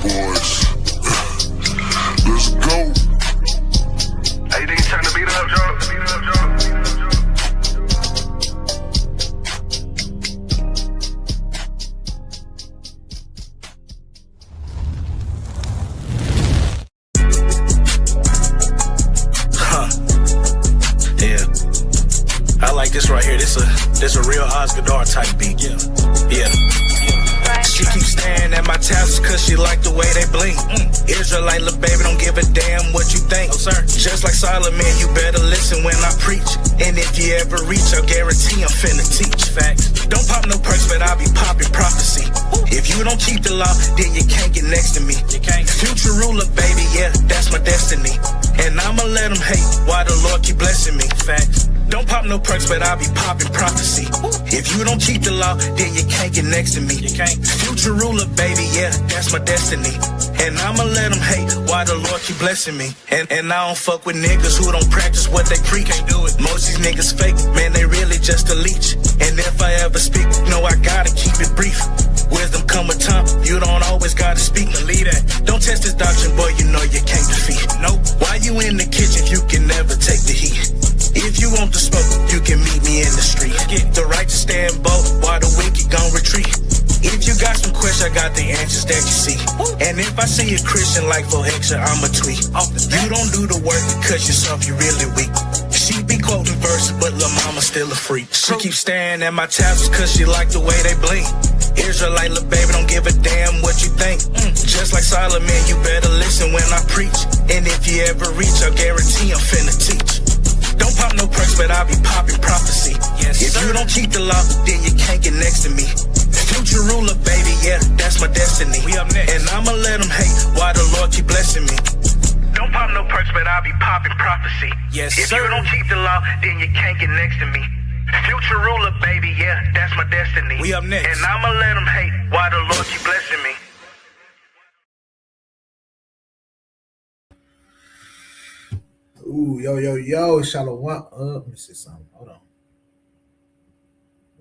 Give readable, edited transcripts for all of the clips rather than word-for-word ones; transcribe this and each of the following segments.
boys. Let's go. Hey, you niggas trying to beat it up, Joe? Yeah. I like this right here. This a real Oscar type beat. Yeah. She keeps staring at my tassels cause she like the way they blink. Israelite little baby, don't give a damn what you think. Oh, sir. Just like Solomon, you better listen when I preach. And if you ever reach, I'll guarantee I'm finna teach. Facts. Don't pop no perks, but I'll be popping prophecy. If you don't keep the law, then you can't get next to me. You can't. Future ruler, baby, yeah, that's my destiny. And I'ma let them hate while the Lord keep blessing me. Facts. Don't pop no perks, but I'll be popping prophecy. If you don't keep the law, then you can't get next to me. You can't. Future ruler, baby, yeah, that's my destiny. And I'ma let them hate while the Lord keep blessing me. And I don't fuck with niggas who don't practice what they preach. Can't do it. Most these niggas fake, man, they really just a leech. And if I ever speak, no, I gotta keep it brief. Wisdom come with time, you don't always gotta speak. Believe that. Don't test this doctrine, boy, you know you can't defeat. Nope. Why you in the kitchen if you can never take the heat? If you want the smoke, you can meet me in the street. Get the right to stand bold while the wicked gon' retreat. If you got some questions, I got the answers that you see. And if I see a Christian like for extra, I'ma tweet. You don't do the work because yourself, you really weak. She be quoting verses, but lil' mama still a freak. She keep staring at my tassels cause she like the way they blink. Israelite little baby, don't give a damn what you think. Just like Solomon, you better listen when I preach. And if you ever reach, I'll guarantee I'm finna teach. Don't pop no perks, but I'll be popping prophecy. Yes, if you don't keep the law, then you can't get next to me. Future ruler, baby, yeah, that's my destiny. We up next. And I'ma let them hate while the Lord keep blessing me. Don't pop no perks, but I'll be popping prophecy. Yes, if you don't keep the law, then you can't get next to me. Future ruler, baby, yeah, that's my destiny. We up next. And I'ma let them hate while the Lord keep blessing me. Ooh, yo, shalom. Let me see something. Hold on.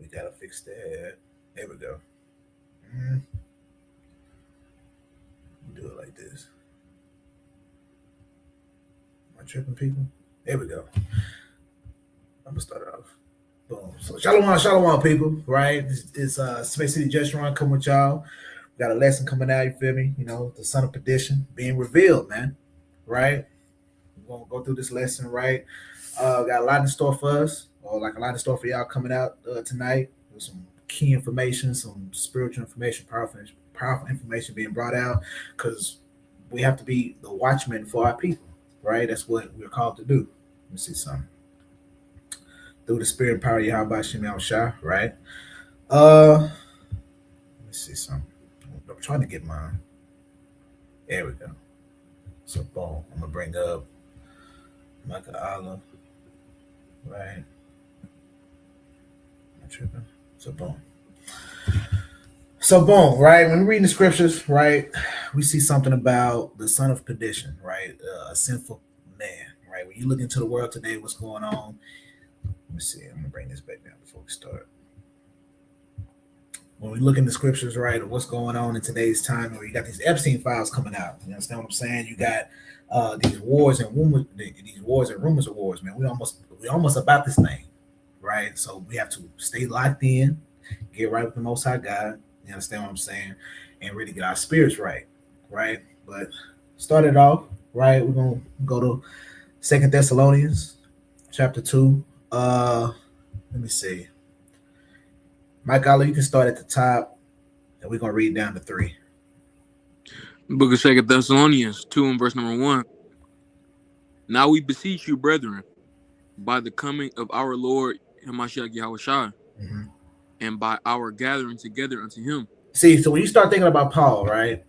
We gotta fix that. There we go. Do it like this. Am I tripping, people? There we go. I'm gonna start it off. Boom. So shalom, people. Right? It's Space City Just Run coming with y'all. We got a lesson coming out. You feel me? You know, the Son of Perdition being revealed, man. Right? We're gonna go through this lesson, right? Got a lot in store for us, or like a lot in store for y'all coming out tonight. There's some key information, some spiritual information, powerful information being brought out, because we have to be the watchmen for our people, right? That's what we're called to do. Let me see something. Through the spirit and power of Yahweh Shem Shah, right? Let me see something. I'm trying to get mine. There we go. So boom, I'm gonna bring up Micah Allah, right? I'm tripping. So boom, right? When we read the scriptures, right, we see something about the son of perdition, right? A sinful man, right? When you look into the world today, what's going on? Let me see. I'm gonna bring this back down before we start. When we look in the scriptures, right, of what's going on in today's time, where you got these Epstein files coming out. You understand what I'm saying? You got these wars and rumors, of wars, man. We almost about this thing, right? So we have to stay locked in, get right with the Most High God. You understand what I'm saying? And really get our spirits right? But start it off, right? We're gonna go to 2 Thessalonians chapter 2. Let me see. Mike Allah, you can start at the top, and we're gonna read down to 3. Book of 2 Thessalonians 2 and verse number 1. Now we beseech you, brethren, by the coming of our Lord Hamashiach Yahushua, and by our gathering together unto him. See, so when you start thinking about Paul, right?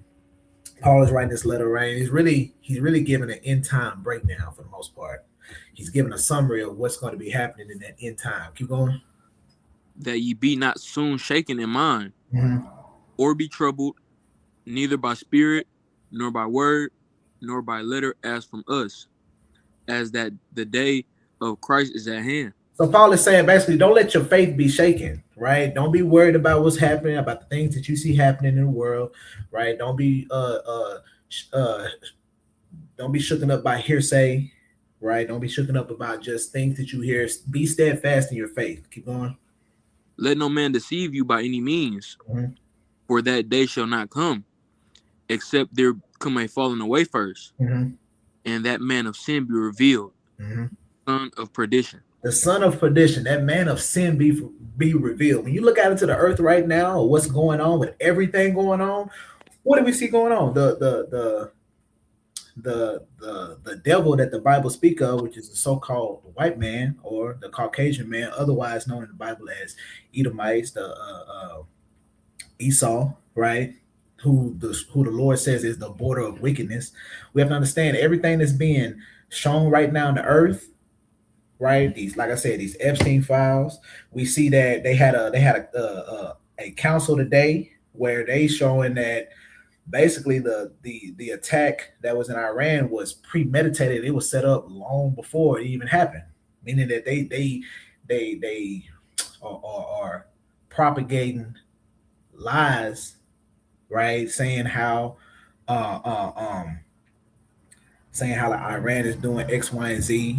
Paul is writing this letter, right? He's really giving an end time breakdown for the most part. He's giving a summary of what's going to be happening in that end time. Keep going. That ye be not soon shaken in mind, or be troubled, neither by spirit, nor by word, nor by letter as from us, as that the day of Christ is at hand. So Paul is saying basically, don't let your faith be shaken, right? Don't be worried about what's happening, about the things that you see happening in the world, right? Uh don't be shooken up by hearsay, right? Don't be shooken up about just things that you hear. Be steadfast in your faith. Keep going. Let no man deceive you by any means, Mhm. for that day shall not come, except there come a falling away first, Mhm. and that man of sin be revealed, Mhm. son of perdition. The son of perdition, that man of sin be revealed. When you look out into the earth right now, or what's going on with everything going on, what do we see going on? The devil that the Bible speak of, which is the so-called white man or the Caucasian man, otherwise known in the Bible as Edomites, the Esau, right? Who the Lord says is the border of wickedness. We have to understand everything that's being shown right now in the earth, right? These, like I said, these Epstein files. We see that they had a council today where they showing that basically the attack that was in Iran was premeditated. It was set up long before it even happened, meaning that they are propagating lies, right? Uh, uh, um, saying how like Iran is doing X, Y, and Z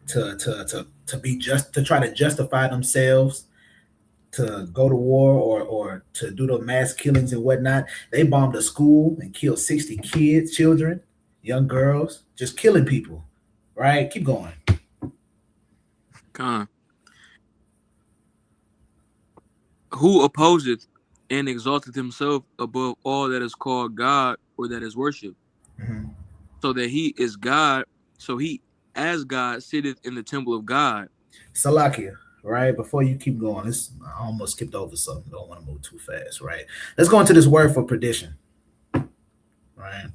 to try to justify themselves to go to war or to do the mass killings and whatnot. They bombed a school and killed 60 kids, children, young girls, just killing people. Right? Keep going. Con. Who opposeth and exalteth himself above all that is called God or that is worshipped, Mhm. so that he is God, so he as God sitteth in the temple of God. Salakia, right? Before you keep going, I almost skipped over something. Don't want to move too fast, right? Let's go into this word for perdition, right?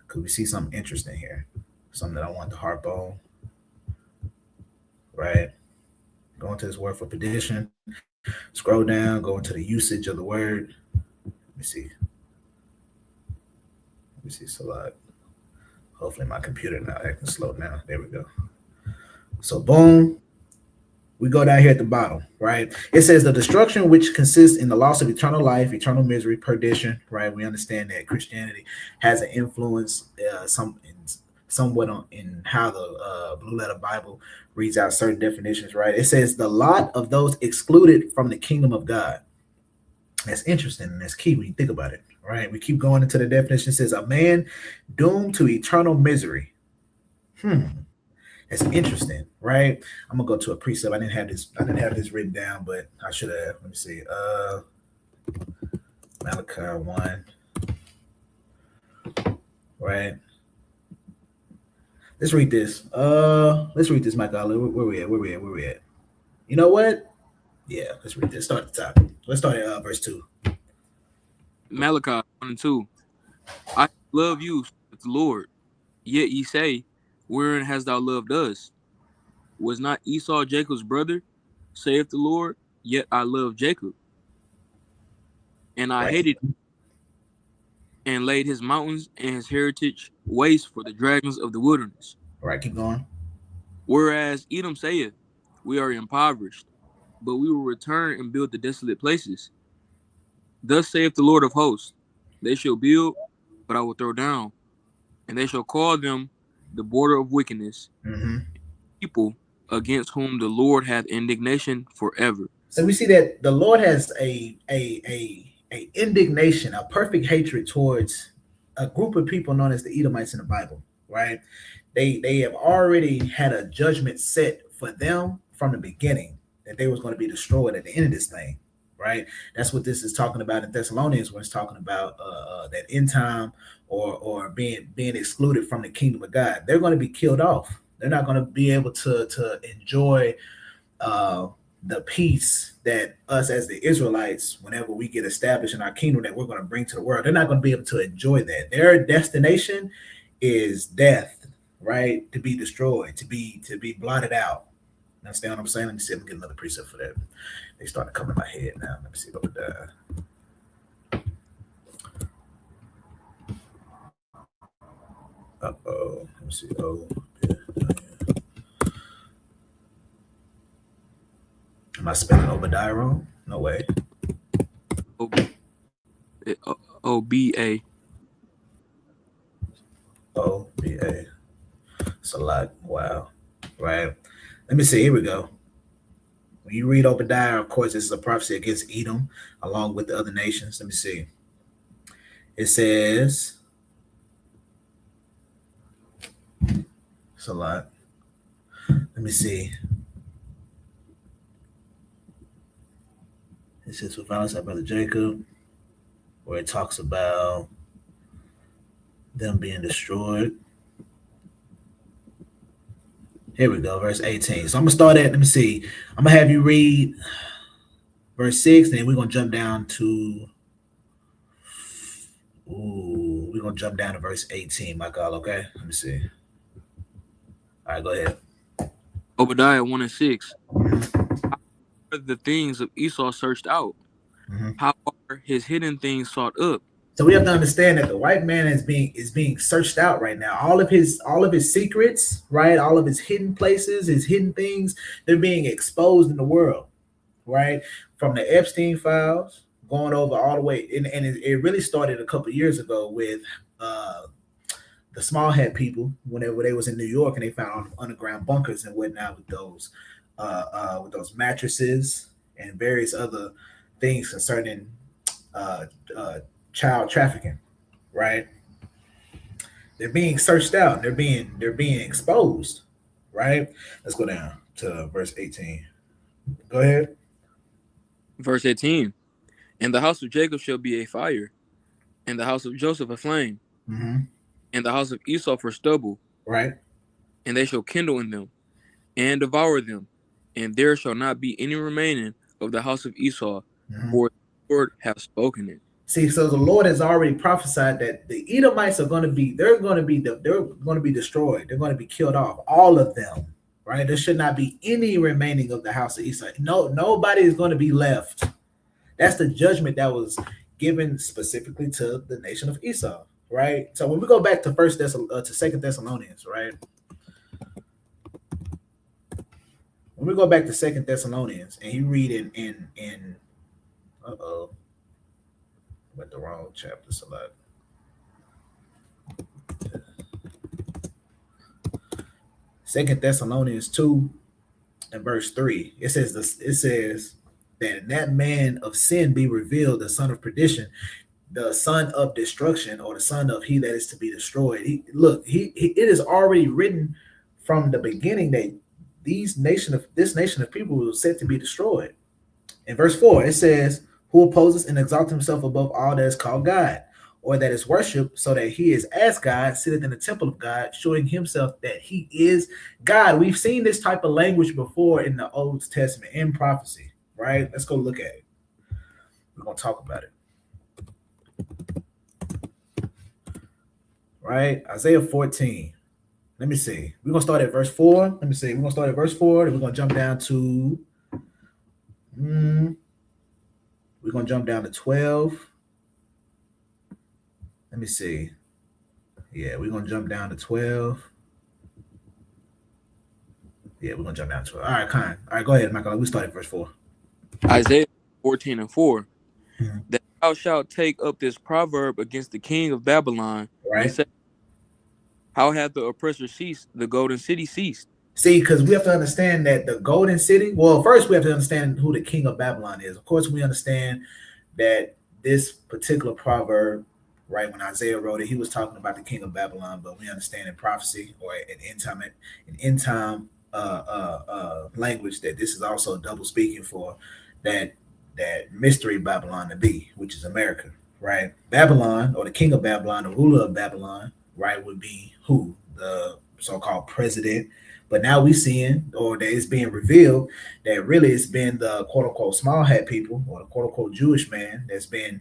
Because we see something interesting here, something that I want to harp on, right? Go into this word for perdition. Scroll down, go into the usage of the word. Let me see. Let me see. Salat. Hopefully my computer not acting slow now. There we go. So boom, we go down here at the bottom, right? It says the destruction which consists in the loss of eternal life, eternal misery, perdition, right? We understand that Christianity has an influence somewhat in how the Blue Letter Bible reads out certain definitions, right? It says the lot of those excluded from the kingdom of God. That's interesting and that's key when you think about it, right? We keep going into the definition. It says a man doomed to eternal misery. That's interesting, right? I'm gonna go to a precept. I didn't have this. I didn't have this written down, but I should have. Let me see. Malachi 1, right? Let's read this. Let's read this, Michael. Where we at? Where we at? Where we at? You know what? Yeah, let's read this. Start at the top. Let's start at verse 2. Malachi 1 and 2. I love you, saith the Lord. Yet ye say, wherein hast thou loved us? Was not Esau Jacob's brother, saith the Lord? Yet I love Jacob, and I Right. hated and laid his mountains and his heritage waste for the dragons of the wilderness. Right. Keep going. Whereas Edom saith, we are impoverished, but we will return and build the desolate places. Thus saith the Lord of hosts, they shall build, but I will throw down, and they shall call them the border of wickedness, Mm-hmm. people against whom the Lord hath indignation forever. So we see that the Lord has a indignation, a perfect hatred towards a group of people known as the Edomites in the Bible, right? They have already had a judgment set for them from the beginning that they was going to be destroyed at the end of this thing, right? That's what this is talking about in Thessalonians when it's talking about that end time or being excluded from the kingdom of God. They're going to be killed off. They're not going to be able to enjoy uh, the peace that us as the Israelites, whenever we get established in our kingdom, that we're going to bring to the world. They're not going to be able to enjoy that. Their destination is death, right? To be destroyed, to be blotted out. Understand what I'm saying? Let me see if I can get another precept for that. They started coming in my head now. Let me see what we got. Uh-oh. Let me see. Oh, yeah. Am I spelling Obadiah wrong? No way. OBA. OBA. It's a lot. Wow. Right. Let me see. Here we go. When you read Obadiah, of course, this is a prophecy against Edom, along with the other nations. Let me see. It says, it's a lot. Let me see. It says, with violence, our brother Jacob, where it talks about them being destroyed. Here we go, verse 18. So I'm going to start at, let me see. I'm going to have you read verse 6, then we're going to jump down to, we're going to jump down to verse 18, my God, okay? Let me see. All right, go ahead. Obadiah 1 and 6. How are the things of Esau searched out? How are his hidden things sought up? So we have to understand that the white man is being searched out right now. All of his secrets, right? All of his hidden places, his hidden things, they're being exposed in the world, right? From the Epstein files, going over all the way, and it really started a couple of years ago with the small hat people whenever they was in New York and they found underground bunkers and whatnot with those mattresses and various other things concerning child trafficking, right? They're being searched out. They're being exposed, right? Let's go down to verse 18. Go ahead. Verse 18. And the house of Jacob shall be a fire, and the house of Joseph a flame, and the house of Esau for stubble, right? And they shall kindle in them, and devour them, and there shall not be any remaining of the house of Esau, for the Lord hath spoken it. See, so the Lord has already prophesied that the Edomites are going to be destroyed. They're going to be killed off, all of them, right? There should not be any remaining of the house of Esau. No, nobody is going to be left. That's the judgment that was given specifically to the nation of Esau, right? So when we go back to Second Thessalonians, right? When we go back to Second Thessalonians, and you read in went the wrong chapter select. Second Thessalonians 2 and verse 3. It says that that man of sin be revealed, the son of perdition, the son of destruction, or the son of he that is to be destroyed. It is already written from the beginning that this nation of people was set to be destroyed. In verse 4, it says, who opposes and exalts himself above all that is called God, or that is worshipped, so that he is as God, sitteth in the temple of God, showing himself that he is God. We've seen this type of language before in the Old Testament, in prophecy, right? Let's go look at it. We're going to talk about it. Right? Isaiah 14. Let me see. We're going to start at verse 4. Let me see. We're going to start at verse 4, then we're going to jump down to... We're going to jump down to 12. Let me see. Yeah, we're going to jump down to 12. Yeah, we're going to jump down to 12. All right, Khan. All right, go ahead, Michael. We start at verse 4. Isaiah 14 and 4. That thou shalt take up this proverb against the king of Babylon, right? And say, how hath the oppressor ceased? The golden city ceased. See, because we have to understand that the golden city, well, first we have to understand who the king of Babylon is. Of course, we understand that this particular proverb, right, when Isaiah wrote it, he was talking about the king of Babylon, but we understand in prophecy or in end time language that this is also double speaking for that mystery Babylon to be, which is America, right? Babylon, or the king of Babylon, the ruler of Babylon, right, would be who? The so-called president. But now we're seeing, or that it's being revealed, that really it's been the quote-unquote small hat people, or the quote-unquote Jewish man that's been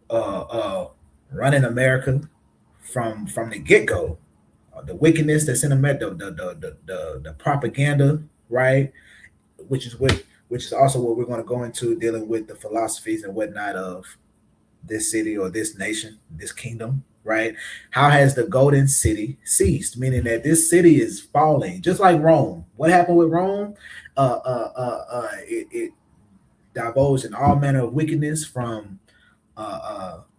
running America from the get-go. The wickedness that's in America, the propaganda, right? Which is also what we're going to go into, dealing with the philosophies and whatnot of this city or this nation, this kingdom, right? How has the golden city ceased? Meaning that this city is falling, just like Rome. What happened with Rome? It divulged in all manner of wickedness from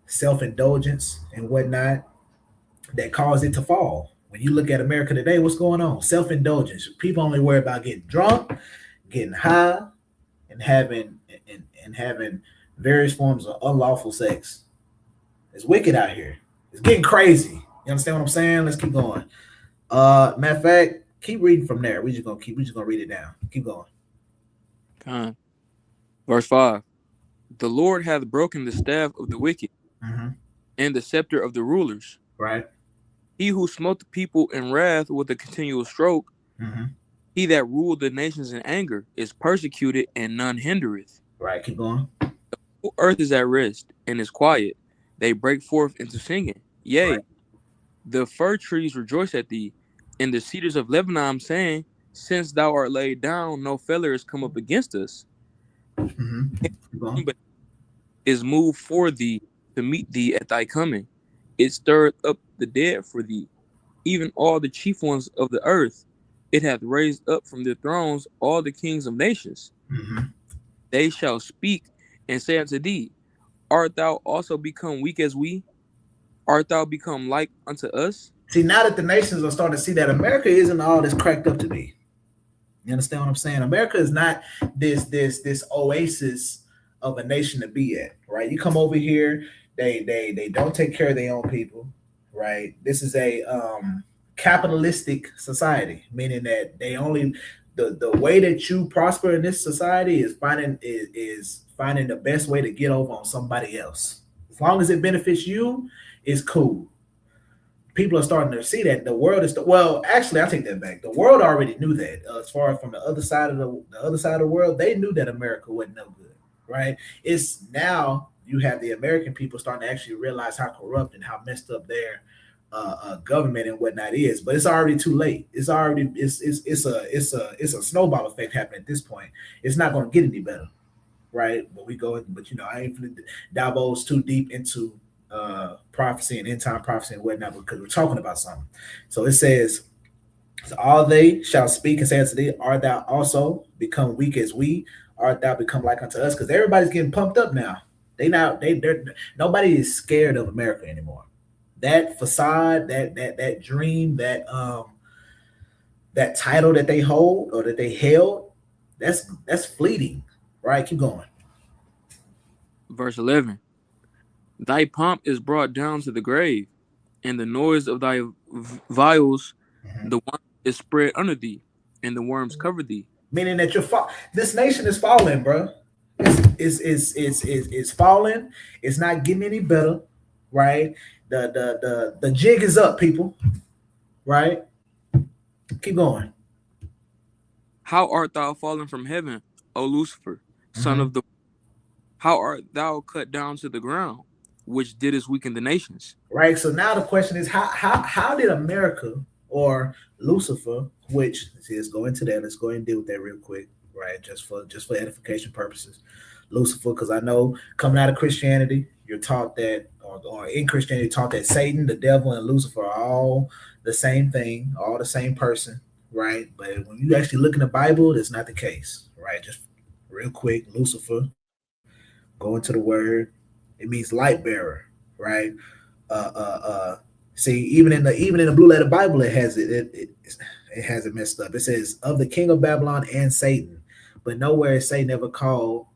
self-indulgence and whatnot that caused it to fall. When you look at America today, what's going on? Self-indulgence. People only worry about getting drunk, getting high, and having various forms of unlawful sex. It's wicked out here. It's getting crazy. You understand what I'm saying? Let's keep going. Matter of fact, keep reading from there. We're just gonna read it down. Keep going. Verse 5. The Lord hath broken the staff of the wicked and the scepter of the rulers. Right. He who smote the people in wrath with a continual stroke, he that ruled the nations in anger, is persecuted and none hindereth. Right, keep going. The whole earth is at rest and is quiet. They break forth into singing. Yea, Right. the fir trees rejoice at thee, and the cedars of Lebanon, saying, since thou art laid down, no feller is come up against us. Keep going. But is moved for thee to meet thee at thy coming. It stirred up the dead for thee, even all the chief ones of the earth. It hath raised up from their thrones all the kings of nations. They shall speak and say unto thee, art thou also become weak as we? Art thou become like unto us? See, now that the nations are starting to see that America isn't all this cracked up to be. You understand what I'm saying? America is not this oasis of a nation to be at, right? You come over here, they don't take care of their own people, right? This is a capitalistic society, meaning that they only the way that you prosper in this society is finding the best way to get over on somebody else. As long as it benefits you, it's cool. People are starting to see that the world is well. Actually, I take that back. The world already knew that. As far as from the other side of the world, they knew that America wasn't no good, right? It's now you have the American people starting to actually realize how corrupt and how messed up their government and whatnot is. But it's already too late. It's a snowball effect happening at this point. It's not going to get any better, right? But I ain't going to divulge too deep into prophecy and end time prophecy and whatnot because we're talking about something. So it says, so all they shall speak and say unto thee, art thou also become weak as we? Art thou become like unto us? Because everybody's getting pumped up now. Nobody is scared of America anymore. That facade, that dream, that title that they hold or that they held, that's fleeting, right? Keep going. Verse 11. Thy pomp is brought down to the grave, and the noise of thy vials, the wine is spread under thee, and the worms cover thee. Meaning that this nation is falling, bro. It's falling. It's not getting any better, right? The jig is up, people. Right? Keep going. How art thou fallen from heaven, O Lucifer, son of the? How art thou cut down to the ground, which didst weaken the nations? Right. So now the question is, how did America or Lucifer, which let's go into that. Let's go ahead and deal with that real quick, right? Just for edification purposes. Lucifer, because I know coming out of Christianity, you're taught that, or in Christianity, taught that Satan, the devil, and Lucifer are all the same thing, all the same person, right? But when you actually look in the Bible, that's not the case, right? Just real quick, Lucifer, go into the word, it means light bearer, right? See, even in the Blue Letter Bible, it has it has it messed up. It says of the king of Babylon and Satan, but nowhere is Satan ever called.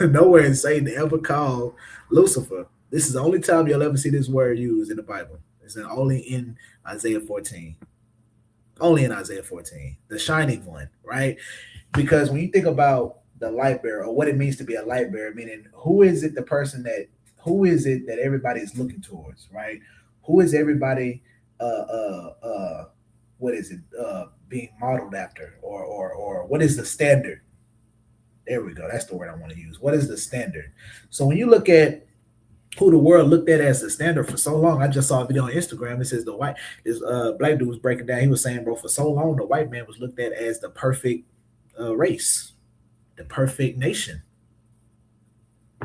Nowhere is Satan ever called Lucifer. This is the only time you'll ever see this word used in the Bible. It's only in Isaiah 14. Only in Isaiah 14, the shining one, right? Because when you think about the light bearer, or what it means to be a light bearer, meaning who is it that everybody is looking towards, right? Who is everybody being modeled after, or what is the standard? There we go. That's the word I want to use. What is the standard? So when you look at who the world looked at as the standard for so long, I just saw a video on Instagram. It says this black dude was breaking down. He was saying, bro, for so long, the white man was looked at as the perfect race, the perfect nation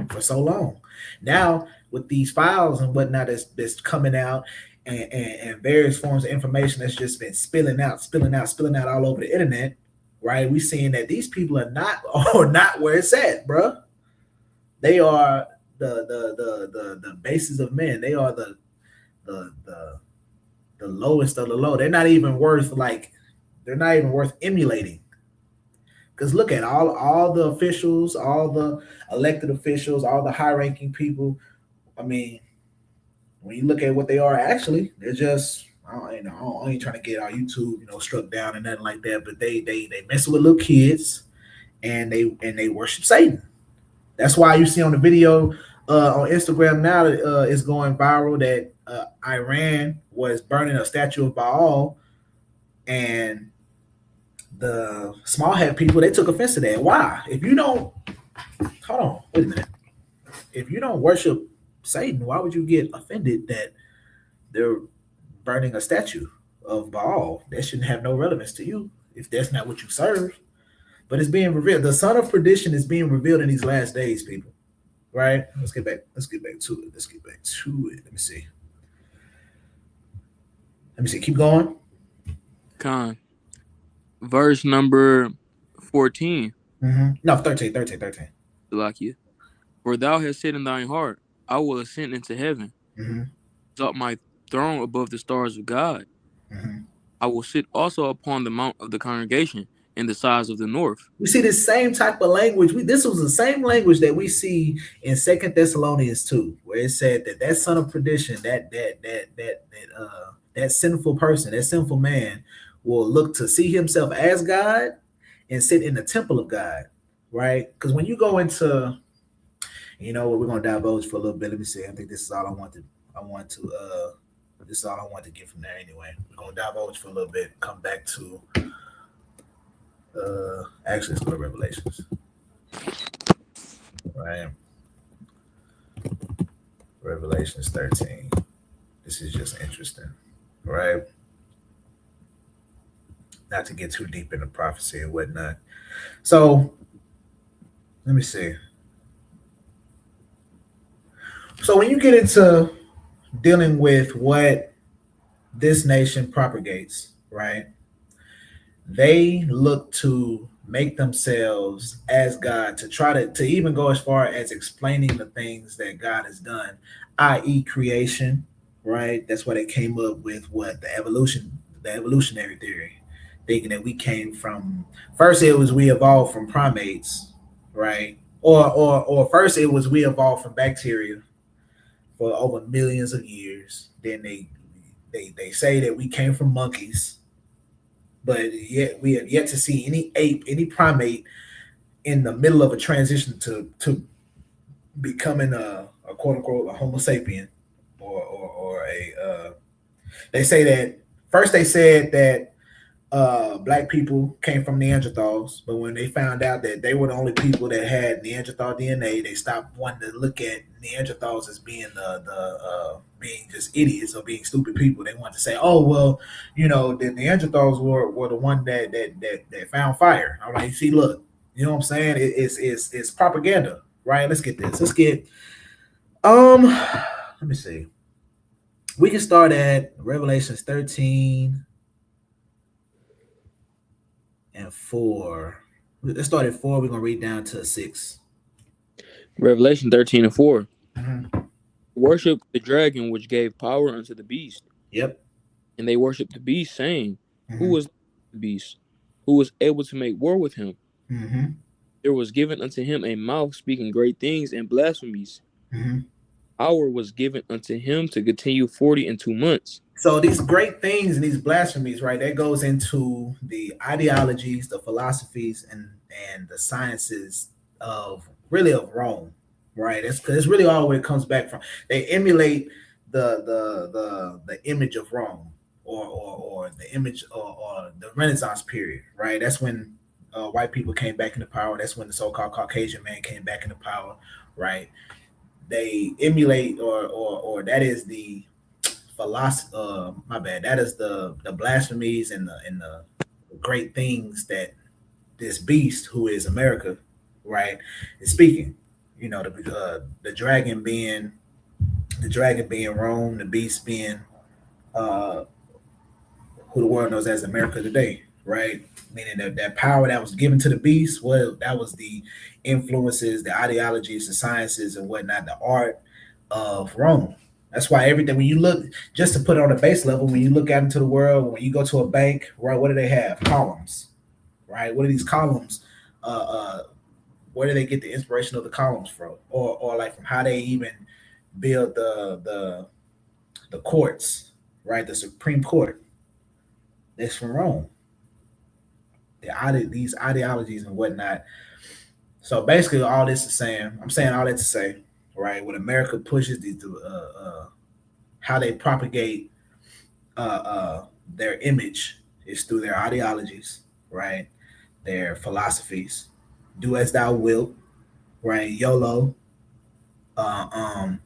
for so long. Now, with these files and whatnot that's coming out and various forms of information that's just been spilling out all over the internet, right? We seeing that these people are not where it's at, bro. They are the basis of men. They are the the lowest of the low. They're not even worth emulating. Because look at all the officials, all the elected officials, all the high ranking people. I mean, when you look at what they are, actually, they're just I ain't trying to get our YouTube, struck down and nothing like that. But they messing with little kids, and they worship Satan. That's why you see on the video on Instagram now that it's going viral that Iran was burning a statue of Baal, and the small hat people, they took offense to that. Why? If you don't, hold on, wait a minute. If you don't worship Satan, why would you get offended that they're burning a statue of Baal? That shouldn't have no relevance to you if that's not what you serve. But it's being revealed. The Son of Perdition is being revealed in these last days, people. Right? Let's get back to it. Let me see. Keep going. Con. Verse number 14. Mm-hmm. No, 13. Salakia. For thou hast said in thine heart, I will ascend into heaven, exalt my throne above the stars of God. I will sit also upon the mount of the congregation in the sides of the north. We see this same type of language. This was the same language that we see in 2 Thessalonians 2, where it said that son of perdition, that sinful person, that sinful man, will look to see himself as God and sit in the temple of God, right? Because when you go into, we're gonna divulge for a little bit. Let me see. I think this is all I want to this is all I want to get from there anyway. We're gonna divulge for a little bit, come back to actually let's go to Revelations. Right. Revelations 13. This is just interesting, right? Not to get too deep into prophecy and whatnot. So let me see. So when you get into dealing with what this nation propagates, right? They look to make themselves as God, to try to even go as far as explaining the things that God has done, i.e. creation, right? That's why they came up with the evolutionary theory, thinking that we came from, first it was we evolved from primates, right? Or first it was we evolved from bacteria for over millions of years. Then they say that we came from monkeys, but yet we have yet to see any ape, any primate in the middle of a transition to becoming a quote unquote a Homo sapien or a they say that first they said that black people came from Neanderthals, but when they found out that they were the only people that had Neanderthal DNA, they stopped wanting to look at Neanderthals as being being just idiots or being stupid people. They wanted to say, oh well, the Neanderthals were the one that found fire. I'm like, see, look, you know what I'm saying? It's propaganda, right? Let's get this. Let me see. We can start at Revelations 13 and 4. Let's start at 4. We're gonna read down to 6. Revelation 13 and 4. Worship the dragon which gave power unto the beast. Yep. And they worshiped the beast, saying, Who was the beast? Who was able to make war with him? There was given unto him a mouth speaking great things and blasphemies. Power was given unto him to continue 42 months. So these great things and these blasphemies, right? That goes into the ideologies, the philosophies, and the sciences of Rome, right? That's really all where it comes back from. They emulate the image of Rome, or the image or the Renaissance period, right? That's when white people came back into power. That's when the so-called Caucasian man came back into power, right? They emulate, or that is the philosophy. That is the blasphemies and the great things that this beast, who is America, right, is speaking. The dragon being Rome, the beast being who the world knows as America today, right? Meaning that power that was given to the beast, well, that was the influences, the ideologies, the sciences, and whatnot, the art of Rome. That's why everything, when you look, just to put it on a base level, when you look out into the world, when you go to a bank, right, what do they have? Columns, right? What are these columns? Uh, where do they get the inspiration of the columns from? Or like from how they even build the courts, right? The Supreme Court. That's from Rome. These ideologies and whatnot. So basically, all this is saying, I'm saying all that to say, right? When America pushes these, how they propagate their image is through their ideologies, right? Their philosophies. Do as thou wilt, right? YOLO. Uh, um,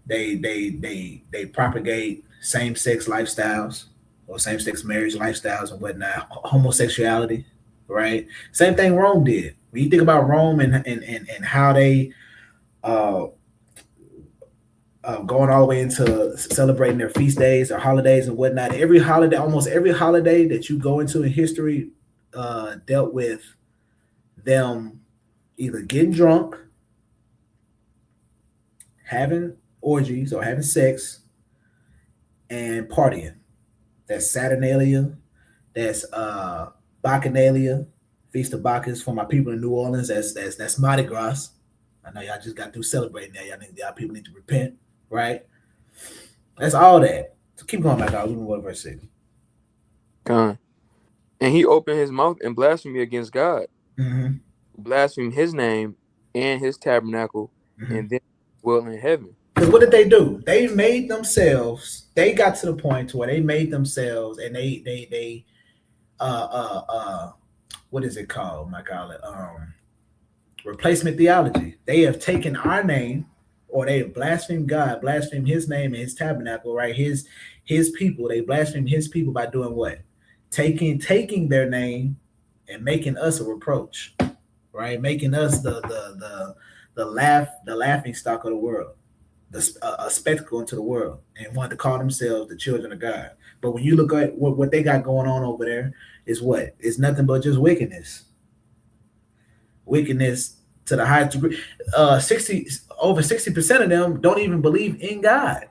they propagate same sex lifestyles or same sex marriage lifestyles and whatnot, homosexuality, right? Same thing Rome did. When you think about Rome and how they uh, going all the way into celebrating their feast days or holidays and whatnot, every holiday, almost every holiday that you go into in history, dealt with them either getting drunk, having orgies or having sex, and partying. That's Saturnalia. That's Bacchanalia, Feast of Bacchus for my people in New Orleans. That's Mardi Gras. I know y'all just got through celebrating that. Y'all people need to repent, right? That's all that. So keep going back out. We can go to verse 6. God. And he opened his mouth in blasphemy against God, Mm-hmm. blasphemed his name and his tabernacle, Mm-hmm. and then dwell in heaven. Because what did they do? They made themselves. They got to the point to where they made themselves, and they what is it called? I call it replacement theology. They have taken our name, or they have blasphemed God, blasphemed His name and His tabernacle, right? His people. They blasphemed His people by doing what? Taking their name and making us a reproach, right? Making us the laughing stock of the world, a spectacle into the world, and want to call themselves the children of God. But when you look at what they got going on over there, is what? It's nothing but just wickedness. Wickedness to the highest degree. Over 60% of them don't even believe in God.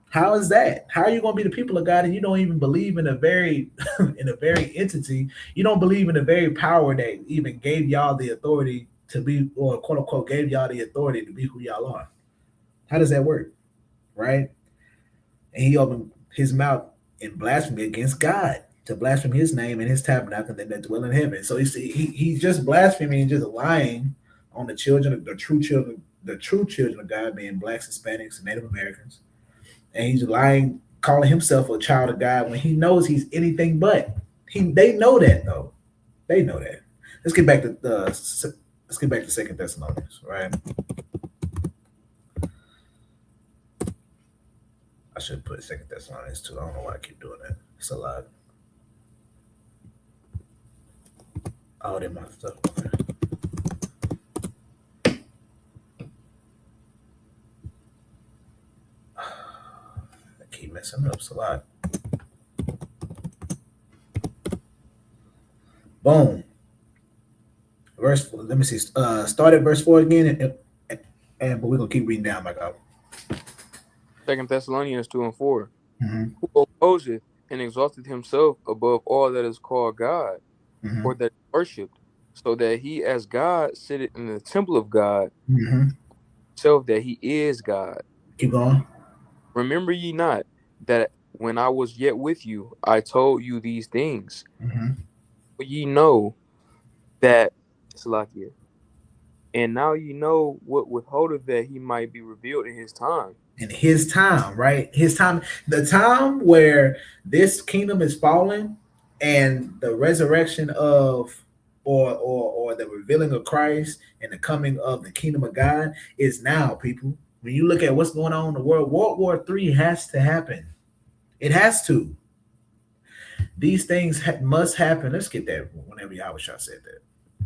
How is that? How are you going to be the people of God and you don't even believe in a very in a very entity? You don't believe in the very power that even gave y'all the authority to be, or quote unquote gave y'all the authority to be who y'all are. How does that work? Right? And he opened his mouth in blasphemy against God, to blaspheme His name and His tabernacle that dwell in heaven. So he's just blaspheming and just lying on the true children of God, being blacks, Hispanics, and Native Americans. And he's lying, calling himself a child of God when he knows he's anything but. They know that though. They know that. Let's get back to 2 Thessalonians, right? I should put 2 Thessalonians 2. I don't know why I keep doing that. It's a lot. All that my stuff. I keep messing up. It's a lot. Boom. Verse 4. Let me see. Start at verse 4 again, but we're gonna keep reading down, my God. 2 Thessalonians 2 and 4. Mm-hmm. Who opposeth and exalteth himself above all that is called God, Mm-hmm. or that is worshipped, so that he as God sitteth in the temple of God, Mm-hmm. himself that he is God. Keep going. Remember ye not that when I was yet with you, I told you these things? Mm-hmm. For ye know that, Salakia, and now ye know what withholdeth that he might be revealed in his time. In His time, right? His time, the time where this kingdom is falling, and the resurrection of, or the revealing of Christ and the coming of the kingdom of God is now, people. When you look at what's going on in the world, World War III has to happen. It has to. These things must happen. Let's get that whenever Yahushua said that.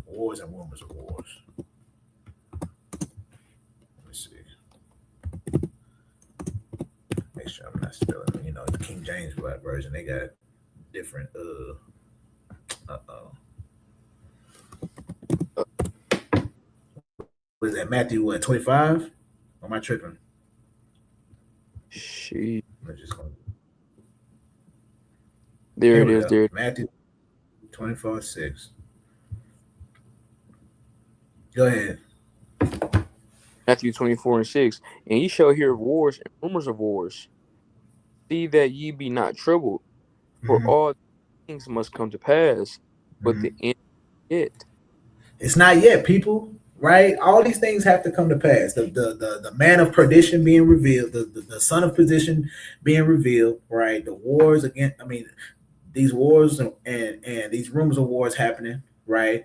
Wars and rumors of wars. Let me see. Make sure I'm not spelling. The King James version, they got different. Was that Matthew? What 25? Or am I tripping? She. I'm just gonna. There Here it we is. go. There. Matthew 24:6. Go ahead. Matthew 24:6. And ye shall hear of wars and rumors of wars. See that ye be not troubled, for Mm-hmm. all things must come to pass, but Mm-hmm. the end it. It's not yet, people. Right? All these things have to come to pass. The man of perdition being revealed, the son of perdition being revealed, right? The wars again. I mean, these wars and these rumors of wars happening, right?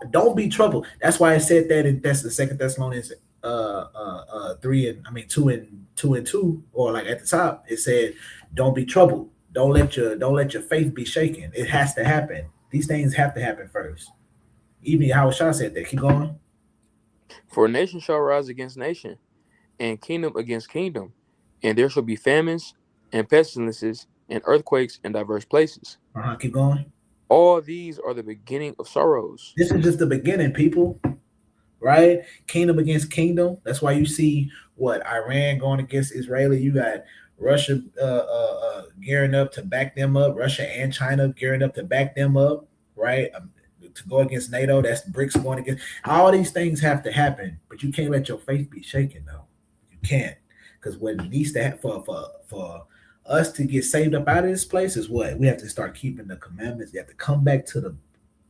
Don't be troubled. That's why I said that in that's the Second Thessalonians 2:2, or like at the top it said, don't be troubled. Don't let your faith be shaken. It has to happen. These things have to happen first. Even Howard Shaw said that. Keep going. For nation shall rise against nation, and kingdom against kingdom, and there shall be famines and pestilences and earthquakes in diverse places. Keep going. All these are the beginning of sorrows. This is just the beginning, people. Right? Kingdom against kingdom. That's why you see what Iran going against Israeli. You got Russia gearing up to back them up. Russia and China gearing up to back them up. Right? To go against NATO. That's BRICS going against. All these things have to happen, but you can't let your faith be shaken, though. You can't, because what needs to happen for us to get saved up out of this place is what we have to start keeping the commandments. You have to come back to the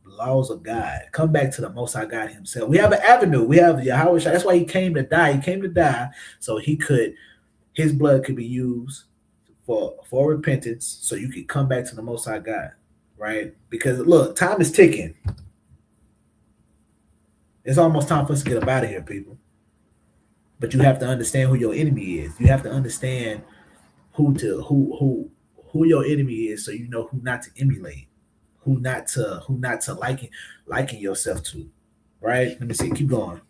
laws of God. Come back to the Most High God Himself. We have an avenue. We have Yahweh. That's why He came to die. He came to die so His blood could be used for repentance, so you could come back to the Most High God, right? Because look, time is ticking. It's almost time for us to get up out of here, people. But you have to understand who your enemy is. You have to understand who your enemy is, so you know who not to emulate. Who not to liken yourself to, right? Let me see. Keep going.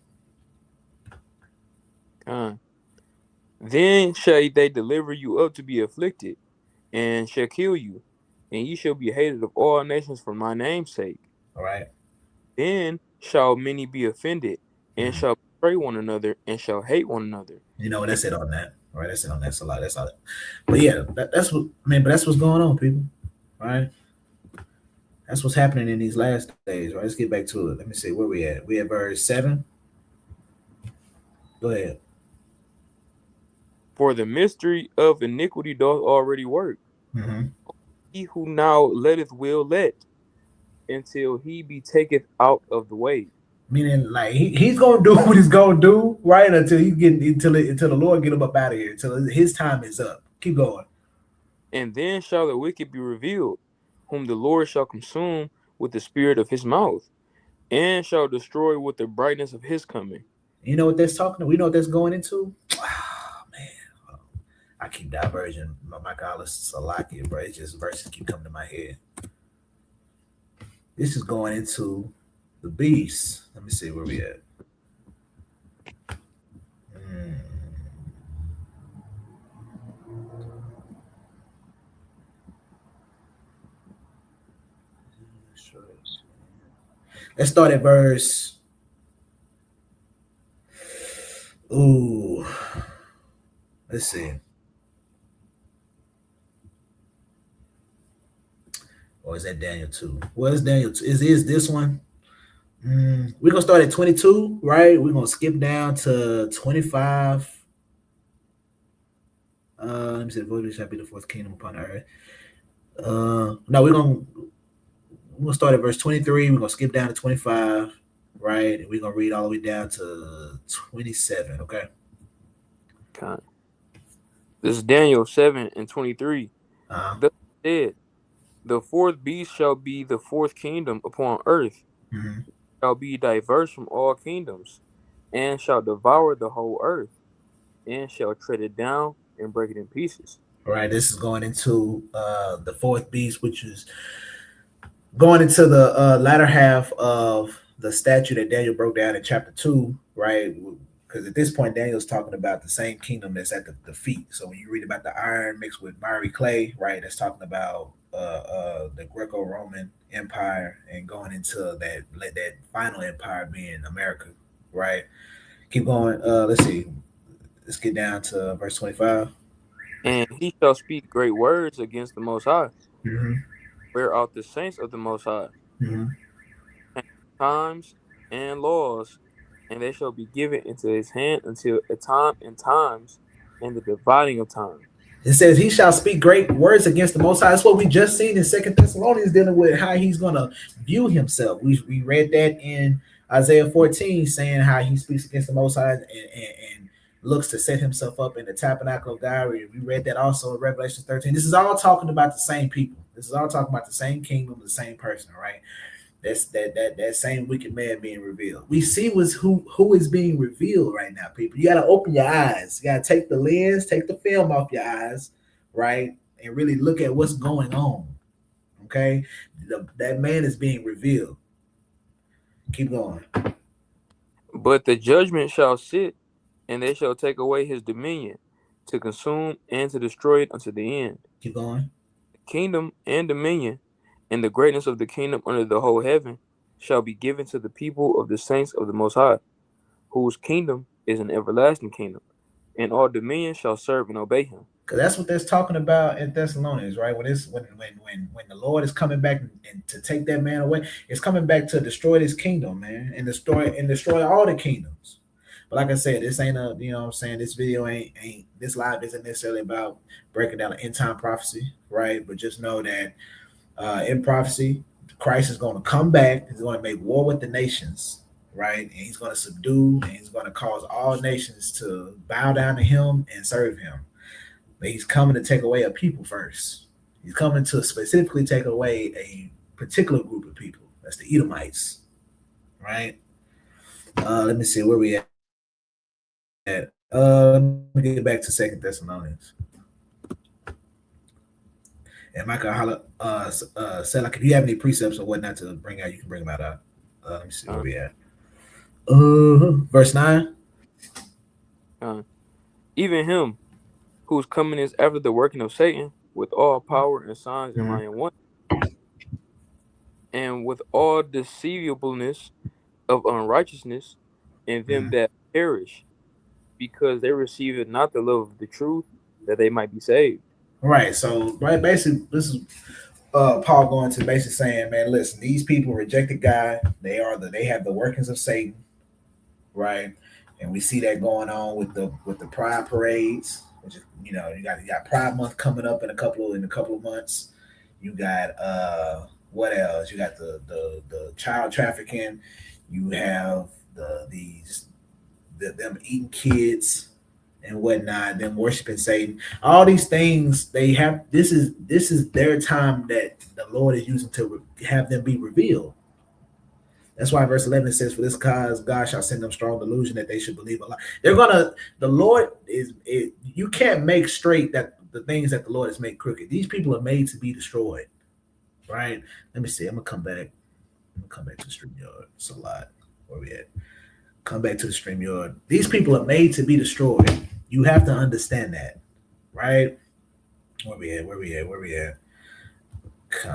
Then shall they deliver you up to be afflicted, and shall kill you, and ye shall be hated of all nations for my name's sake. All right. Then shall many be offended, and shall betray one another, and shall hate one another. You know, that's it on that. All right, that's it on that. That's a lot. That's all. But yeah, that's what I mean. But that's what's going on, people. Right? That's what's happening in these last days. Right? Let's get back to it. Let me see where we at. We at verse 7. Go ahead. For the mystery of iniquity doth already work. Mm-hmm. He who now letteth will let, until he be taketh out of the way. Meaning, like he's gonna do what he's gonna do, right? Until the Lord get him up out of here. Until his time is up. Keep going. And then shall the wicked be revealed, whom the Lord shall consume with the spirit of his mouth, and shall destroy with the brightness of his coming. You know what that's talking about? We know what that's going into? Oh, man. I keep diverging. My God, it's Salakia, bro. It's just verses keep coming to my head. This is going into the beast. Let me see where we at. Let's start at verse. Ooh. Let's see. Or is that Daniel 2? What is Daniel 2? Is this one? We're going to start at 22, right? We're going to skip down to 25. Let me see. The voice shall be the fourth kingdom upon the earth. No, we're going to start at verse 23. We're going to skip down to 25, right? And we're going to read all the way down to 27, okay? Okay. This is Daniel 7:23. Thus said, the fourth beast shall be the fourth kingdom upon earth, shall be diverse from all kingdoms, and shall devour the whole earth, and shall tread it down and break it in pieces. All right, this is going into the fourth beast, which is going into the latter half of the statue that Daniel broke down in chapter 2, right? because at this point Daniel's talking about the same kingdom that's at the feet. So when you read about the iron mixed with miry clay, right, that's talking about the Greco-Roman Empire and going into that final empire being America, right? Keep going. Let's see. Let's get down to verse 25. And he shall speak great words against the Most High, Mm-hmm. wear out the saints of the Most High, Mm-hmm. and times and laws, and they shall be given into his hand until a time and times and the dividing of time. It says he shall speak great words against the Most High. That's what we just seen in Second Thessalonians, dealing with how he's going to view himself. We read that in Isaiah 14, saying how he speaks against the Most High and looks to set himself up in the tabernacle of God. We read that also in Revelation 13. This is all talking about the same people. This is all talking about the same kingdom, the same person, right? That's that same wicked man being revealed. We see who is being revealed right now, people. You got to open your eyes. You got to take the lens, take the film off your eyes, right, and really look at what's going on. Okay, that man is being revealed. Keep going. But the judgment shall sit, and they shall take away his dominion, to consume and to destroy it unto the end. Keep going. The kingdom and dominion, and the greatness of the kingdom under the whole heaven, shall be given to the people of the saints of the Most High, whose kingdom is an everlasting kingdom, and all dominion shall serve and obey him. Because that's what that's talking about in Thessalonians, right? When the Lord is coming back and to take that man away, it's coming back to destroy this kingdom, man, and destroy all the kingdoms. But like I said, this ain't what I'm saying, this video ain't this live isn't necessarily about breaking down an end time prophecy, right? But just know that in prophecy, Christ is going to come back. He's going to make war with the nations, right? And he's going to subdue, and he's going to cause all nations to bow down to him and serve him. But he's coming to take away a people first. He's coming to specifically take away a particular group of people. That's the Edomites, right? Let me see where we at. Let me get back to Second Thessalonians. And Michael said, like, if you have any precepts or whatnot to bring out, you can bring them out. Let me see where we at. Verse 9. Even him whose coming is after the working of Satan, with all power and signs and lying wonders, and with all deceivableness of unrighteousness in them that perish, because they received not the love of the truth, that they might be saved. Right. So, right, basically, this is Paul going to basically saying, man, listen, these people rejected God. They have the workings of Satan, right? And we see that going on with the pride parades, which is, you got Pride Month coming up in a couple of months. You got what else? You got the child trafficking. You have them eating kids and whatnot, them worshiping Satan. All these things they have. This is their time that the Lord is using to have them be revealed. That's why verse 11 says, "For this cause God shall send them strong delusion that they should believe a lie." The Lord is. You can't make straight that the things that the Lord has made crooked. These people are made to be destroyed, right? Let me see. I'm gonna come back to the StreamYard. It's a lot. Where we at? Come back to the StreamYard. These people are made to be destroyed. You have to understand that, right? Where we at?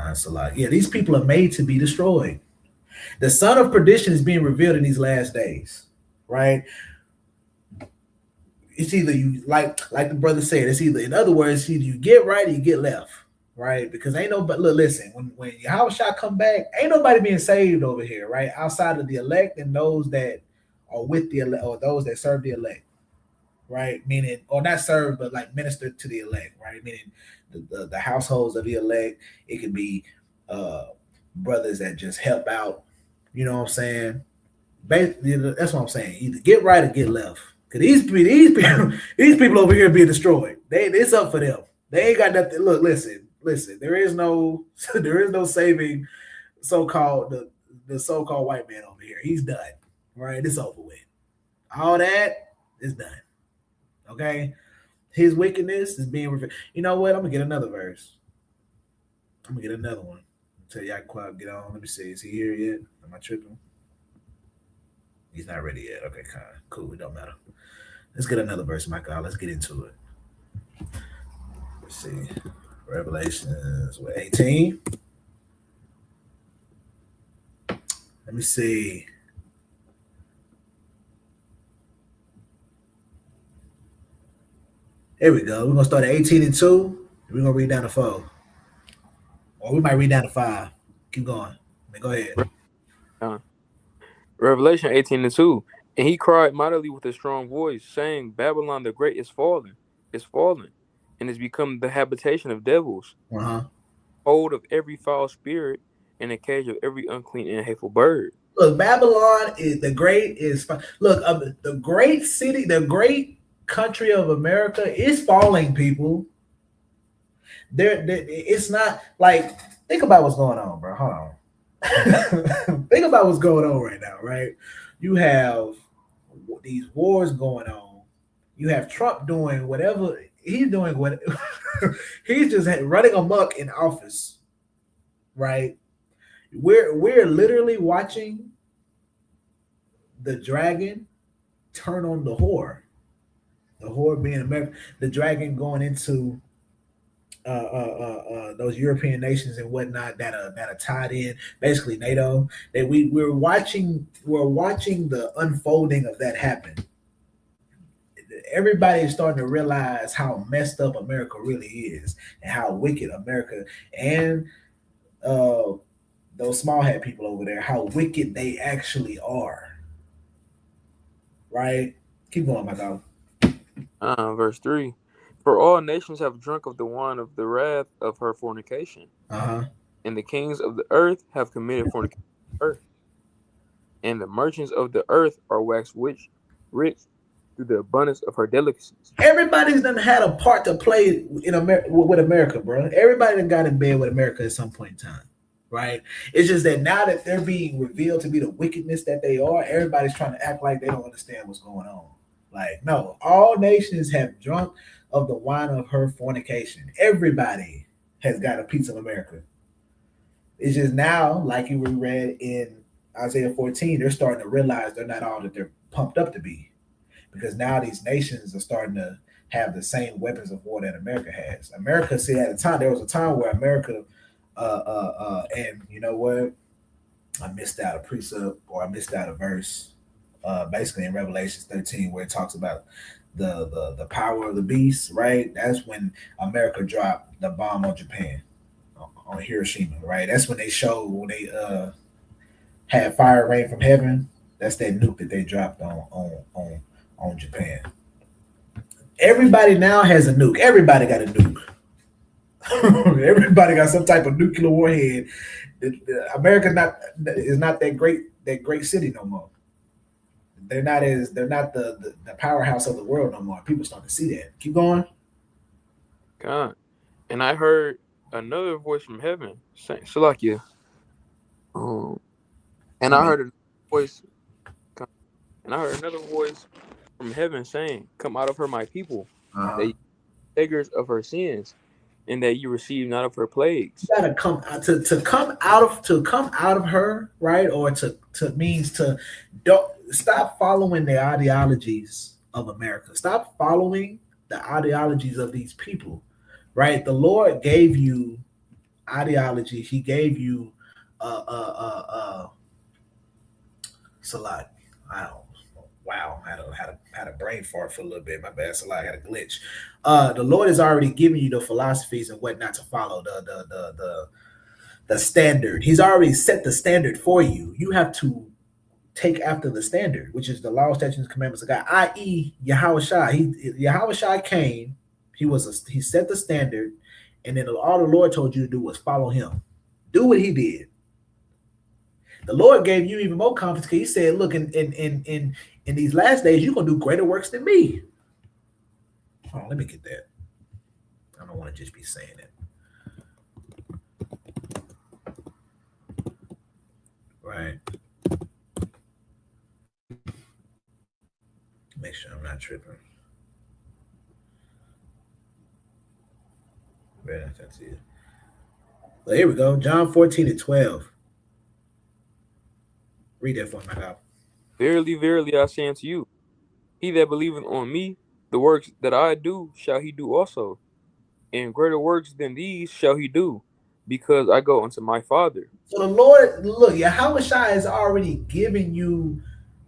It's a lot. Yeah, these people are made to be destroyed. The son of perdition is being revealed in these last days, right? It's either you like the brother said. It's either, in other words, either you get right or you get left, right? Because ain't nobody. Look, listen. When Yahushua come back, ain't nobody being saved over here, right? Outside of the elect and those that are with the elect, or those that serve the elect, right? Meaning, or not serve, but like minister to the elect, right? Meaning the households of the elect. It could be brothers that just help out. You know what I'm saying? Basically, that's what I'm saying. Either get right or get left. Because these people over here being destroyed. It's up for them. They ain't got nothing. Look, listen. There is no saving so-called the so-called white man over here. He's done. Right? It's over with. All that is done. Okay? His wickedness is being revealed. You know what? I'm gonna get another verse. I'm gonna get another one. Tell y'all quiet, get on. Let me see. Is he here yet? Am I tripping? He's not ready yet. Okay, cool. It don't matter. Let's get another verse, my God. Let's get into it. Let's see. Revelations 18. Let me see. Here we go. We're gonna start at 18 and 2. We're gonna read down to 4. Or we might read down to 5. Keep going. Go ahead. Revelation 18 and 2. And he cried mightily with a strong voice, saying, Babylon the great is fallen, and is become the habitation of devils, hold of every foul spirit, and a cage of every unclean and hateful bird. Look, Babylon is the great is look the great city, the great country of America is falling, people. It's not like, think about what's going on, bro. Hold on. Think about what's going on right now, right? You have these wars going on. You have Trump doing whatever he's doing. What he's just running amok in office, right? We're literally watching the dragon turn on the whore. The whore being America. The dragon going into those European nations and whatnot that are tied in, basically NATO. That we're watching the unfolding of that happen. Everybody is starting to realize how messed up America really is and how wicked America and those small hat people over there, how wicked they actually are. Right? Keep going, my dog. Verse 3. For all nations have drunk of the wine of the wrath of her fornication. And the kings of the earth have committed fornication on earth. And the merchants of the earth are waxed rich through the abundance of her delicacies. Everybody's done had a part to play in with America, bro. Everybody done got in bed with America at some point in time, right? It's just that now that they're being revealed to be the wickedness that they are, everybody's trying to act like they don't understand what's going on. Like, no, all nations have drunk of the wine of her fornication. Everybody has got a piece of America. It's just now, like you read in Isaiah 14, they're starting to realize they're not all that they're pumped up to be. Because now these nations are starting to have the same weapons of war that America has. America, see, at a time, there was a time where America, and you know what? I missed out a precept, or I missed out a verse, basically in Revelation 13, where it talks about the power of the beast, right? That's when America dropped the bomb on Japan, on Hiroshima, right? That's when they showed, when they had fire rain from heaven. That's that nuke that they dropped on Japan. Everybody now has a nuke. Everybody got a nuke. Everybody got some type of nuclear warhead. America is not that great city no more. They're not the powerhouse of the world no more. People start to see that. Keep going. God. And I heard another voice from heaven saying, Salakia. And I heard another voice from heaven saying, Come out of her, my people, that you beggars of her sins, and that you receive not of her plagues. You gotta come to come out of her, right? Or to means to don't stop following the ideologies of America. Stop following the ideologies of these people, right? The Lord gave you ideology. He gave you Salat. Wow, had a brain fart for a little bit. My bad, Salat, had a glitch. The Lord has already given you the philosophies and what not to follow, the standard. He's already set the standard for you. You have to take after the standard, which is the law, statutes, and commandments of God, i.e. Yahushua. Yahushua came, he set the standard, and then all the Lord told you to do was follow him. Do what he did. The Lord gave you even more confidence because he said, look, in these last days, you're going to do greater works than me. Hold on, let me get that. I don't want to just be saying it. Right. Make sure I'm not tripping. That's it. Well, here we go. John 14 and 12. Read that for me, my God. Verily, verily, I say unto you, he that believeth on me, the works that I do shall he do also, and greater works than these shall he do, because I go unto my Father. So the Lord, look, Yahweh Shai has already given you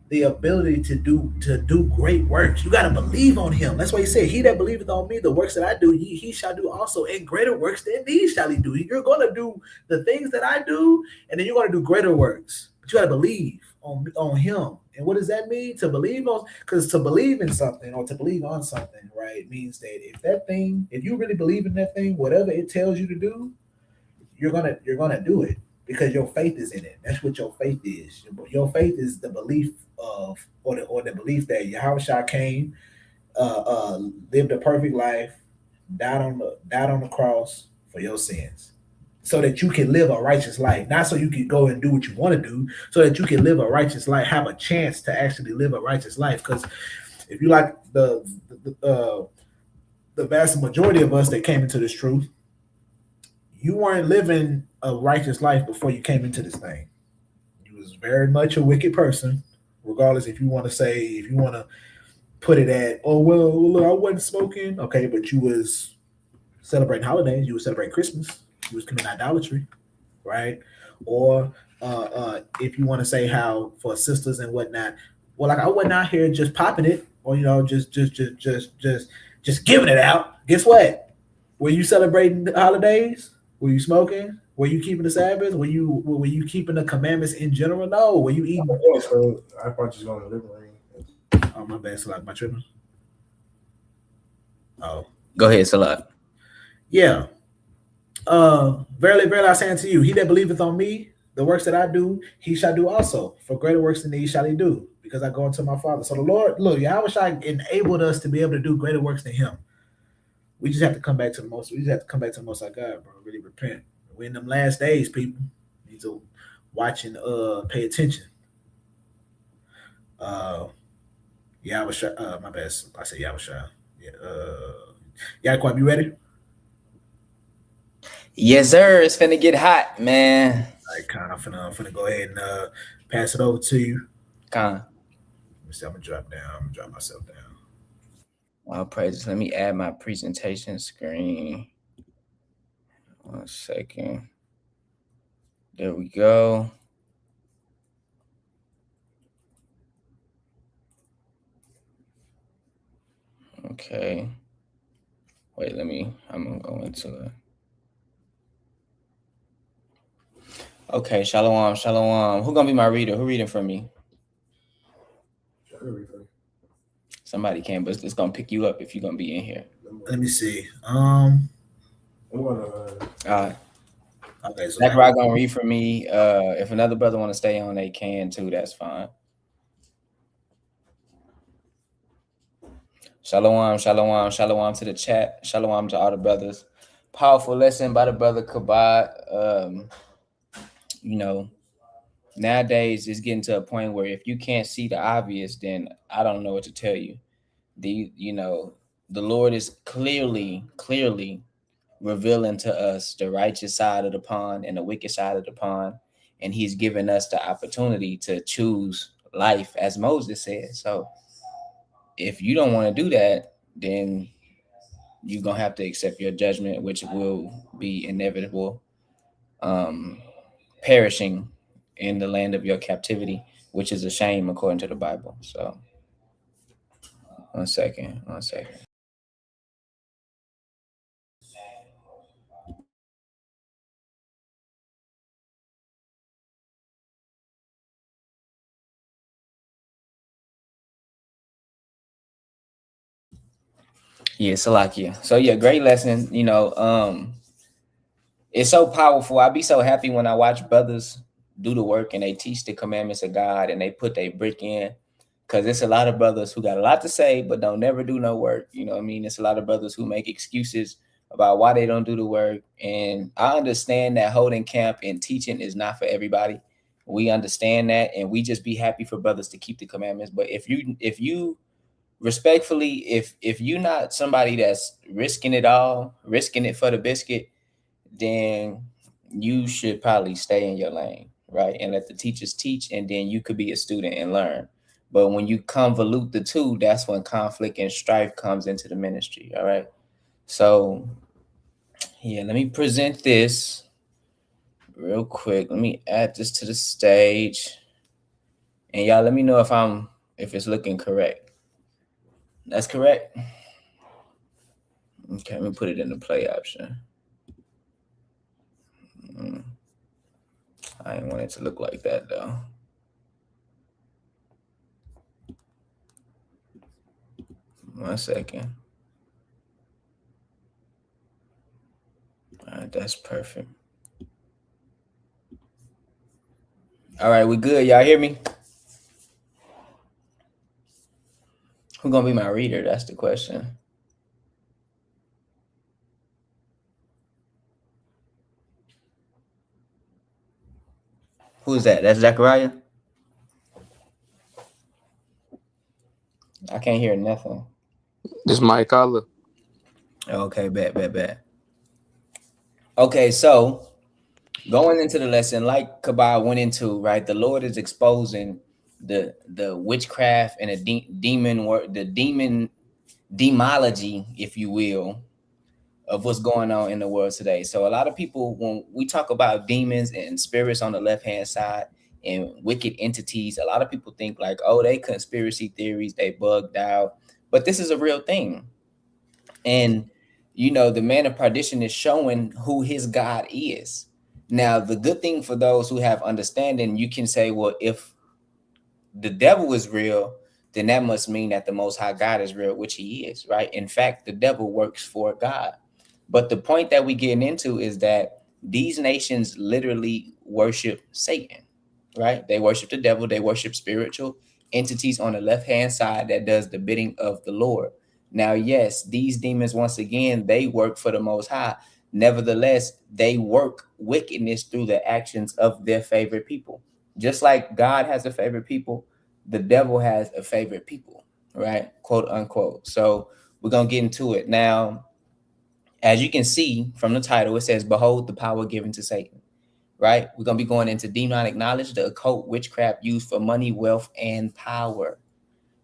the ability to do great works. You got to believe on him. That's why he said, he that believeth on me, the works that I do, he shall do also, and greater works than these shall he do. You're going to do the things that I do, and then you're going to do greater works. But you got to believe on him. And what does that mean? To believe on, because to believe in something or to believe on something, right, means that if you really believe in that thing, whatever it tells you to do, you're gonna do it because your faith is in it. That's what your faith is. Your faith is the belief of, or the belief that Yahushua came, lived a perfect life, died on the cross for your sins, so that you can live a righteous life. Not so you can go and do what you want to do, so that you can live a righteous life, have a chance to actually live a righteous life. Because if you like the vast majority of us that came into this truth, you weren't living a righteous life before you came into this thing. You was very much a wicked person, regardless if you want to put it at, oh well, look, I wasn't smoking, okay, but you was celebrating holidays, you was celebrating Christmas, you was committing idolatry, right? Or if you want to say how for sisters and whatnot, well, like I wasn't out here just popping it, or just giving it out. Guess what? Were you celebrating the holidays? Were you smoking? Were you keeping the Sabbath? Were you keeping the commandments in general? No. Were you eating? Yeah, so I thought you was going to living room. Oh, my bad. So like my tripping. Oh, Go ahead, Salat. yeah. Verily, verily, I say unto you, he that believeth on me, the works that I do, he shall do also. For greater works than these shall he do, because I go unto my Father. So the Lord, look, Yahweh Shai enabled us to be able to do greater works than him. We just have to come back to the most. We just have to come back to the Most High God, bro. Really repent. We're in them last days, people. Need to watch and pay attention. My bad. I said Yahweh. Yeah. Yaquab, you ready? Yes, sir. It's finna get hot, man. All right, Con. I'm finna go ahead and pass it over to you. Con. Let me see. I'm gonna drop down. I'm gonna drop myself down. All praises. Let me add my presentation screen. 1 second. There we go. Okay. Wait, I'm gonna go into it. Okay, shalom, shalom. Who gonna be my reader? Who reading for me? Somebody can, but it's gonna pick you up if you're gonna be in here. Let me see. Okay, So Zachariah gonna read for me. If another brother want to stay on, they can too. That's fine. Shalom, shalom, shalom to the chat. Shalom to all the brothers. Powerful lesson by the brother Kabad. Nowadays it's getting to a point where if you can't see the obvious, then I don't know what to tell you. The Lord is clearly revealing to us the righteous side of the pond and the wicked side of the pond, and he's given us the opportunity to choose life, as Moses said. So if you don't want to do that, then you're gonna have to accept your judgment, which will be inevitable, perishing in the land of your captivity, which is a shame according to the Bible. So one second. Yeah, Salakia. So yeah, great lesson. It's so powerful. I be so happy when I watch brothers do the work and they teach the commandments of God and they put their brick in. Because it's a lot of brothers who got a lot to say, but don't never do no work. You know what I mean? It's a lot of brothers who make excuses about why they don't do the work. And I understand that holding camp and teaching is not for everybody. We understand that, and we just be happy for brothers to keep the commandments. But if you respectfully, if you're not somebody that's risking it all, risking it for the biscuit, then you should probably stay in your lane, right? And let the teachers teach, and then you could be a student and learn. But when you convolute the two, that's when conflict and strife comes into the ministry. All right. So yeah, let me present this real quick. Let me add this to the stage. And y'all let me know if it's looking correct. That's correct. Okay, let me put it in the play option. I didn't want it to look like that though. One second. All right, that's perfect. All right, we good. Y'all hear me? Who's gonna be my reader? That's the question. Who's that? That's Zechariah? I can't hear nothing. This Mike Collar. Okay, bet. Okay, so going into the lesson, like Kabal went into, right? The Lord is exposing the witchcraft and the demon demology, if you will, of what's going on in the world today. So a lot of people, when we talk about demons and spirits on the left-hand side and wicked entities, a lot of people think like, oh, they conspiracy theories, they bugged out. But this is a real thing. And, you know, the man of perdition is showing who his God is. Now, the good thing for those who have understanding, you can say, well, if the devil is real, then that must mean that the Most High God is real, which he is, right? In fact, the devil works for God. But the point that we're getting into is that these nations literally worship Satan, right? They worship the devil. They worship spiritual entities on the left-hand side that does the bidding of the Lord. Now, yes, these demons, once again, they work for the Most High. Nevertheless, they work wickedness through the actions of their favorite people. Just like God has a favorite people, the devil has a favorite people, right? Quote unquote. So we're going to get into it. Now, as you can see from the title, it says, behold the power given to Satan, right? We're going to be going into demonic knowledge, the occult witchcraft used for money, wealth, and power,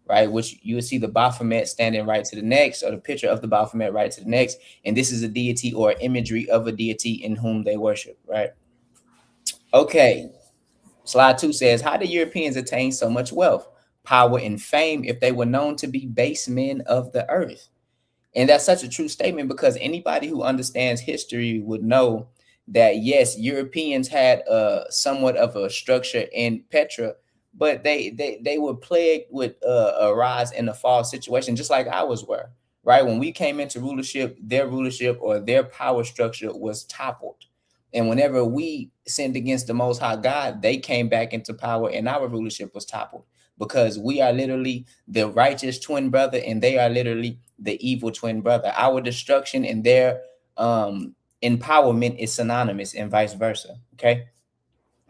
right? Which you will see the Baphomet standing right to the next, or the picture of the Baphomet right to the next. And this is a deity or imagery of a deity in whom they worship, right? Okay. Slide 2 says, how did Europeans attain so much wealth, power, and fame if they were known to be base men of the earth? And that's such a true statement, because anybody who understands history would know that, yes, Europeans had somewhat of a structure in Petra, but they were plagued with a rise and a fall situation, just like ours were, right? When we came into rulership, their rulership or their power structure was toppled. And whenever we sinned against the Most High God, they came back into power and our rulership was toppled, because we are literally the righteous twin brother and they are literally the evil twin brother. Our destruction and their empowerment is synonymous, and vice versa. Okay.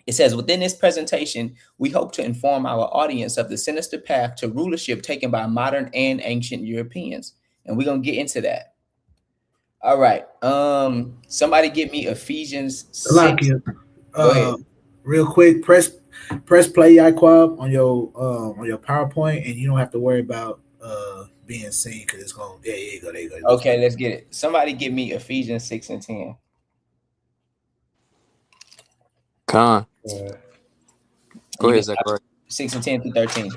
It says, within this presentation, we hope to inform our audience of the sinister path to rulership taken by modern and ancient Europeans. And we're going to get into that. All right. Somebody get me Ephesians 6. Salakia, Go ahead. real quick, press play Yaquab on your PowerPoint, and you don't have to worry about being seen, because it's going. There you go. There you go. Okay, let's get it. Somebody give me Ephesians 6 and 10. Con. Go ahead, Zachariah. 6 and 10 through 13.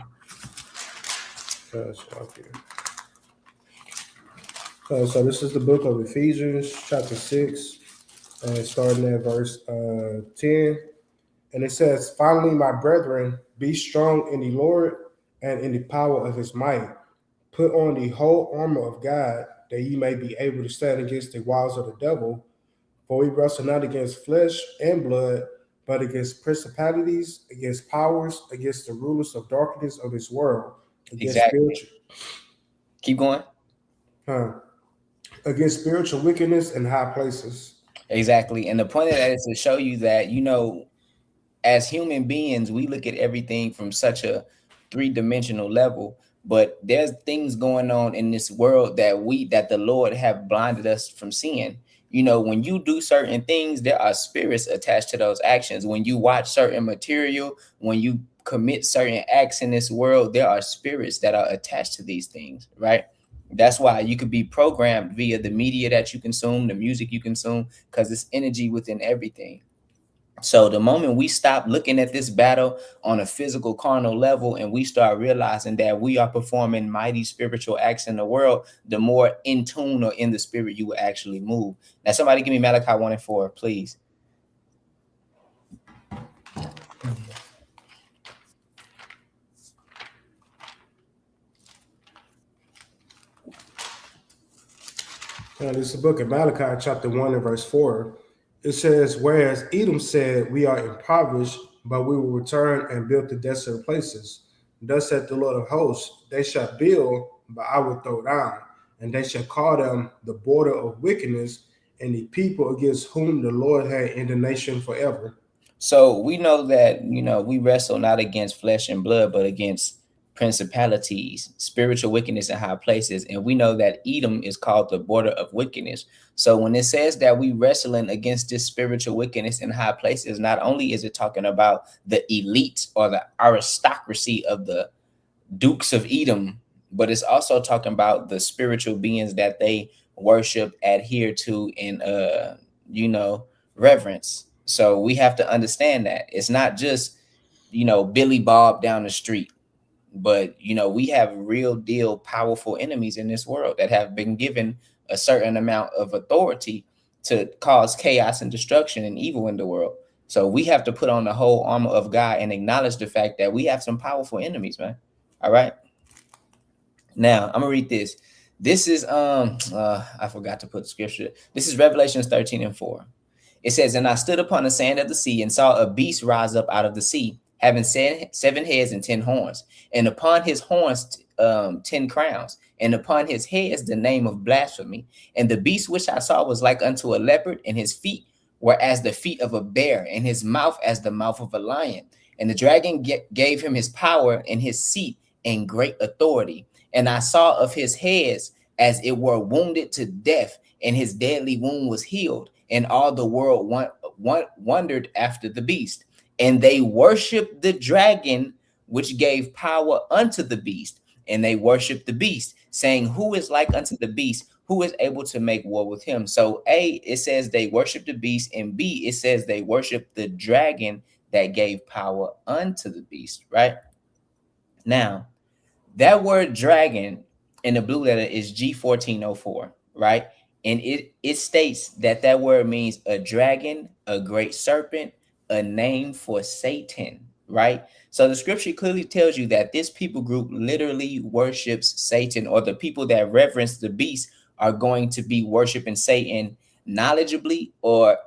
So this is the book of Ephesians, chapter 6, starting at verse 10. And it says, finally, my brethren, be strong in the Lord and in the power of his might. Put on the whole armor of God, that ye may be able to stand against the wiles of the devil. For we wrestle not against flesh and blood, but against principalities, against powers, against the rulers of darkness of this world, against spiritual. Keep going. Against spiritual wickedness in high places. Exactly. And the point of that is to show you that, you know, as human beings, we look at everything from such a three-dimensional level, but there's things going on in this world that the Lord have blinded us from seeing. You know, when you do certain things, there are spirits attached to those actions. When you watch certain material, when you commit certain acts in this world, there are spirits that are attached to these things, right? That's why you could be programmed via the media that you consume, the music you consume, because it's energy within everything. So the moment we stop looking at this battle on a physical carnal level and we start realizing that we are performing mighty spiritual acts in the world, the more in tune or in the spirit you will actually move. Now, somebody give me Malachi 1:4, please. This is the book of Malachi, chapter 1 and verse 4. It says, whereas Edom said, we are impoverished, but we will return and build the desolate places. Thus saith the Lord of hosts, they shall build, but I will throw down, and they shall call them the border of wickedness, and the people against whom the Lord had indignation forever. So we know that, we wrestle not against flesh and blood, but against principalities, spiritual wickedness in high places. And we know that Edom is called the border of wickedness. So when it says that we wrestling against this spiritual wickedness in high places, not only is it talking about the elite or the aristocracy of the Dukes of Edom, but it's also talking about the spiritual beings that they worship, adhere to, and reverence. So we have to understand that it's not just Billy Bob down the street, but we have real deal powerful enemies in this world that have been given a certain amount of authority to cause chaos and destruction and evil in the world. So we have to put on the whole armor of God and acknowledge the fact that we have some powerful enemies, man. All right. Now I'm gonna read this. This is I forgot to put scripture. This is Revelations 13:4. It says, and I stood upon the sand of the sea and saw a beast rise up out of the sea, having 7 heads and 10 horns, and upon his horns 10 crowns, and upon his heads the name of blasphemy. And the beast which I saw was like unto a leopard, and his feet were as the feet of a bear, and his mouth as the mouth of a lion. And the dragon gave him his power and his seat and great authority. And I saw of his heads as it were wounded to death, and his deadly wound was healed. And all the world wondered after the beast. And they worshiped the dragon, which gave power unto the beast. And they worshiped the beast, saying, who is like unto the beast? Who is able to make war with him? So A, it says they worship the beast. And B, it says they worship the dragon that gave power unto the beast, right? Now, that word dragon in the blue letter is G1404, right? And it states that word means a dragon, a great serpent, a name for Satan, right? So the scripture clearly tells you that this people group literally worships Satan, or the people that reverence the beast are going to be worshiping Satan knowledgeably or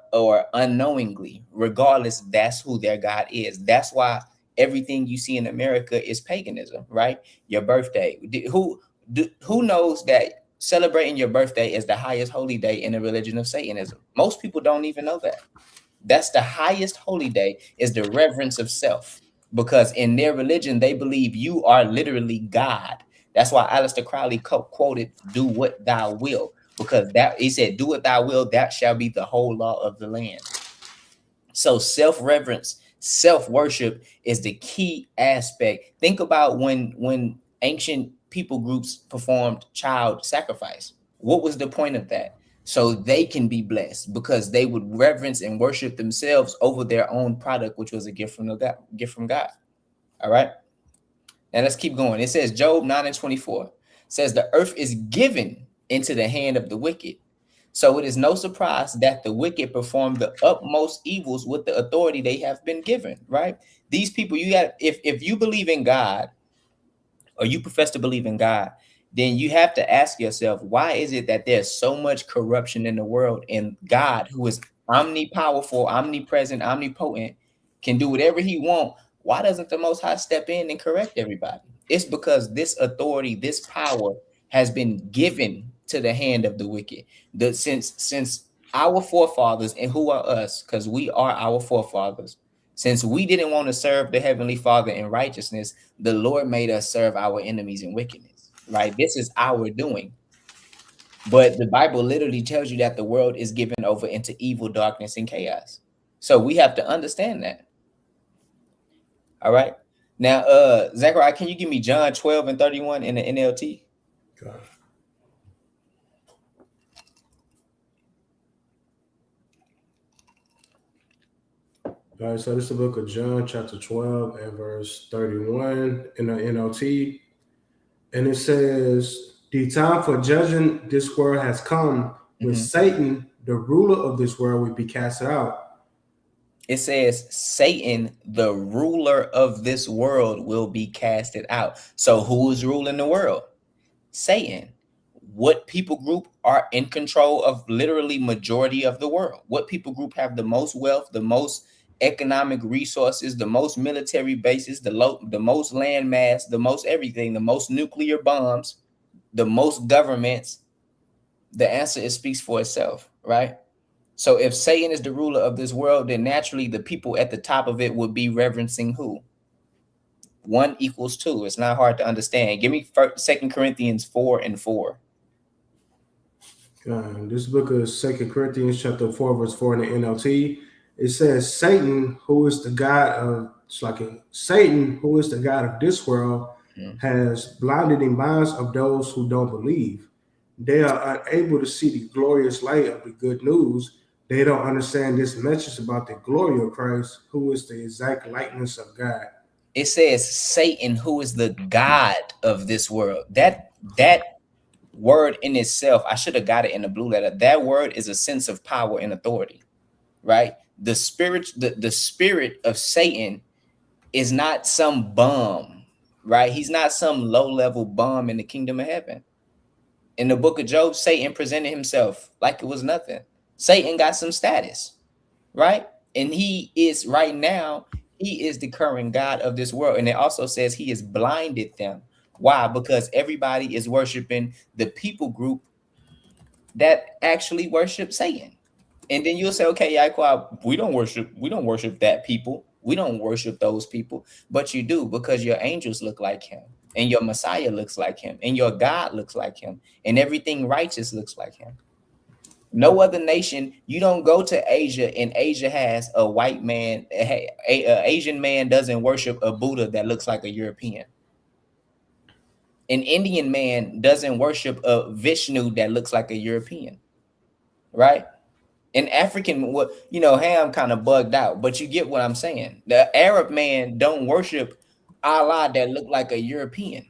unknowingly. Regardless, that's who their God is. That's why everything you see in America is paganism, right? Your birthday. Who knows that celebrating your birthday is the highest holy day in the religion of Satanism? Most people don't even know that. That's the highest holy day, is the reverence of self, because in their religion, they believe you are literally God. That's why Aleister Crowley quoted, do what thou will, because that he said, do what thou will, that shall be the whole law of the land. So self-reverence, self-worship is the key aspect. Think about when ancient people groups performed child sacrifice. What was the point of that? So they can be blessed, because they would reverence and worship themselves over their own product, which was a gift from God. All right. Now let's keep going. It says Job 9:24 says the earth is given into the hand of the wicked. So it is no surprise that the wicked perform the utmost evils with the authority they have been given, right? These people, if you believe in God, or you profess to believe in God, then you have to ask yourself, why is it that there's so much corruption in the world, and God, who is omnipowerful, omnipresent, omnipotent, can do whatever he wants? Why doesn't the Most High step in and correct everybody? It's because this authority, this power has been given to the hand of the wicked. Since our forefathers, and who are us, because we are our forefathers, since we didn't want to serve the Heavenly Father in righteousness, the Lord made us serve our enemies in wickedness, right? This is our doing. But the Bible literally tells you that the world is given over into evil, darkness, and chaos. So we have to understand that. All right. Now, Zechariah, can you give me John 12 and 31 in the NLT? God. All right, so this is the book of John, chapter 12, and verse 31 in the NLT. And it says, the time for judging this world has come, when Satan, the ruler of this world, will be cast out. It says Satan, the ruler of this world, will be casted out. So who is ruling the world? Satan. What people group are in control of literally majority of the world? What people group have the most wealth, the most economic resources, the most military bases, the most land mass, the most everything, the most nuclear bombs, the most governments? The answer is speaks for itself, right? So if Satan is the ruler of this world, then naturally the people at the top of it would be reverencing who? 1 equals 2. It's not hard to understand. Give me 2 Corinthians 4 and 4. This book of 2 Corinthians chapter 4, verse 4 in the NLT. It says, Satan, who is the God of Satan, who is the God of this world, has blinded the minds of those who don't believe. They are unable to see the glorious light of the good news. They don't understand this message about the glory of Christ, who is the exact likeness of God. It says Satan, who is the God of this world. That word in itself, I should have got it in the blue letter. That word is a sense of power and authority, right? The spirit of Satan is not some bum, right? He's not some low-level bum in the kingdom of heaven. In the book of Job, Satan presented himself like it was nothing. Satan got some status, right? And he is right now, he is the current God of this world. And it also says he has blinded them. Why? Because everybody is worshiping the people group that actually worship Satan. And then you'll say, okay, Yaquab, we don't worship that people. We don't worship those people. But you do, because your angels look like him, and your Messiah looks like him, and your God looks like him, and everything righteous looks like him. No other nation, you don't go to Asia and Asia has a white man, a Asian man doesn't worship a Buddha that looks like a European. An Indian man doesn't worship a Vishnu that looks like a European, right? An African, I'm kind of bugged out, but you get what I'm saying. The Arab man don't worship Allah that look like a European.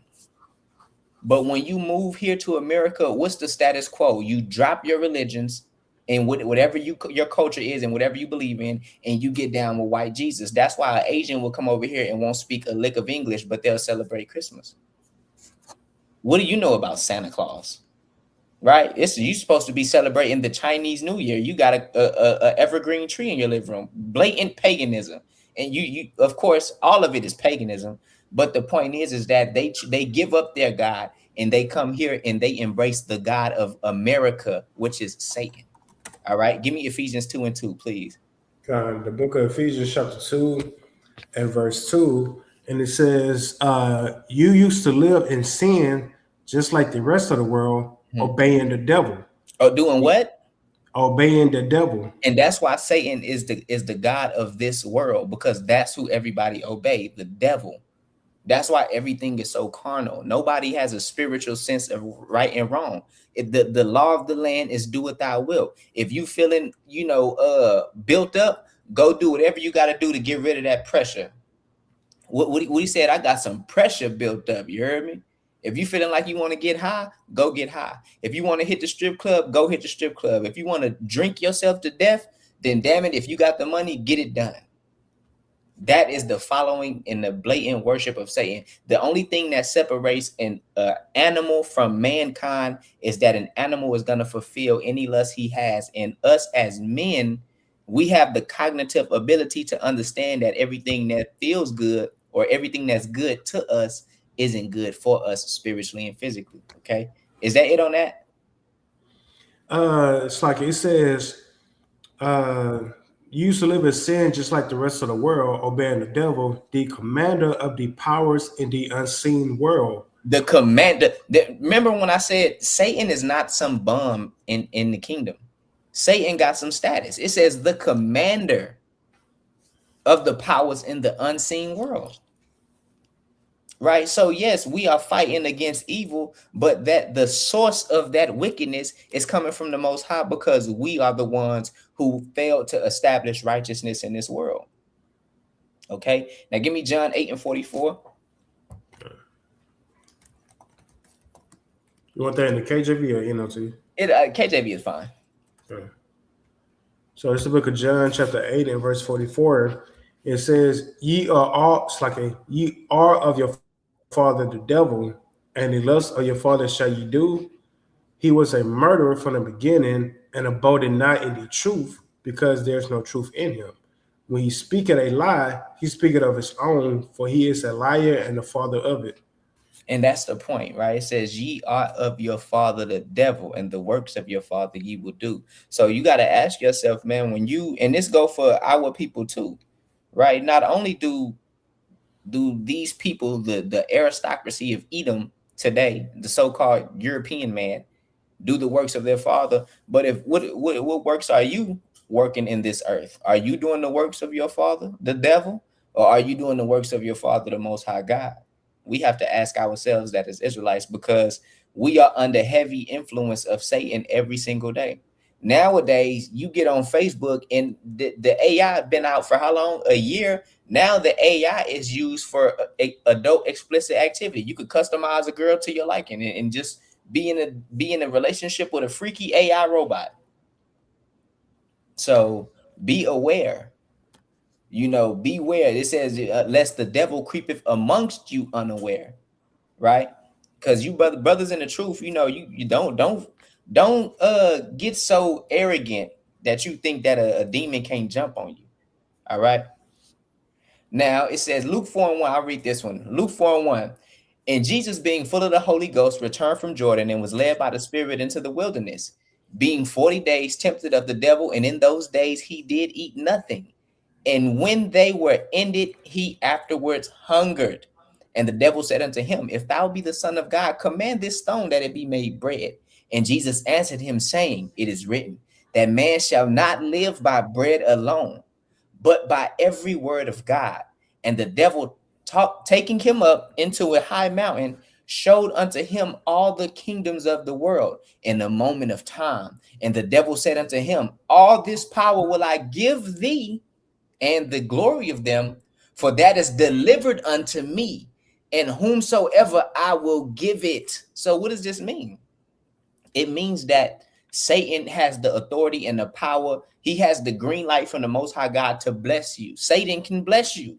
But when you move here to America, what's the status quo? You drop your religions and whatever your culture is and whatever you believe in, and you get down with white Jesus. That's why an Asian will come over here and won't speak a lick of English, but they'll celebrate Christmas. What do you know about Santa Claus? Right? You're supposed to be celebrating the Chinese New Year. You got a evergreen tree in your living room. Blatant paganism. And you of course, all of it is paganism. But the point is that they give up their God and they come here and they embrace the God of America, which is Satan. All right. Give me Ephesians 2 and 2, please. The book of Ephesians chapter 2 and verse 2. And it says, you used to live in sin just like the rest of the world, obeying the devil. Oh, doing what? Obeying the devil. And that's why Satan is the God of this world, because that's who everybody obey, the devil. That's why everything is so carnal. Nobody has a spiritual sense of right and wrong. The law of the land is do what thou wilt. If you feeling, built up, go do whatever you got to do to get rid of that pressure. What he said, I got some pressure built up. You heard me? If you feeling like you want to get high, go get high. If you want to hit the strip club, go hit the strip club. If you want to drink yourself to death, then damn it, if you got the money, get it done. That is the following in the blatant worship of Satan. The only thing that separates an animal from mankind is that an animal is going to fulfill any lust he has. And us as men, we have the cognitive ability to understand that everything that feels good or everything that's good to us isn't good for us spiritually and physically. Okay. Is that it on that? It's like it says, you used to live in sin just like the rest of the world, obeying the devil, the commander of the powers in the unseen world. The commander. Remember when I said Satan is not some bum in the kingdom. Satan got some status. It says the commander of the powers in the unseen world. right? So yes, we are fighting against evil, but that the source of that wickedness is coming from the Most High, because we are the ones who failed to establish righteousness in this world. Okay, now give me John 8:44. You want that in the KJV or NLT? KJV is fine. Okay. So it's the book of John, chapter 8 and verse 44. It says, ye are all, it's like ye are of your father the devil, and the lust of your father shall ye do. He was a murderer from the beginning, and abode not in the truth, because there's no truth in him. When he speaketh a lie, he speaketh of his own, for he is a liar and the father of it. And that's the point, right? It says, ye are of your father the devil, and the works of your father ye will do. So you got to ask yourself, man, when you, and this go for our people too, right? Not only do these people, the aristocracy of Edom today, the so-called European man, do the works of their father, but if what works are you working in this earth? Are you doing the works of your father, the devil, or are you doing the works of your father, the Most High God? We have to ask ourselves that as Israelites, because we are under heavy influence of Satan every single day. Nowadays, you get on Facebook and the AI been out for how long? A year. Now the AI is used for adult explicit activity. You could customize a girl to your liking and just be in a relationship with a freaky AI robot. So be aware. Beware. It says, lest the devil creepeth amongst you unaware, right? Because you brothers in the truth, you don't get so arrogant that you think that a demon can't jump on you. All right. Now it says Luke 4:1. I'll read this one. Luke 4:1. And Jesus, being full of the Holy Ghost, returned from Jordan and was led by the Spirit into the wilderness, being 40 days tempted of the devil. And in those days he did eat nothing. And when they were ended, he afterwards hungered. And the devil said unto him, if thou be the Son of God, command this stone that it be made bread. And Jesus answered him, saying, it is written, that man shall not live by bread alone, but by every word of God. And the devil, taking him up into a high mountain, showed unto him all the kingdoms of the world in a moment of time. And the devil said unto him, all this power will I give thee, and the glory of them, for that is delivered unto me, and whomsoever I will give it. So what does this mean? It means that Satan has the authority and the power. He has the green light from the Most High God to bless you. Satan can bless you,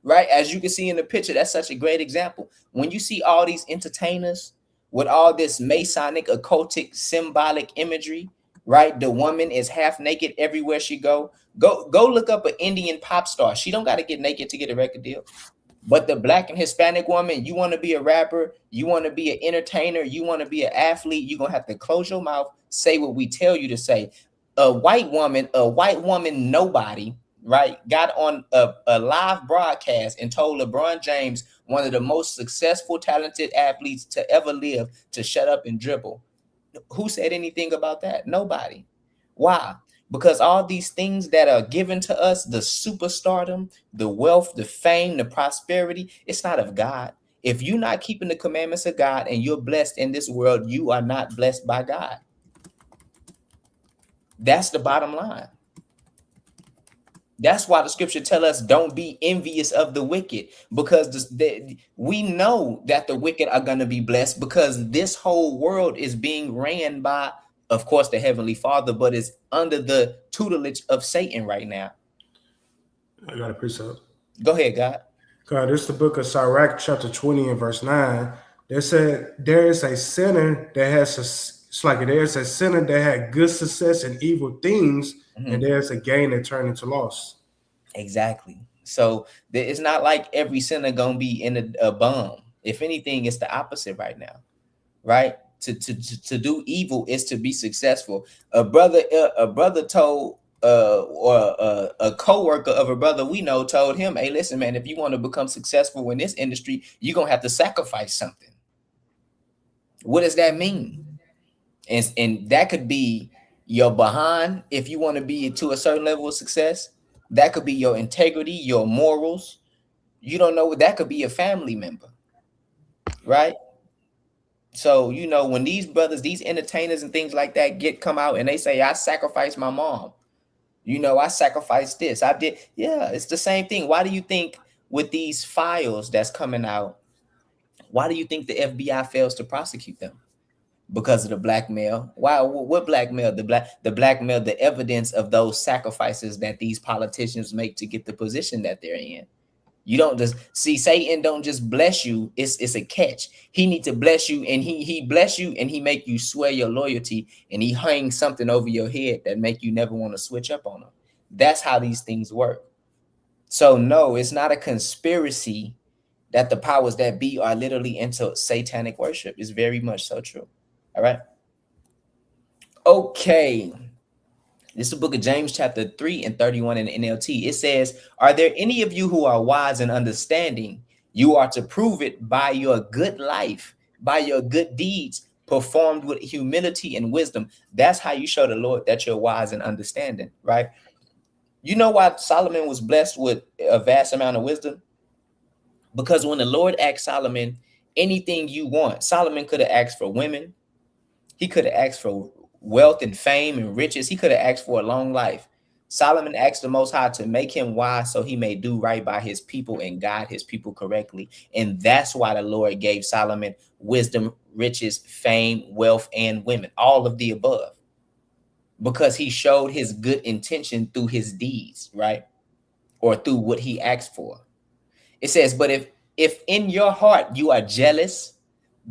right? As you can see in the picture, that's such a great example. When you see all these entertainers with all this Masonic, occultic, symbolic imagery, right? The woman is half naked everywhere she go. Go look up an Indian pop star. She don't got to get naked to get a record deal. But the Black and Hispanic woman, you want to be a rapper, you want to be an entertainer, you want to be an athlete, you're going to have to close your mouth, say what we tell you to say. A white woman, nobody, right, got on a live broadcast and told LeBron James, one of the most successful, talented athletes to ever live, to shut up and dribble. Who said anything about that? Nobody. Why? Because all these things that are given to us, the superstardom, the wealth, the fame, the prosperity, it's not of God. If you're not keeping the commandments of God and you're blessed in this world, you are not blessed by God. That's the bottom line. That's why the scripture tell us don't be envious of the wicked, because we know that the wicked are going to be blessed, because this whole world is being ran by, of course, the Heavenly Father, but it's under the tutelage of Satan right now. I got a precept. Go ahead, God. God, this is the book of Sirach, chapter 20 and verse 9. They said there is a sinner that there's a sinner that had good success in evil things, and there's a gain that turned into loss. Exactly. So it's not like every sinner gonna be in a bum. If anything, it's the opposite right now, right? To do evil is to be successful. A brother told or a co-worker of a brother we know told him, hey, listen, man, if you want to become successful in this industry, you're gonna have to sacrifice something. What does that mean? And that could be your behind, if you want to be to a certain level of success. That could be your integrity, your morals. You don't know, that could be a family member. right? So, you know, when these brothers, these entertainers and things like that come out and they say, I sacrificed my mom, you know, I sacrificed this, I did. Yeah, it's the same thing. Why do you think with these files that's coming out, why do you think the FBI fails to prosecute them? Because of the blackmail. Why? What blackmail? The blackmail, the evidence of those sacrifices that these politicians make to get the position that they're in. You don't just see Satan don't just bless you. It's a catch. He needs to bless you, and he bless you, and he make you swear your loyalty, and he hangs something over your head that make you never want to switch up on him. That's how these things work. So no, it's not a conspiracy that the powers that be are literally into satanic worship. It's very much so true. All right. Okay. This is the book of James, chapter 3 and 31 in the NLT. It says, are there any of you who are wise and understanding? You are to prove it by your good life, by your good deeds, performed with humility and wisdom. That's how you show the Lord that you're wise and understanding, right? You know why Solomon was blessed with a vast amount of wisdom? Because when the Lord asked Solomon, anything you want, Solomon could have asked for women. He could have asked for wealth and fame and riches. He could have asked for a long life. Solomon asked the Most High to make him wise so he may do right by his people and guide his people correctly. And that's why the Lord gave Solomon wisdom, riches, fame, wealth, and women, all of the above, because he showed his good intention through his deeds, right? Or through what he asked for. It says, but if in your heart you are jealous,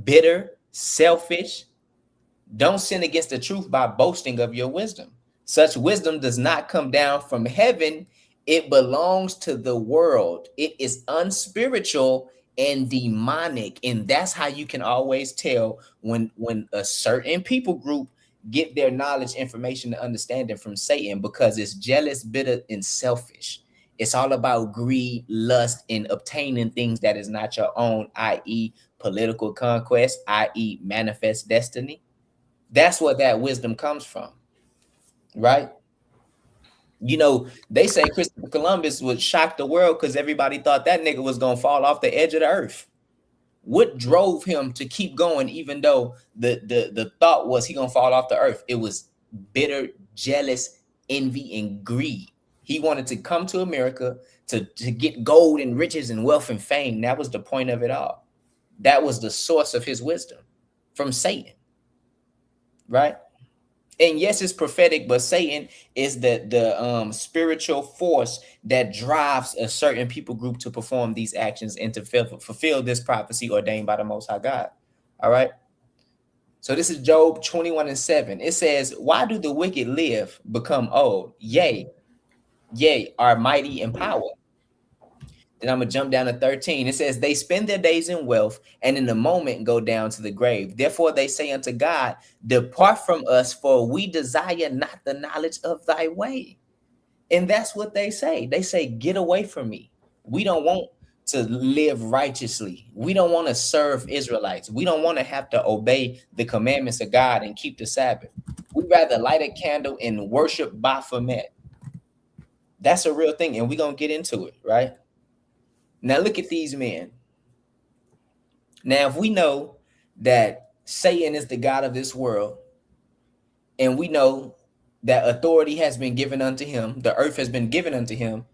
bitter, selfish, don't sin against the truth by boasting of your wisdom. Such wisdom does not come down from heaven. It belongs to the world. It is unspiritual and demonic. And that's how you can always tell when a certain people group get their knowledge, information, and understanding from Satan, because it's jealous, bitter, and selfish. It's all about greed, lust, and obtaining things that is not your own, i.e. political conquest, i.e. manifest destiny. That's what that wisdom comes from, right? You know, they say Christopher Columbus would shock the world because everybody thought that nigga was going to fall off the edge of the earth. What drove him to keep going, even though the thought was he going to fall off the earth? It was bitter, jealous, envy, and greed. He wanted to come to America to get gold and riches and wealth and fame. That was the point of it all. That was the source of his wisdom from Satan. Right? And yes, it's prophetic, but Satan is the spiritual force that drives a certain people group to perform these actions and to fulfill this prophecy ordained by the Most High God. All right. So this is Job 21:7. It says, why do the wicked live, become old? Yea, are mighty in power. Then I'm going to jump down to 13. It says, they spend their days in wealth and in a moment go down to the grave. Therefore they say unto God, depart from us, for we desire not the knowledge of thy way. And that's what they say. They say, get away from me. We don't want to live righteously. We don't want to serve Israelites. We don't want to have to obey the commandments of God and keep the Sabbath. We'd rather light a candle and worship Baphomet. That's a real thing. And we're going to get into it, right? Now look at these men. Now, if we know that Satan is the God of this world, and we know that authority has been given unto him, the earth has been given unto him,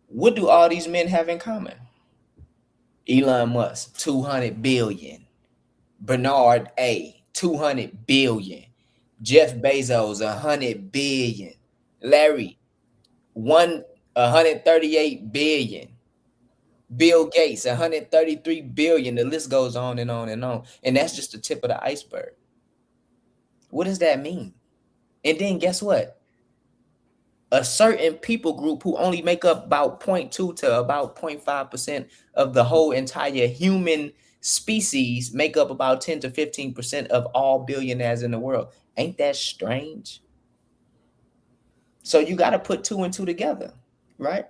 what do all these men have in common? Elon Musk, 200 billion. Bernard A, 200 billion. Jeff Bezos, 100 billion. Larry, 138 billion. Bill Gates, 133 billion. The list goes on and on and on. And that's just the tip of the iceberg. What does that mean? And then guess what? A certain people group who only make up about 0.2 to about 0.5% of the whole entire human species make up about 10 to 15% of all billionaires in the world. Ain't that strange? So you got to put 2 and 2 together, right?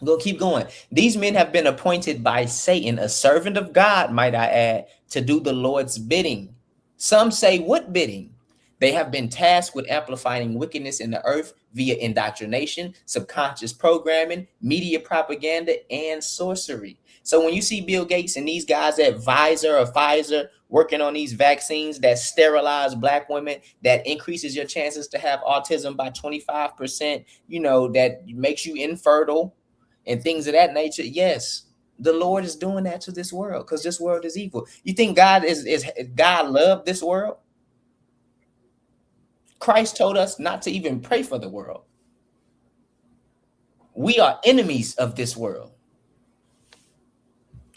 We'll keep going. These men have been appointed by Satan, a servant of God, might I add, to do the Lord's bidding. Some say, what bidding? They have been tasked with amplifying wickedness in the earth via indoctrination, subconscious programming, media propaganda, and sorcery. So when you see Bill Gates and these guys at Pfizer or Pfizer working on these vaccines that sterilize black women, that increases your chances to have autism by 25%, you know, that makes you infertile and things of that nature. Yes, the Lord is doing that to this world because this world is evil. You think God is God love this world? Christ told us not to even pray for the world. We are enemies of this world.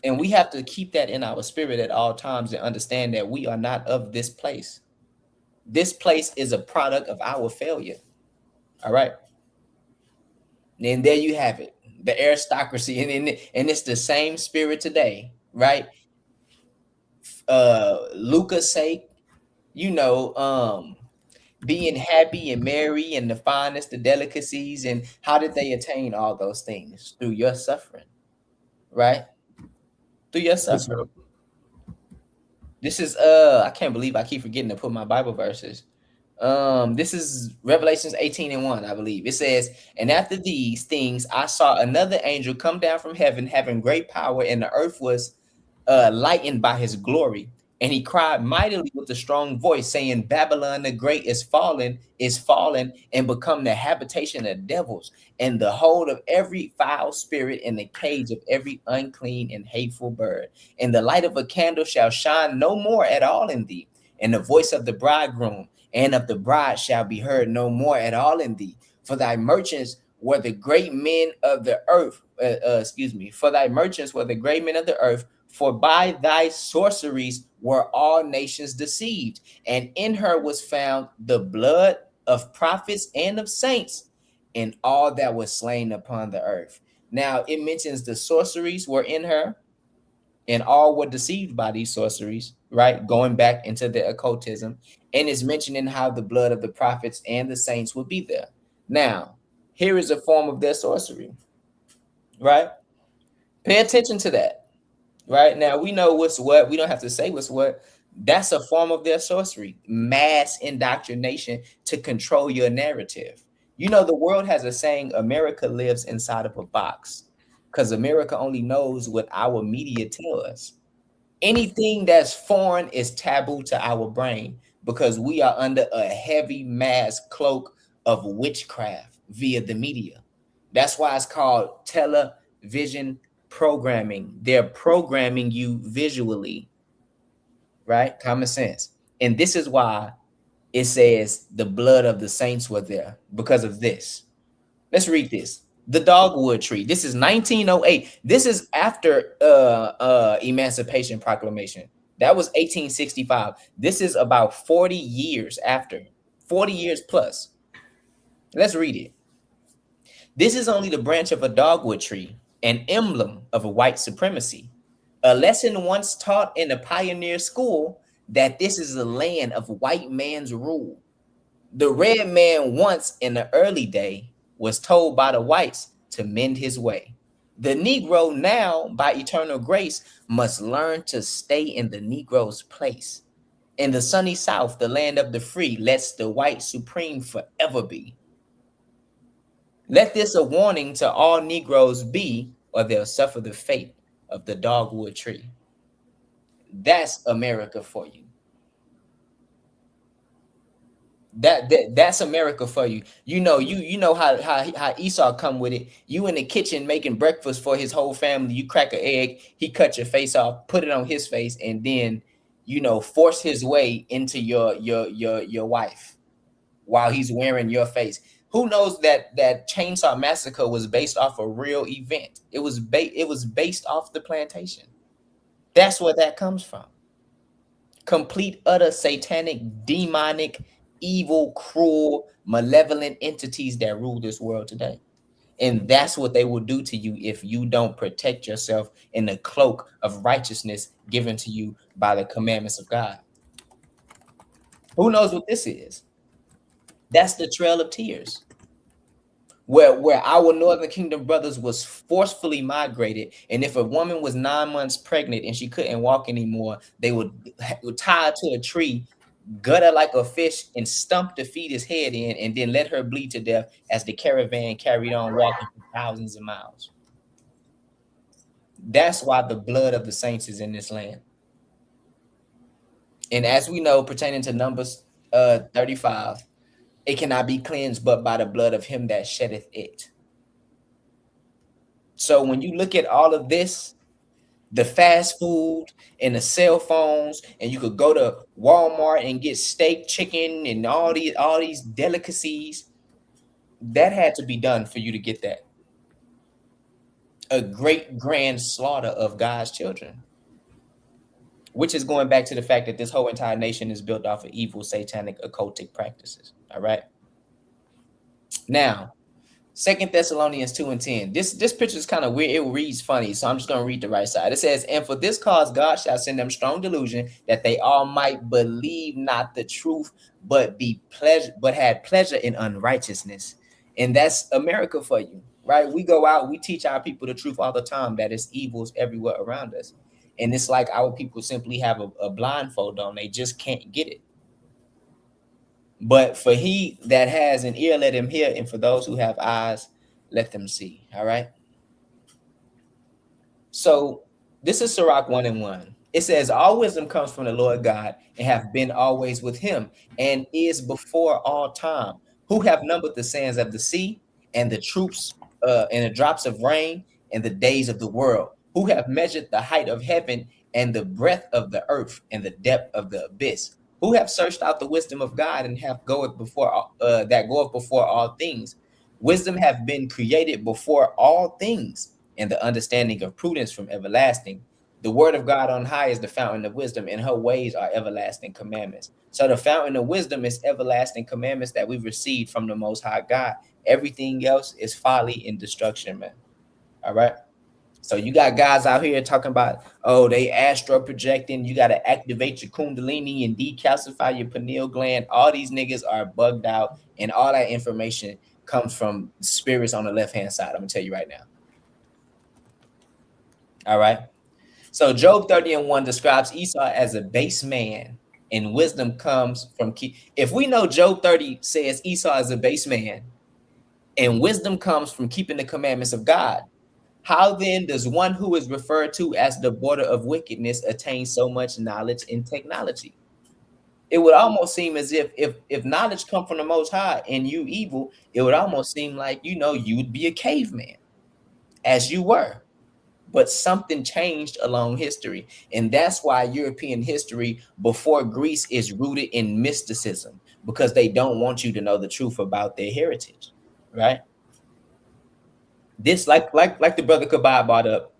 And we have to keep that in our spirit at all times and understand that we are not of this place. This place is a product of our failure. All right. And there you have it, the aristocracy. And it's the same spirit today, right? Luca's sake, you know, being happy and merry and the finest, the delicacies. And how did they attain all those things? Through your suffering, right? Through your suffering. This is I can't believe I keep forgetting to put my Bible verses. This is Revelations 18:1, I believe. It says, and after these things I saw another angel come down from heaven, having great power, and the earth was lightened by his glory. And he cried mightily with a strong voice, saying, Babylon the great is fallen, and become the habitation of devils, and the hold of every foul spirit, and the cage of every unclean and hateful bird. And the light of a candle shall shine no more at all in thee, and the voice of the bridegroom and of the bride shall be heard no more at all in thee. For thy merchants were the great men of the earth. For thy merchants were the great men of the earth. For by thy sorceries were all nations deceived. And in her was found the blood of prophets and of saints, and all that was slain upon the earth. Now it mentions the sorceries were in her, and all were deceived by these sorceries, right? Going back into the occultism. And it's mentioning how the blood of the prophets and the saints would be there. Now, here is a form of their sorcery, right? Pay attention to that. Right now, we know what's what. We don't have to say what's what. That's a form of their sorcery, mass indoctrination to control your narrative. You know, the world has a saying, America lives inside of a box, because America only knows what our media tell us. Anything that's foreign is taboo to our brain because we are under a heavy mass cloak of witchcraft via the media. That's why it's called television programming. They're programming you visually, right? Common sense. And this is why it says the blood of the saints were there, because of this. Let's read this. The dogwood tree. This is 1908. This is after Emancipation Proclamation. That was 1865. This is about 40 years after. 40 years plus. Let's read it. This is only the branch of a dogwood tree, an emblem of a white supremacy, a lesson once taught in a pioneer school that this is a land of white man's rule. The red man once in the early day was told by the whites to mend his way. The Negro now, by eternal grace, must learn to stay in the Negro's place. In the sunny South, the land of the free, lets the white supreme forever be. Let this a warning to all Negroes be, or they'll suffer the fate of the dogwood tree. That's America for you. That's America for you. You know how Esau come with it. You in the kitchen making breakfast for his whole family. You crack an egg, he cut your face off, put it on his face, and then force his way into your wife while he's wearing your face. Who knows that Chainsaw Massacre was based off a real event? It was based off the plantation. That's where that comes from. Complete, utter, satanic, demonic, evil, cruel, malevolent entities that rule this world today. And that's what they will do to you if you don't protect yourself in the cloak of righteousness given to you by the commandments of God. Who knows what this is? That's the Trail of Tears, where our Northern Kingdom brothers was forcefully migrated. And if a woman was 9 months pregnant and she couldn't walk anymore, they would tie her to a tree, gut her like a fish, and stump the fetus head in, and then let her bleed to death as the caravan carried on walking for thousands of miles. That's why the blood of the saints is in this land. And as we know, pertaining to Numbers 35, it cannot be cleansed but by the blood of him that sheddeth it. So when you look at all of this, the fast food and the cell phones, and you could go to Walmart and get steak, chicken, and all these delicacies, that had to be done for you to get that. A great grand slaughter of God's children, which is going back to the fact that this whole entire nation is built off of evil, satanic, occultic practices. All right. Now, 2 Thessalonians 2 and 10. This picture is kind of weird. It reads funny, so I'm just going to read the right side. It says, and for this cause God shall send them strong delusion, that they all might believe not the truth, but had pleasure in unrighteousness. And that's America for you, right? We go out, we teach our people the truth all the time, that it's evils everywhere around us. And it's like our people simply have a blindfold on. They just can't get it. But for he that has an ear, let him hear. And for those who have eyes, let them see. All right. So this is Sirach 1 and 1. It says, all wisdom comes from the Lord God, and have been always with him, and is before all time, who have numbered the sands of the sea, and the troops and the drops of rain, and the days of the world, who have measured the height of heaven, and the breadth of the earth, and the depth of the abyss, who have searched out the wisdom of God, and have goeth before all things. Wisdom have been created before all things, and the understanding of prudence from everlasting. The word of God on high is the fountain of wisdom, and her ways are everlasting commandments. So the fountain of wisdom is everlasting commandments that we've received from the Most High God. Everything else is folly and destruction, man. All right. So you got guys out here talking about, oh, they astro projecting. You got to activate your kundalini and decalcify your pineal gland. All these niggas are bugged out, and all that information comes from spirits on the left-hand side. I'm going to tell you right now. All right. So Job 30 and 1 describes Esau as a base man, and wisdom comes from if we know Job 30 says Esau is a base man, and wisdom comes from keeping the commandments of God, how then does one who is referred to as the border of wickedness attain so much knowledge and technology? It would almost seem as if knowledge come from the Most High and you evil, it would almost seem like, you would be a caveman, as you were. But something changed along history. And that's why European history before Greece is rooted in mysticism, because they don't want you to know the truth about their heritage, right? This, like the brother Kabab brought up,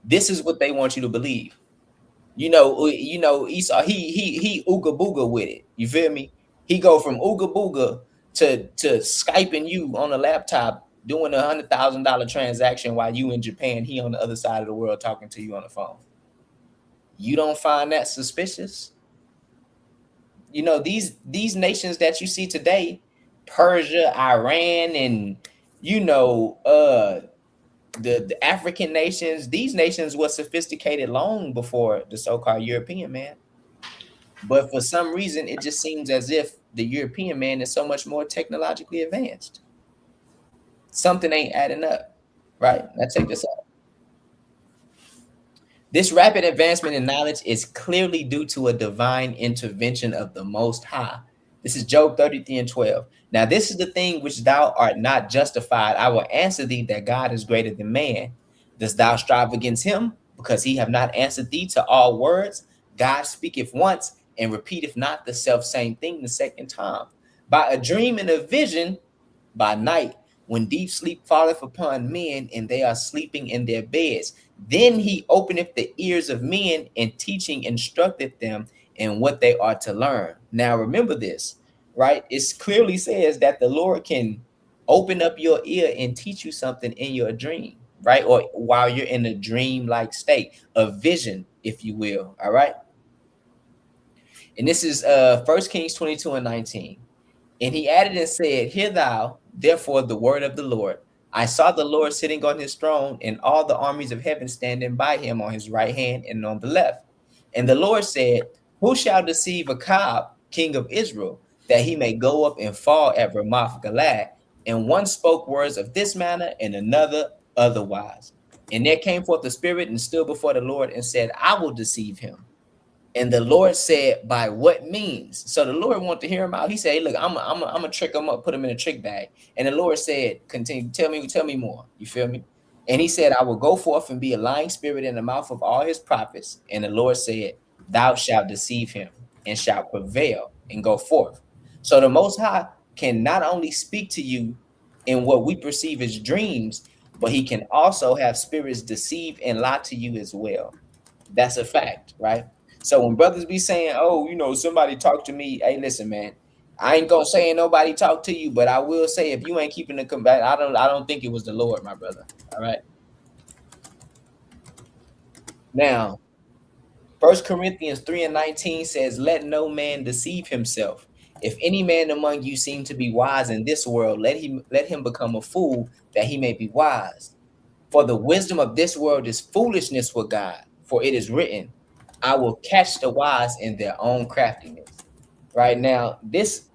this is what they want you to believe. Esau, he ooga booga with it. You feel me? He go from ooga booga to Skyping you on a laptop, doing a $100,000 transaction while you in Japan, he on the other side of the world talking to you on the phone. You don't find that suspicious? These nations that you see today, Persia, Iran, and the African nations, these nations were sophisticated long before the so-called European man. But for some reason, it just seems as if the European man is so much more technologically advanced. Something ain't adding up, right? Now check this out. This rapid advancement in knowledge is clearly due to a divine intervention of the Most High. This is Job 33 and 12. Now, this is the thing which thou art not justified. I will answer thee that God is greater than man. Dost thou strive against him, because he have not answered thee to all words? God speaketh once and repeateth not the self same thing the second time. By a dream and a vision by night, when deep sleep falleth upon men, and they are sleeping in their beds, then he openeth the ears of men, and teaching instructeth them in what they are to learn. Now remember this, right? It clearly says that the Lord can open up your ear and teach you something in your dream, right? Or while you're in a dream-like state, a vision, if you will. All right. And this is 1 Kings 22 and 19. And he added and said, hear thou, therefore, the word of the Lord. I saw the Lord sitting on his throne, and all the armies of heaven standing by him on his right hand and on the left. And the Lord said, who shall deceive Achab, king of Israel, that he may go up and fall at Ramoth Gilead? And one spoke words of this manner, and another otherwise. And there came forth the spirit and stood before the Lord and said, I will deceive him. And the Lord said, by what means? So the Lord wanted to hear him out. He said, hey, look, I'm gonna trick him up, put him in a trick bag. And the Lord said, continue, tell me more. You feel me? And he said, I will go forth and be a lying spirit in the mouth of all his prophets. And the Lord said, thou shalt deceive him and shalt prevail and go forth. So the Most High can not only speak to you in what we perceive as dreams, but he can also have spirits deceive and lie to you as well. That's a fact, right? So when brothers be saying, oh, you know, somebody talk to me, hey, listen, man, I ain't gonna say ain't nobody talk to you, but I will say if you ain't keeping the combat, I don't think it was the Lord, my brother. All right. Now, 1 Corinthians 3:19 says, let no man deceive himself. If any man among you seem to be wise in this world, let him become a fool that he may be wise. For the wisdom of this world is foolishness with God, for it is written, I will catch the wise in their own craftiness. Right now, this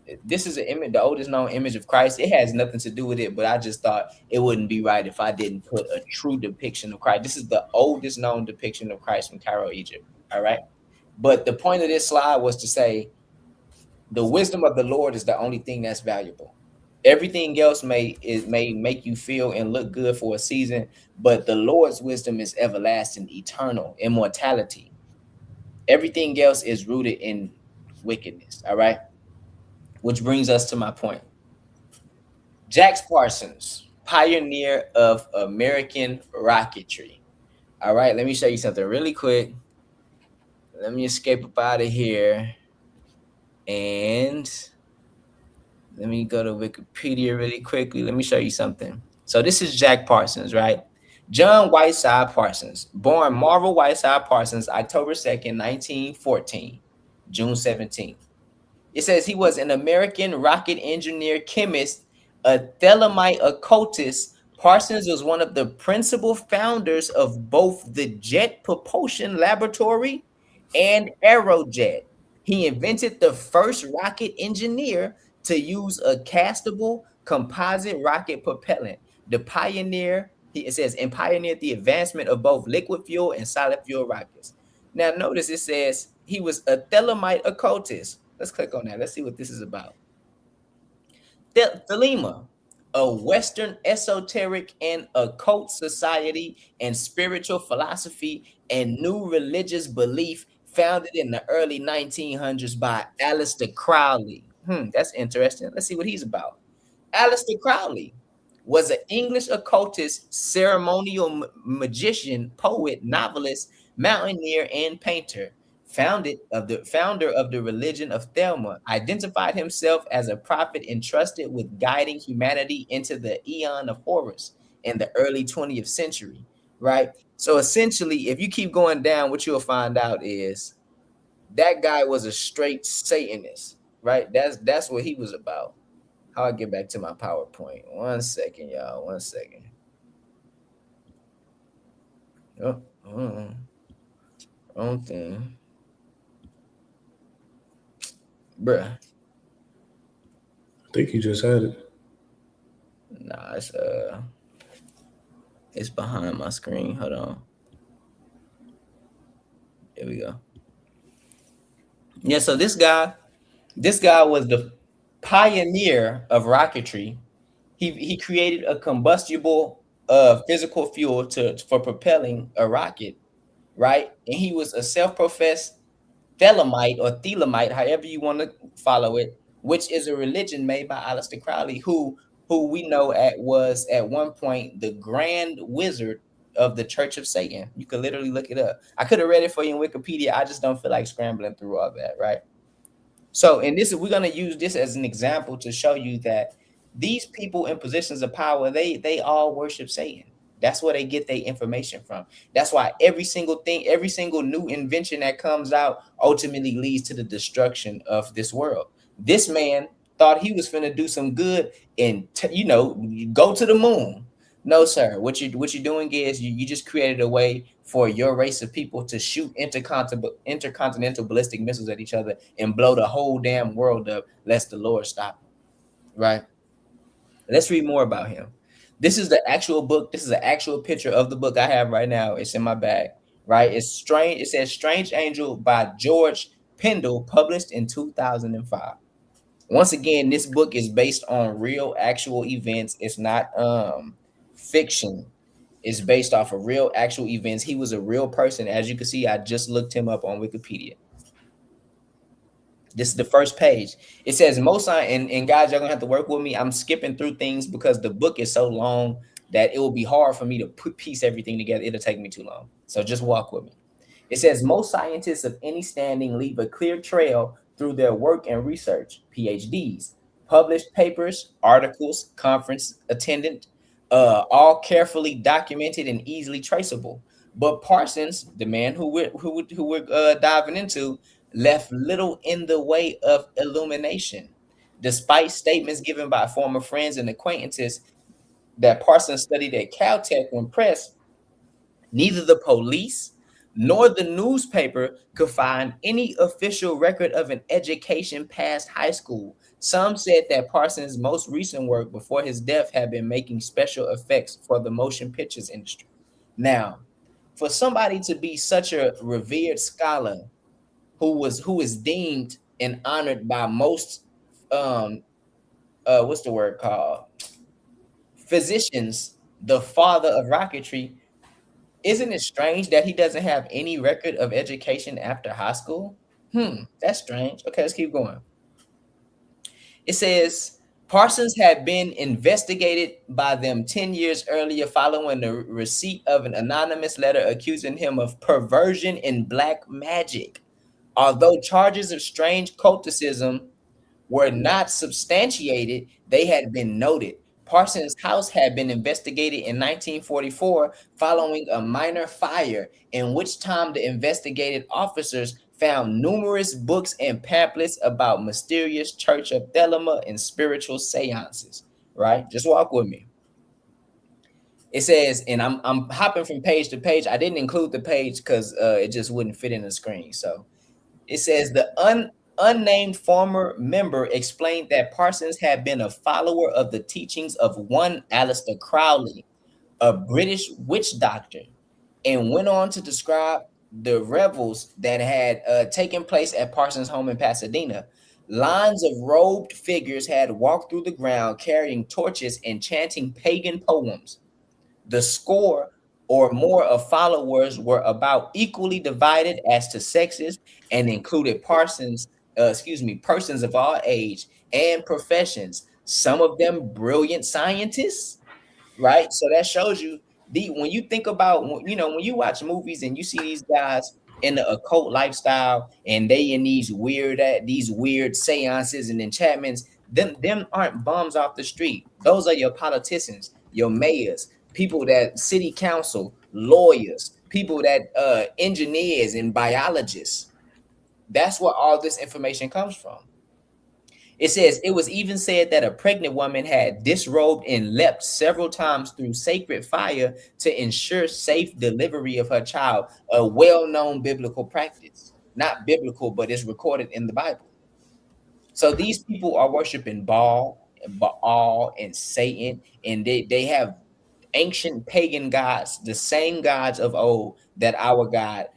is an image, the oldest known image of Christ. It has nothing to do with it, but I just thought it wouldn't be right if I didn't put a true depiction of Christ. This is the oldest known depiction of Christ from Cairo, Egypt. All right. But the point of this slide was to say the wisdom of the Lord is the only thing that's valuable. Everything else may make you feel and look good for a season, but the Lord's wisdom is everlasting, eternal, immortality. Everything else is rooted in wickedness. All right. Which brings us to my point. Jack Parsons, pioneer of American rocketry. All right, let me show you something really quick. Let me escape up out of here. And let me go to Wikipedia really quickly. Let me show you something. So this is Jack Parsons, right? John Whiteside Parsons, born Marvel Whiteside Parsons, October 2nd, 1914, June 17th. It says he was an American rocket engineer, chemist, a Thelemite occultist. Parsons was one of the principal founders of both the Jet Propulsion Laboratory and Aerojet. He invented the first rocket engineer to use a castable composite rocket propellant. It says, and pioneered the advancement of both liquid fuel and solid fuel rockets. Now, notice it says he was a Thelemite occultist. Let's click on that. Let's see what this is about. Thelema, a Western esoteric and occult society and spiritual philosophy and new religious belief founded in the early 1900s by Aleister Crowley. That's interesting. Let's see what he's about. Aleister Crowley was an English occultist, ceremonial magician, poet, novelist, mountaineer, and painter. Founder of the religion of Thelma, identified himself as a prophet entrusted with guiding humanity into the Aeon of Horus in the early 20th century, right? So essentially, if you keep going down, what you'll find out is that guy was a straight Satanist, right? That's what he was about. How I get back to my PowerPoint? 1 second, y'all. 1 second. Oh, wrong thing. Bruh. I think you just had it. Nah, it's behind my screen. Hold on. There we go. Yeah, so this guy was the pioneer of rocketry. He created a combustible physical fuel for propelling a rocket, right? And he was a self-professed Thelemite or Thelemite, however you want to follow it, which is a religion made by Aleister Crowley, who we know was at one point the grand wizard of the Church of Satan. You could literally look it up. I could have read it for you in Wikipedia. I just don't feel like scrambling through all that, right? So, and we're going to use this as an example to show you that these people in positions of power, they all worship Satan. That's where they get their information from. That's why every single new invention that comes out ultimately leads to the destruction of this world. This man thought he was finna do some good and go to the moon. No, sir. What you're doing is you just created a way for your race of people to shoot intercontinental ballistic missiles at each other and blow the whole damn world up, lest the Lord stop him. Right? Let's read more about him. This is the actual book. This is an actual picture of the book I have right now. It's in my bag, right? It's strange. It says Strange Angel by George Pendle, published in 2005. Once again, this book is based on real actual events. It's not fiction. It's based off of real actual events. He was a real person. As you can see, I just looked him up on Wikipedia. This is the first page. It says most and guys, you're gonna have to work with me. I'm skipping through things because the book is so long that it will be hard for me to piece everything together. It'll take me too long. So just walk with me. It says most scientists of any standing leave a clear trail through their work and research, PhDs, published papers, articles, conference attendant, all carefully documented and easily traceable. But Parsons, the man who we're diving into, left little in the way of illumination. Despite statements given by former friends and acquaintances that Parsons studied at Caltech when pressed, neither the police nor the newspaper could find any official record of an education past high school. Some said that Parsons' most recent work before his death had been making special effects for the motion pictures industry. Now, for somebody to be such a revered scholar who is deemed and honored by most what's the word called, physicians, the father of rocketry, isn't it strange that he doesn't have any record of education after high school? That's strange. Okay, let's keep going. It says Parsons had been investigated by them 10 years earlier following the receipt of an anonymous letter accusing him of perversion and black magic. Although charges of strange culticism were not substantiated, they had been noted. Parsons' house had been investigated in 1944 following a minor fire, in which time the investigated officers found numerous books and pamphlets about mysterious Church of Thelema and spiritual seances. Right? Just walk with me. It says, and I'm hopping from page to page. I didn't include the page because it just wouldn't fit in the screen. So it says the unnamed former member explained that Parsons had been a follower of the teachings of one Aleister Crowley, a British witch doctor, and went on to describe the revels that had taken place at Parsons' home in Pasadena. Lines of robed figures had walked through the ground carrying torches and chanting pagan poems. The score or more of followers were about equally divided as to sexes and included persons of all age and professions, some of them brilliant scientists, right? So that shows you when you think about, when you watch movies and you see these guys in the occult lifestyle and they in these weird seances and enchantments, them aren't bums off the street. Those are your politicians, your mayors, people that city council, lawyers, people that engineers and biologists. That's where all this information comes from. It says it was even said that a pregnant woman had disrobed and leapt several times through sacred fire to ensure safe delivery of her child, a well-known biblical practice. Not biblical, but it's recorded in the Bible. So these people are worshiping Baal, and Satan, and they have ancient pagan gods, the same gods of old that our God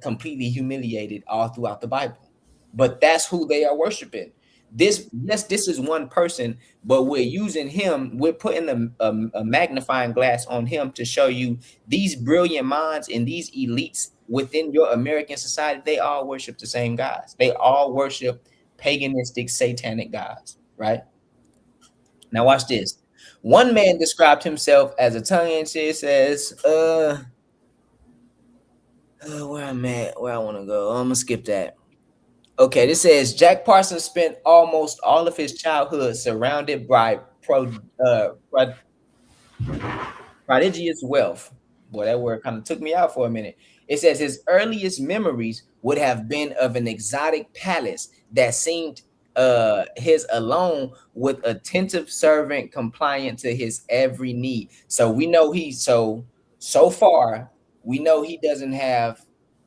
completely humiliated all throughout the Bible. But that's who they are worshiping. This is one person, but we're using him. We're putting a magnifying glass on him to show you these brilliant minds and these elites within your American society. They all worship the same gods. They all worship paganistic, satanic gods, right? Now watch this. One man described himself as a tongue-in-cheek, says, where I'm at, where I want to go. I'm gonna skip that. Okay, this says Jack Parsons spent almost all of his childhood surrounded by prodigious wealth. Boy, that word kind of took me out for a minute. It says his earliest memories would have been of an exotic palace that seemed his alone, with attentive servant compliant to his every need. So we know so far we know he doesn't have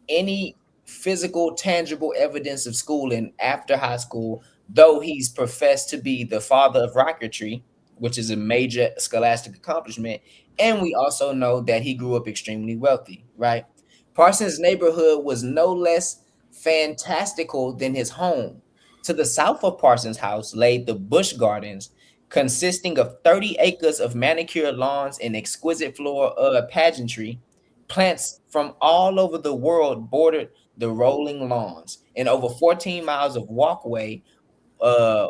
any physical, tangible evidence of schooling after high school, though he's professed to be the father of rocketry, which is a major scholastic accomplishment. And we also know that he grew up extremely wealthy, right? Parsons' neighborhood was no less fantastical than his home. To the south of Parsons' house lay the Busch Gardens, consisting of 30 acres of manicured lawns and exquisite floral pageantry. Plants from all over the world bordered the rolling lawns, and over 14 miles of walkway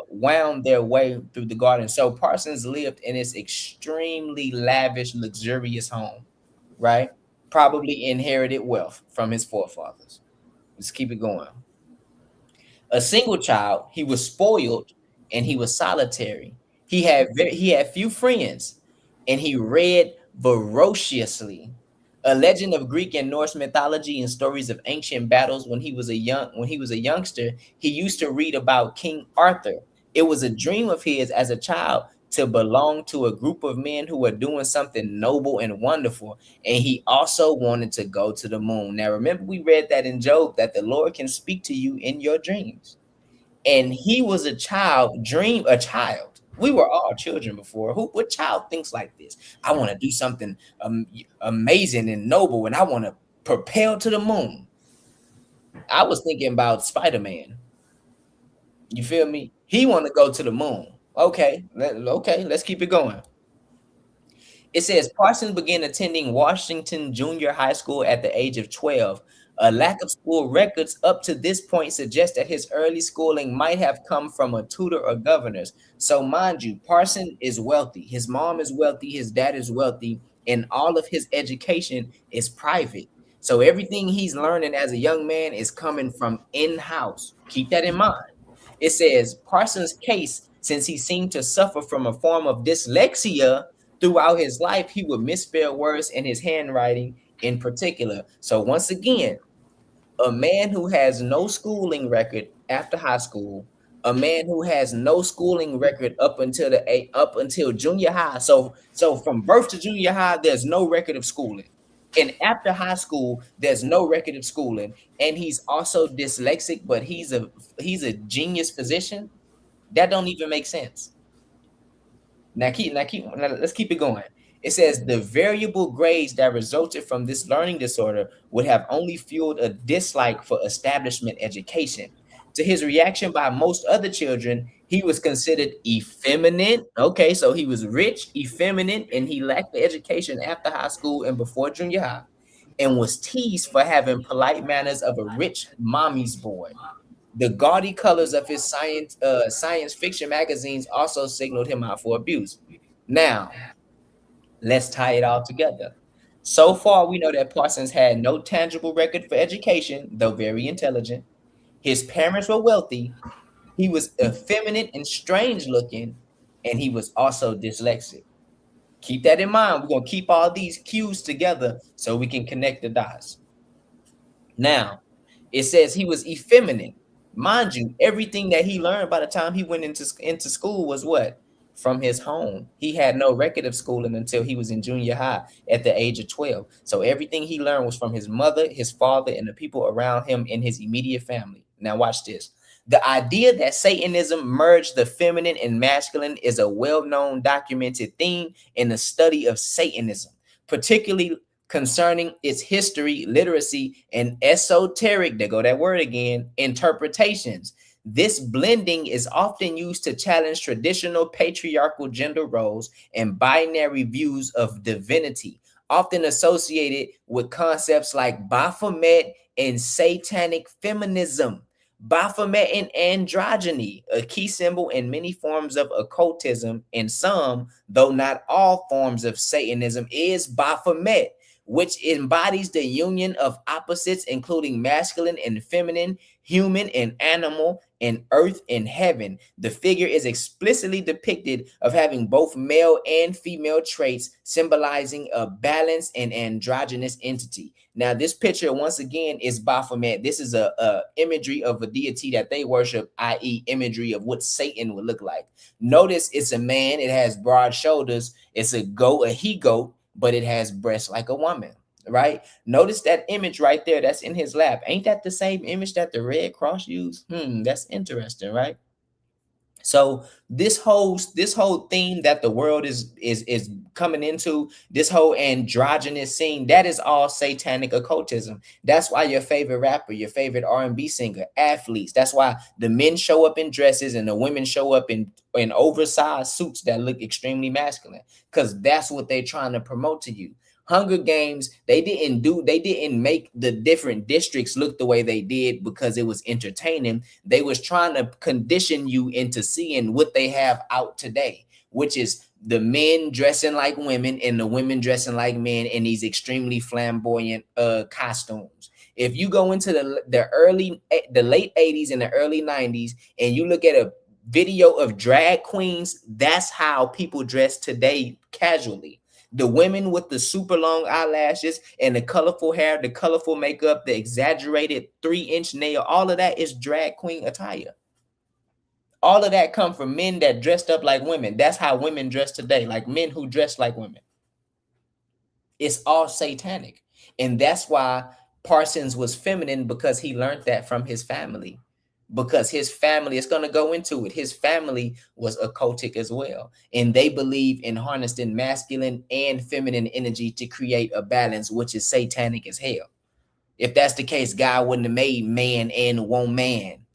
wound their way through the garden. So Parsons lived in this extremely lavish, luxurious home, right? Probably inherited wealth from his forefathers. Let's keep it going. A single child, he was spoiled and he was solitary. He had few friends, and he read voraciously. A legend of Greek and Norse mythology and stories of ancient battles when he was a youngster, he used to read about King Arthur. It was a dream of his as a child to belong to a group of men who were doing something noble and wonderful. And he also wanted to go to the moon. Now, remember, we read that in Job that the Lord can speak to you in your dreams. And he was a child. We were all children before. What child thinks like this? I want to do something amazing and noble, and I want to propel to the moon. I was thinking about Spider-Man. You feel me? He want to go to the moon. Okay, let's keep it going. It says Parsons began attending Washington Junior High School at the age of 12. A lack of school records up to this point suggests that his early schooling might have come from a tutor or governors. So mind you, Parsons is wealthy. His mom is wealthy. His dad is wealthy. And all of his education is private. So everything he's learning as a young man is coming from in-house. Keep that in mind. It says Parsons' case, since he seemed to suffer from a form of dyslexia throughout his life, he would misspell words in his handwriting in particular. So once again, a man who has no schooling record after high school, a man who has no schooling record up until junior high. So from birth to junior high, there's no record of schooling. And after high school, there's no record of schooling. And he's also dyslexic, but he's a genius physician. That don't even make sense. Now let's keep it going. It says the variable grades that resulted from this learning disorder would have only fueled a dislike for establishment education. To his reaction by most other children, he was considered effeminate. Okay, so he was rich, effeminate, and he lacked the education after high school and before junior high, and was teased for having polite manners of a rich mommy's boy. The gaudy colors of his science fiction magazines also signaled him out for abuse. Now, let's tie it all together. So far, we know that Parsons had no tangible record for education, though very intelligent. His parents were wealthy. He was effeminate and strange looking, and he was also dyslexic. Keep that in mind. We're going to keep all these cues together so we can connect the dots. Now, it says he was effeminate. Mind you, everything that he learned by the time he went into school was what? From his home. He had no record of schooling until he was in junior high at the age of 12. So everything he learned was from his mother, his father, and the people around him in his immediate family. Now watch this. The idea that Satanism merged the feminine and masculine is a well-known documented theme in the study of Satanism, particularly concerning its history, literacy, and esoteric, there go that word again, interpretations. This blending is often used to challenge traditional patriarchal gender roles and binary views of divinity, often associated with concepts like Baphomet and satanic feminism. Baphomet and androgyny, a key symbol in many forms of occultism, and some, though not all forms of Satanism, is Baphomet, which embodies the union of opposites, including masculine and feminine, human and animal, and earth and heaven. The figure is explicitly depicted of having both male and female traits, symbolizing a balanced and androgynous entity. Now, this picture, once again, is Baphomet. This is a imagery of a deity that they worship, i.e. imagery of what Satan would look like. Notice it's a man. It has broad shoulders. It's a he-goat, but it has breasts like a woman, right? Notice that image right there that's in his lap. Ain't that the same image that the Red Cross used? That's interesting, right? So this whole theme that the world is coming into, this whole androgynous scene, that is all satanic occultism. That's why your favorite rapper, your favorite R&B singer, athletes, that's why the men show up in dresses and the women show up in oversized suits that look extremely masculine, because that's what they're trying to promote to you. Hunger Games, they didn't make the different districts look the way they did because it was entertaining. They was trying to condition you into seeing what they have out today, which is the men dressing like women and the women dressing like men in these extremely flamboyant costumes. If you go into the late 80s and the early 90s and you look at a video of drag queens, that's how people dress today casually. The women with the super long eyelashes and the colorful hair, the colorful makeup, the exaggerated 3-inch nail, all of that is drag queen attire. All of that come from men that dressed up like women. That's how women dress today, like men who dress like women. It's all satanic. And that's why Parsons was feminine, because he learned that from his family. Because his family, it's going to go into it, his family was occultic as well, and they believe in harnessing masculine and feminine energy to create a balance, which is satanic as hell. If that's the case, God wouldn't have made man and woman.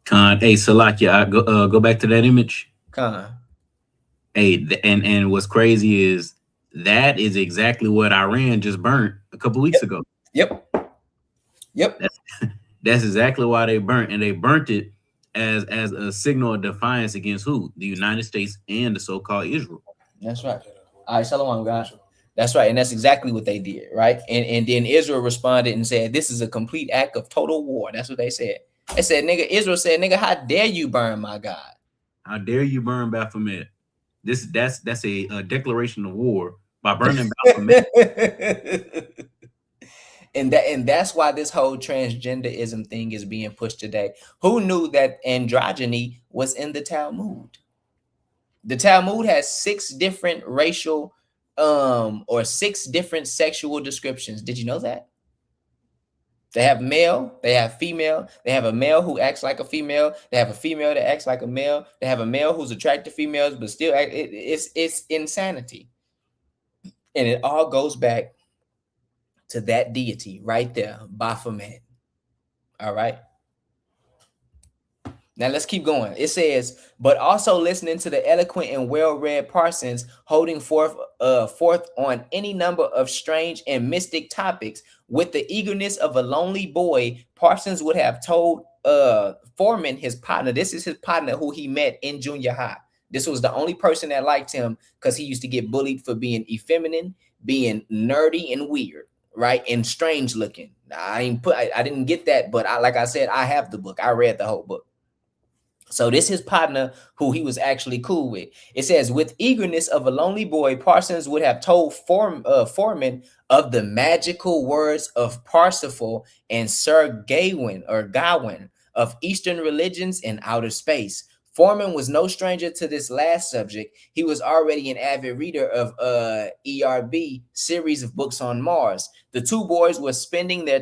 Hey, Salakia, go back to that image. Hey, and what's crazy is that is exactly what Iran just burnt a couple weeks ago. Yep. That's exactly why they burnt, and they burnt it as a signal of defiance against who? The United States and the so-called Israel. That's right. All right, Shalom, God. That's right, and that's exactly what they did, right? And then Israel responded and said, "This is a complete act of total war." That's what they said. They said, "Nigga," Israel said, "Nigga, how dare you burn my God? How dare you burn Baphomet? That's a declaration of war by burning Baphomet." And that's why this whole transgenderism thing is being pushed today. Who knew that androgyny was in the Talmud? The Talmud has 6 different racial or 6 different sexual descriptions. Did you know that? They have male, they have female, they have a male who acts like a female, they have a female that acts like a male, they have a male who's attracted to females but still it's insanity. And it all goes back to that deity right there, Baphomet. All right. Now let's keep going. It says, but also listening to the eloquent and well-read Parsons holding forth on any number of strange and mystic topics with the eagerness of a lonely boy, Parsons would have told Foreman, his partner, this is his partner who he met in junior high. This was the only person that liked him because he used to get bullied for being effeminate, being nerdy and weird. Right, and strange looking. I didn't get that, but like I said, I have the book. I read the whole book. So this is his partner who he was actually cool with. It says, with eagerness of a lonely boy, Parsons would have told Foreman of the magical words of Parsifal and Sir Gawain of Eastern religions and outer space. Foreman was no stranger to this last subject. He was already an avid reader of ERB series of books on Mars. The two boys were spending their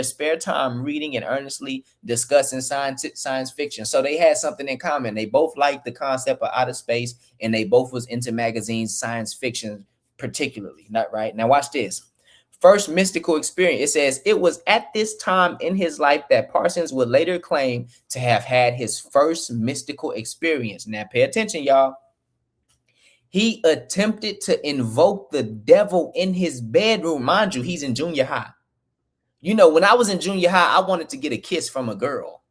spare time reading and earnestly discussing science fiction. So they had something in common. They both liked the concept of outer space, and they both was into magazines, science fiction particularly. Not right. Now watch this. First mystical experience. It says it was at this time in his life that Parsons would later claim to have had his first mystical experience. Now pay attention, y'all. He attempted to invoke the devil in his bedroom. Mind you, he's in junior high. You know, when I was in junior high, I wanted to get a kiss from a girl.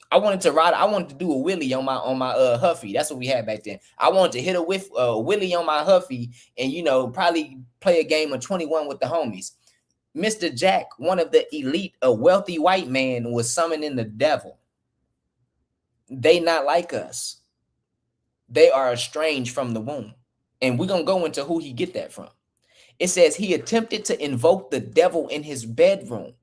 I wanted to do a wheelie on my Huffy. That's what we had back then. I wanted to hit a wheelie on my Huffy and, you know, probably play a game of 21 with the homies. Mr. Jack, one of the elite, a wealthy white man, was summoning the devil. They not like us. They are estranged from the womb. And we're going to go into who he get that from. It says he attempted to invoke the devil in his bedroom.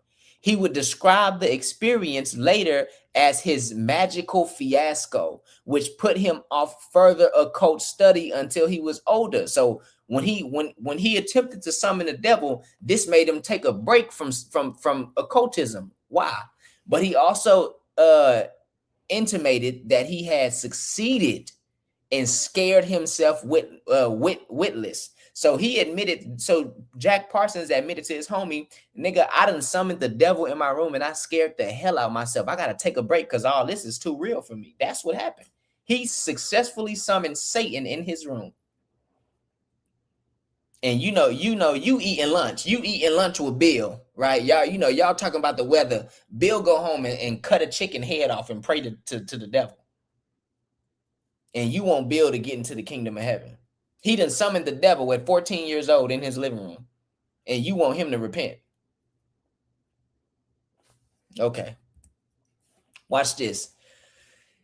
He would describe the experience later as his magical fiasco, which put him off further occult study until he was older. So when he attempted to summon the devil, this made him take a break from occultism. Why? But he also intimated that he had succeeded and scared himself witless. So he admitted, so Jack Parsons admitted to his homie, nigga, I done summoned the devil in my room and I scared the hell out of myself. I got to take a break because all this is too real for me. That's what happened. He successfully summoned Satan in his room. And you eating lunch. You eating lunch with Bill, right? Y'all talking about the weather. Bill go home and cut a chicken head off and pray to the devil. And you want Bill to get into the kingdom of heaven. He done summoned the devil at 14 years old in his living room. And you want him to repent. Okay. Watch this.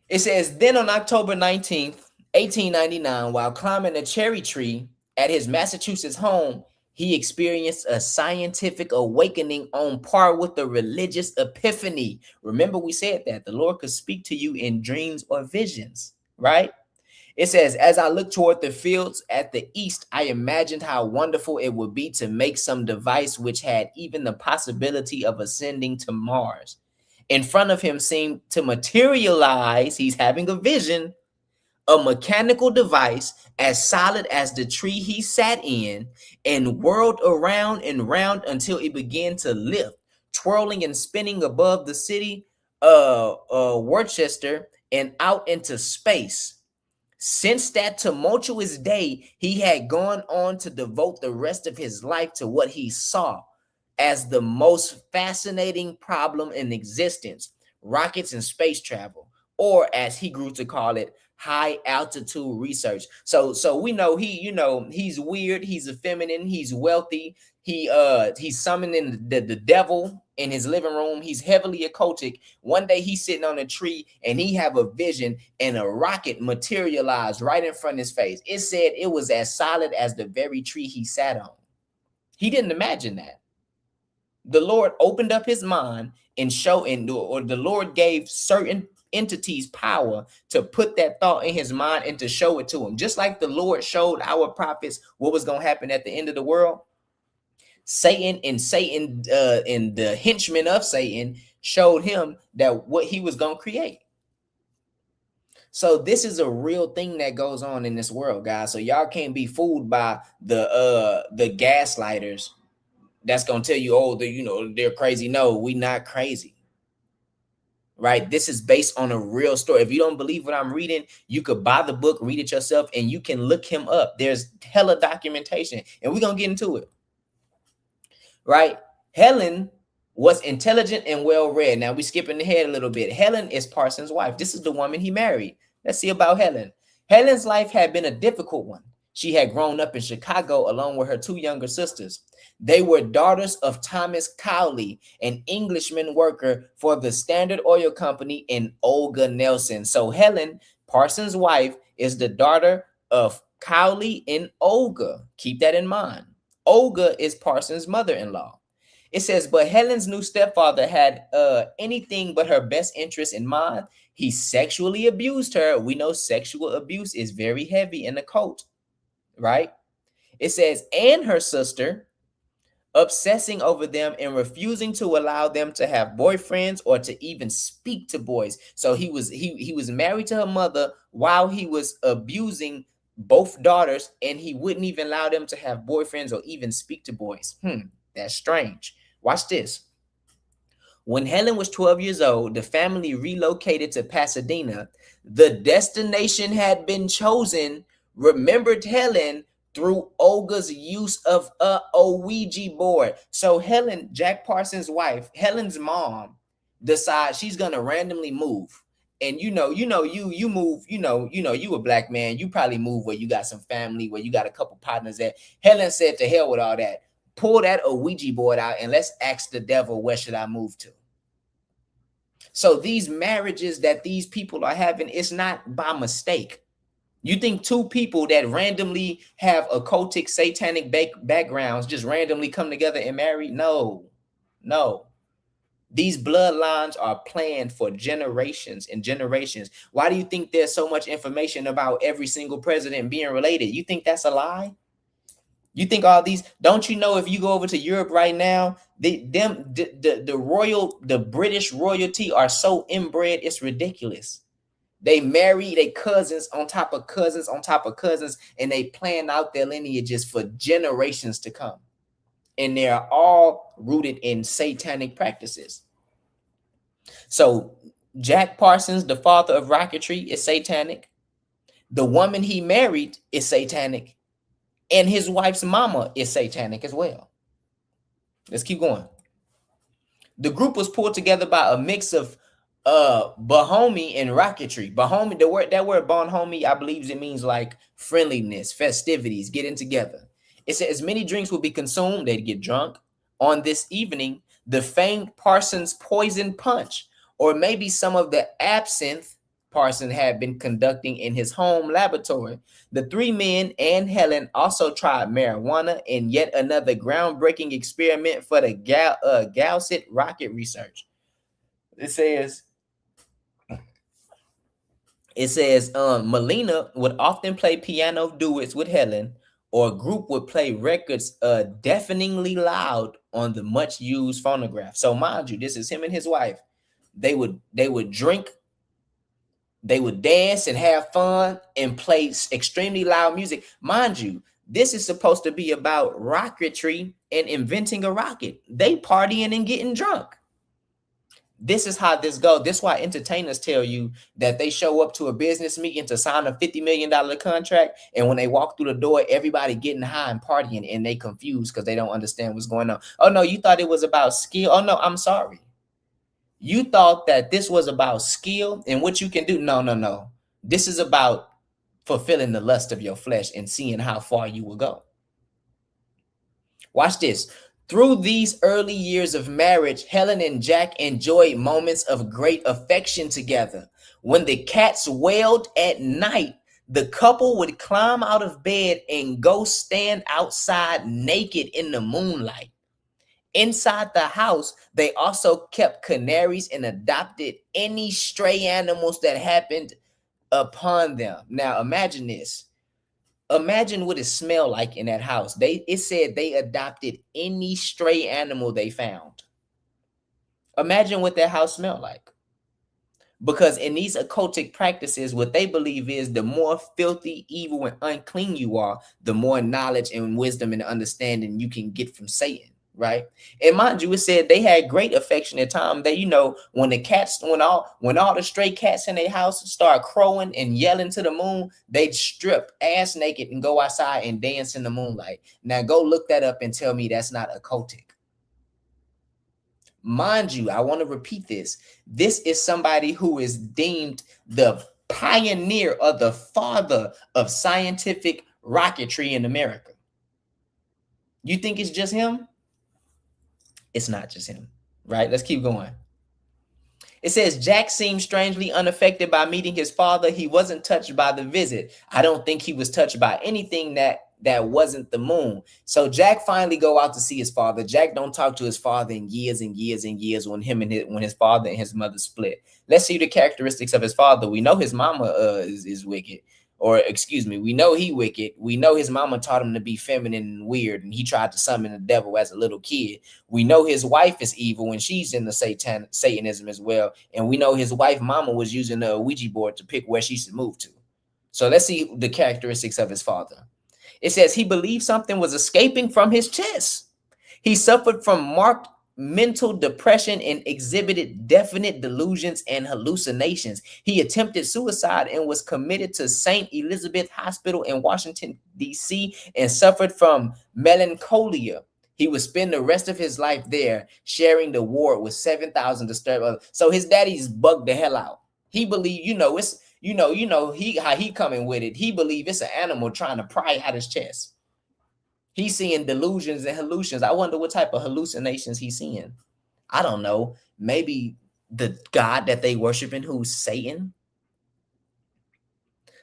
It says, then on October 19th, 1899, while climbing a cherry tree at his Massachusetts home, he experienced a scientific awakening on par with a religious epiphany. Remember, we said that the Lord could speak to you in dreams or visions, right? It says, as I looked toward the fields at the east, I imagined how wonderful it would be to make some device which had even the possibility of ascending to Mars. In front of him seemed to materialize, he's having a vision, a mechanical device as solid as the tree he sat in and whirled around and round until it began to lift, twirling and spinning above the city Worcester and out into space. Since that tumultuous day, he had gone on to devote the rest of his life to what he saw as the most fascinating problem in existence, rockets and space travel, or as he grew to call it, high altitude research. So we know he's weird, he's effeminate, he's wealthy, he's summoning the devil in his living room, he's heavily occultic. One day he's sitting on a tree and he have a vision and a rocket materialized right in front of his face. It said it was as solid as the very tree he sat on. He didn't imagine that. The Lord opened up his mind and the Lord gave certain entities power to put that thought in his mind and to show it to him. Just like the Lord showed our prophets what was going to happen at the end of the world, Satan and the henchmen of Satan showed him that what he was going to create. So this is a real thing that goes on in this world, guys. So y'all can't be fooled by the gaslighters that's going to tell you, oh, they're crazy. No, we not crazy. Right? This is based on a real story. If you don't believe what I'm reading, you could buy the book, read it yourself, and you can look him up. There's hella documentation, and we're going to get into it. Right? Helen was intelligent and well-read. Now, we're skipping ahead a little bit. Helen is Parsons' wife. This is the woman he married. Let's see about Helen. Helen's life had been a difficult one. She had grown up in Chicago along with her two younger sisters. They were daughters of Thomas Cowley, an Englishman worker for the Standard Oil Company, and Olga Nelson. So Helen, Parsons' wife, is the daughter of Cowley and Olga. Keep that in mind. Olga is Parsons' mother-in-law. It says, but Helen's new stepfather had anything but her best interest in mind. He sexually abused her. We know sexual abuse is very heavy in the cult, right? It says, and her sister, obsessing over them and refusing to allow them to have boyfriends or to even speak to boys. So he was married to her mother while he was abusing both daughters, and he wouldn't even allow them to have boyfriends or even speak to boys. That's strange. Watch this. When Helen was 12 years old, the family relocated to Pasadena. The destination had been chosen, remembered Helen, through Olga's use of a Ouija board. So Helen, Jack Parsons' wife, Helen's mom, decides she's gonna randomly move. And you move, you a black man, you probably move where you got some family, where you got a couple partners at. Helen said, to hell with all that. Pull that Ouija board out and let's ask the devil, where should I move to? So these marriages that these people are having, it's not by mistake. You think two people that randomly have occultic satanic backgrounds just randomly come together and marry? No. These bloodlines are planned for generations and generations. Why do you think there's so much information about every single president being related? You think that's a lie? You think all these, don't you know if you go over to Europe right now, the British royalty are so inbred, it's ridiculous. They marry their cousins on top of cousins on top of cousins, and they plan out their lineages for generations to come. And they are all rooted in satanic practices. So Jack Parsons, the father of rocketry, is satanic. The woman he married is satanic. And his wife's mama is satanic as well. Let's keep going. The group was pulled together by a mix of Bahomey and rocketry. Bahomey, that word Bonhomey, I believe it means like friendliness, festivities, getting together. It says as many drinks would be consumed, they'd get drunk. On this evening, the famed Parsons poison punch, or maybe some of the absinthe Parson had been conducting in his home laboratory. The three men and Helen also tried marijuana in yet another groundbreaking experiment for the Gaussett rocket research. It says Melina would often play piano duets with Helen, or a group would play records deafeningly loud on the much used phonograph. So mind you, this is him and his wife. They would drink, they would dance and have fun and play extremely loud music. Mind you, this is supposed to be about rocketry and inventing a rocket. They partying and getting drunk. This is how this goes. This is why entertainers tell you that they show up to a business meeting to sign a $50 million contract, and when they walk through the door, everybody getting high and partying, and they confused because they don't understand what's going on. Oh no, you thought it was about skill? Oh no, I'm sorry. You thought that this was about skill and what you can do. No. This is about fulfilling the lust of your flesh and seeing how far you will go. Watch this. Through these early years of marriage, Helen and Jack enjoyed moments of great affection together. When the cats wailed at night, the couple would climb out of bed and go stand outside naked in the moonlight. Inside the house, they also kept canaries and adopted any stray animals that happened upon them. Now, imagine this. Imagine what it smelled like in that house. It said they adopted any stray animal they found. Imagine what that house smelled like. Because in these occultic practices, what they believe is the more filthy, evil, and unclean you are, the more knowledge and wisdom and understanding you can get from Satan. Right. And mind you, it said they had great affection at time. They, when all the stray cats in their house start crowing and yelling to the moon, they'd strip ass naked and go outside and dance in the moonlight. Now go look that up and tell me that's not occultic. Mind you, I want to repeat this. This is somebody who is deemed the pioneer or the father of scientific rocketry in America. You think it's just him? It's not just him, right? Let's keep going. It says Jack seemed strangely unaffected by meeting his father. He wasn't touched by the visit. I don't think he was touched by anything that wasn't the moon. So Jack finally go out to see his father. Jack don't talk to his father in years and years and years when his father and his mother split. Let's see the characteristics of his father. We know his mama is wicked. Or excuse me, we know he wicked. We know his mama taught him to be feminine and weird, and he tried to summon the devil as a little kid. We know his wife is evil, and she's in the Satanism as well. And we know his wife mama was using the Ouija board to pick where she should move to. So let's see the characteristics of his father. It says he believed something was escaping from his chest. He suffered from marked mental depression and exhibited definite delusions and hallucinations. He attempted suicide and was committed to St. Elizabeth Hospital in Washington, D.C. and suffered from melancholia. He would spend the rest of his life there, sharing the ward with 7,000 disturbed others. So his daddy's bugged the hell out. He believed, how he coming with it. He believed it's an animal trying to pry out his chest. He's seeing delusions and hallucinations. I wonder what type of hallucinations he's seeing. I don't know. Maybe the God that they worshiping, who's Satan.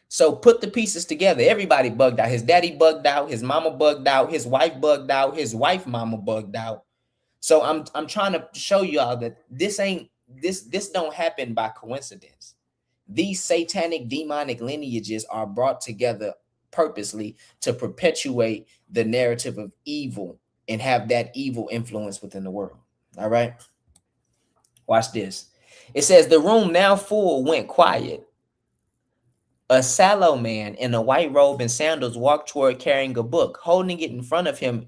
So put the pieces together. Everybody bugged out. His daddy bugged out. His mama bugged out. His wife bugged out. His wife mama bugged out. So I'm trying to show y'all that this don't happen by coincidence. These satanic demonic lineages are brought together purposely to perpetuate the narrative of evil and have that evil influence within the world. All right. Watch this. It says, the room now full went quiet. A sallow man in a white robe and sandals walked toward carrying a book, holding it in front of him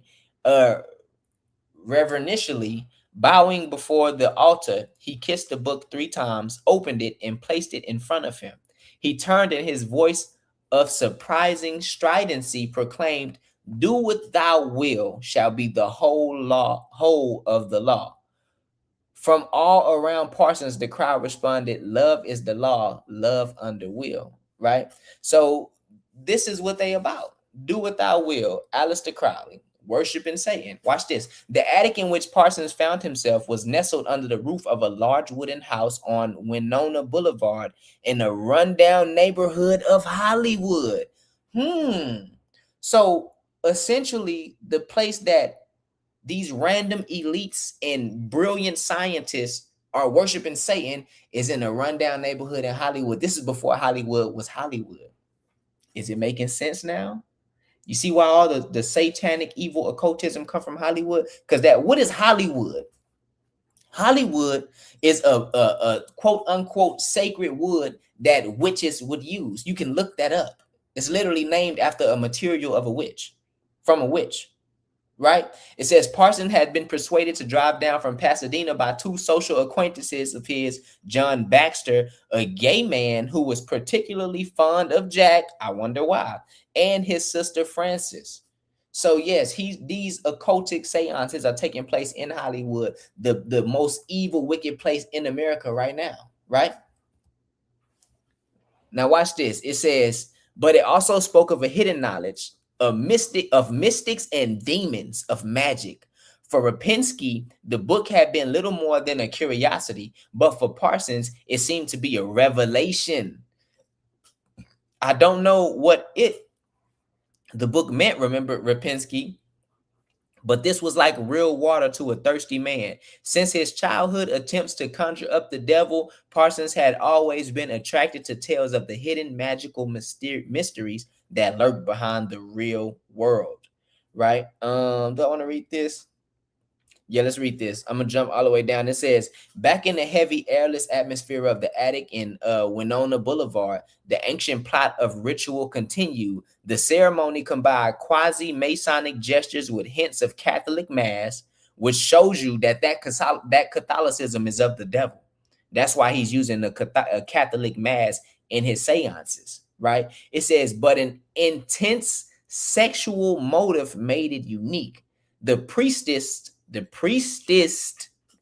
reverentially. Bowing before the altar, he kissed the book 3 times, opened it, and placed it in front of him. He turned, and his voice of surprising stridency proclaimed, do what thou will shall be the whole of the law. From all around Parsons, the crowd responded, love is the law, love under will. Right? So this is what they about. Do what thou will. Aleister Crowley, worshiping Satan. Watch this. The attic in which Parsons found himself was nestled under the roof of a large wooden house on Winona Boulevard in a rundown neighborhood of Hollywood. So essentially, the place that these random elites and brilliant scientists are worshiping Satan is in a rundown neighborhood in Hollywood. This is before Hollywood was Hollywood. Is it making sense now? You see why all the satanic evil occultism come from Hollywood? Because what is Hollywood? Hollywood is a quote unquote sacred wood that witches would use. You can look that up. It's literally named after a material of a witch, from a witch. Right? It says Parsons had been persuaded to drive down from Pasadena by 2 social acquaintances of his, John Baxter, a gay man who was particularly fond of Jack, I wonder why, and his sister Frances. So yes, these occultic seances are taking place in Hollywood, the most evil, wicked place in America right now, right? Now watch this. It says, but it also spoke of a hidden knowledge, of mystics and demons, of magic. For Rapinski, the book had been little more than a curiosity, but for Parsons, it seemed to be a revelation. I don't know what the book meant, remember Rapinski, but this was like real water to a thirsty man. Since his childhood attempts to conjure up the devil, Parsons had always been attracted to tales of the hidden magical mysteries that lurk behind the real world, right? Do I want to read this? Yeah, let's read this. I'm gonna jump all the way down. It says, back in the heavy, airless atmosphere of the attic in Winona Boulevard, the ancient plot of ritual continued. The ceremony combined quasi-Masonic gestures with hints of Catholic mass, which shows you that Catholicism is of the devil. That's why he's using a Catholic mass in his seances, right? It says, but an intense sexual motive made it unique. The priestess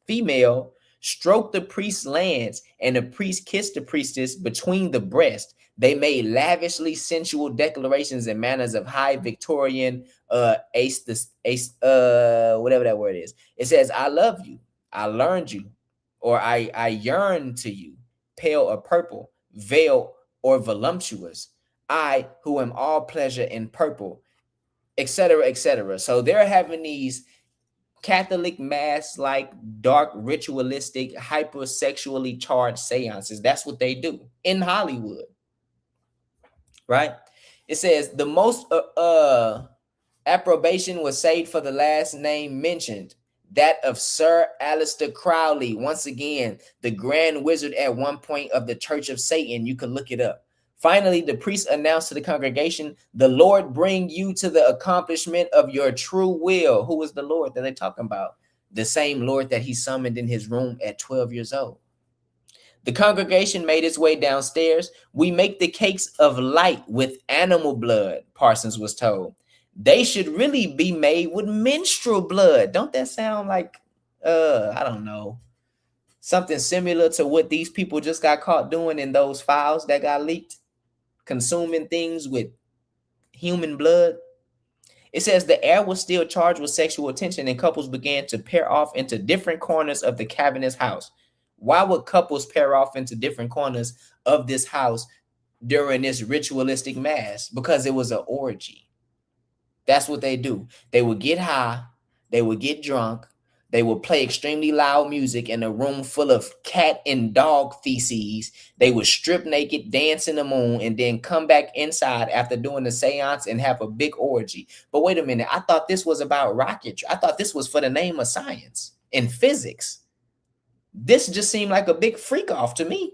female stroked the priest's lands, and the priest kissed the priestess between the breast. They made lavishly sensual declarations in manners of high Victorian whatever that word is. It says, I love you, I learned you, or I yearn to you, pale or purple, veiled or voluptuous, I who am all pleasure in purple, etc., etc. So they're having these Catholic mass, like dark, ritualistic, hypersexually charged seances. That's what they do in Hollywood, right? It says the most approbation was saved for the last name mentioned, that of Sir Aleister Crowley. Once again, the grand wizard at one point of the Church of Satan. You can look it up. Finally, the priest announced to the congregation, the Lord bring you to the accomplishment of your true will. Who is the Lord that they're talking about? The same Lord that he summoned in his room at 12 years old. The congregation made its way downstairs. We make the cakes of light with animal blood, Parsons was told. They should really be made with menstrual blood. Don't that sound like, I don't know, something similar to what these people just got caught doing in those files that got leaked? Consuming things with human blood. It says the air was still charged with sexual attention, and couples began to pair off into different corners of the Cavanish house. Why would couples pair off into different corners of this house during this ritualistic mass? Because it was an orgy. That's what they do. They would get high, they would get drunk, They would play extremely loud music in a room full of cat and dog feces. They would strip naked, dance in the moon, and then come back inside after doing the seance and have a big orgy. But wait a minute, I thought this was about rocketry. I thought this was for the name of science and physics. This just seemed like a big freak off to me.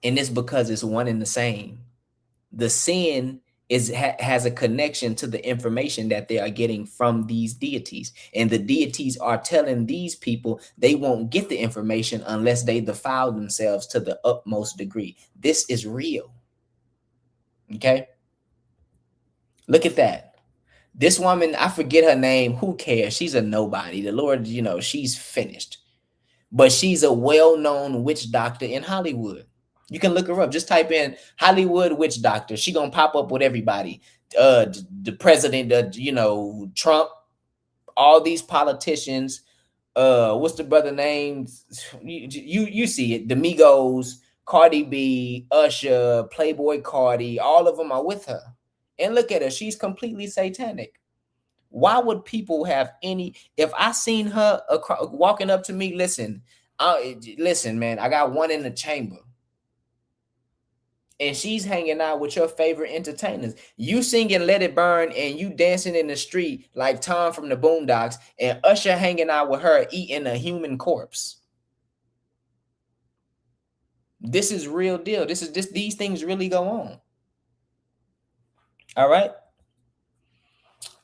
And it's because it's one and the same. The sin has a connection to the information that they are getting from these deities. And the deities are telling these people they won't get the information unless they defile themselves to the utmost degree. This is real. Okay? Look at that. This woman, I forget her name. Who cares? She's a nobody. The Lord, you know, she's finished. But she's a well-known witch doctor in Hollywood. You can look her up. Just type in Hollywood witch doctor. She gonna pop up with everybody. The president, you know, Trump, all these politicians. What's the brother name? You see it. The Migos, Cardi B, Usher, Playboy Cardi. All of them are with her. And look at her. She's completely satanic. Why would people have any? If I seen her walking up to me, listen, man, I got one in the chamber. And she's hanging out with your favorite entertainers. You singing Let It Burn and you dancing in the street like Tom from the Boondocks, and Usher hanging out with her eating a human corpse. This is real deal. These things really go on. All right.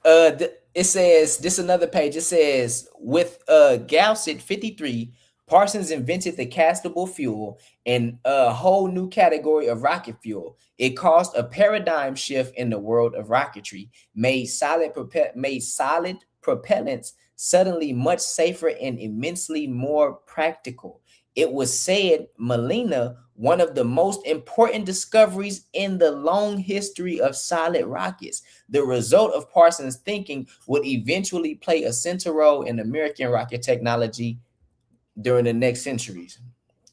It says, this another page. It says, with Gausset 53, Parsons invented the castable fuel and a whole new category of rocket fuel. It caused a paradigm shift in the world of rocketry, made solid propellants suddenly much safer and immensely more practical. It was said Melina, one of the most important discoveries in the long history of solid rockets. The result of Parsons' thinking would eventually play a central role in American rocket technology during the next centuries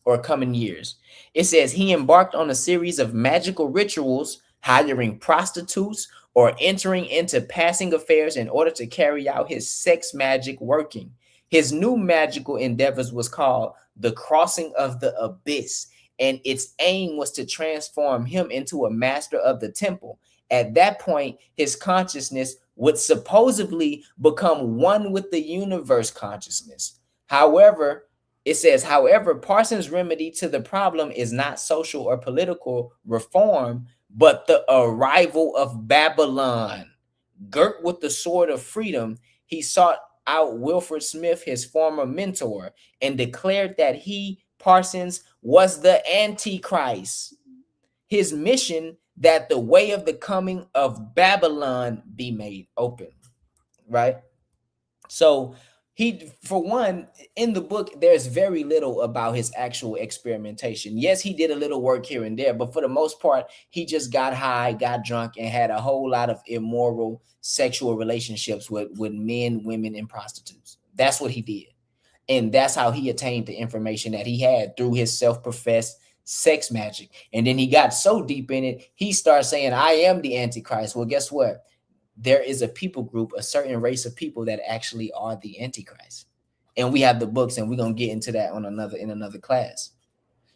or coming years. It says he embarked on a series of magical rituals, hiring prostitutes or entering into passing affairs in order to carry out his sex magic working. His new magical endeavors was called the Crossing of the Abyss, and its aim was to transform him into a master of the temple. At that point, his consciousness would supposedly become one with the universe consciousness. However, it says, however, Parsons' remedy to the problem is not social or political reform, but the arrival of Babylon. Girt with the sword of freedom, he sought out Wilfred Smith, his former mentor, and declared that he, Parsons, was the Antichrist. His mission that the way of the coming of Babylon be made open, right? So he, for one, in the book, there's very little about his actual experimentation. Yes, he did a little work here and there, but for the most part, he just got high, got drunk, and had a whole lot of immoral sexual relationships with men, women, and prostitutes. That's what he did. And that's how he attained the information that he had through his self-professed sex magic. And then he got so deep in it, he started saying, I am the Antichrist. Well, guess what? There is a people group, a certain race of people that actually are the Antichrist. And we have the books, and we're going to get into that in another class.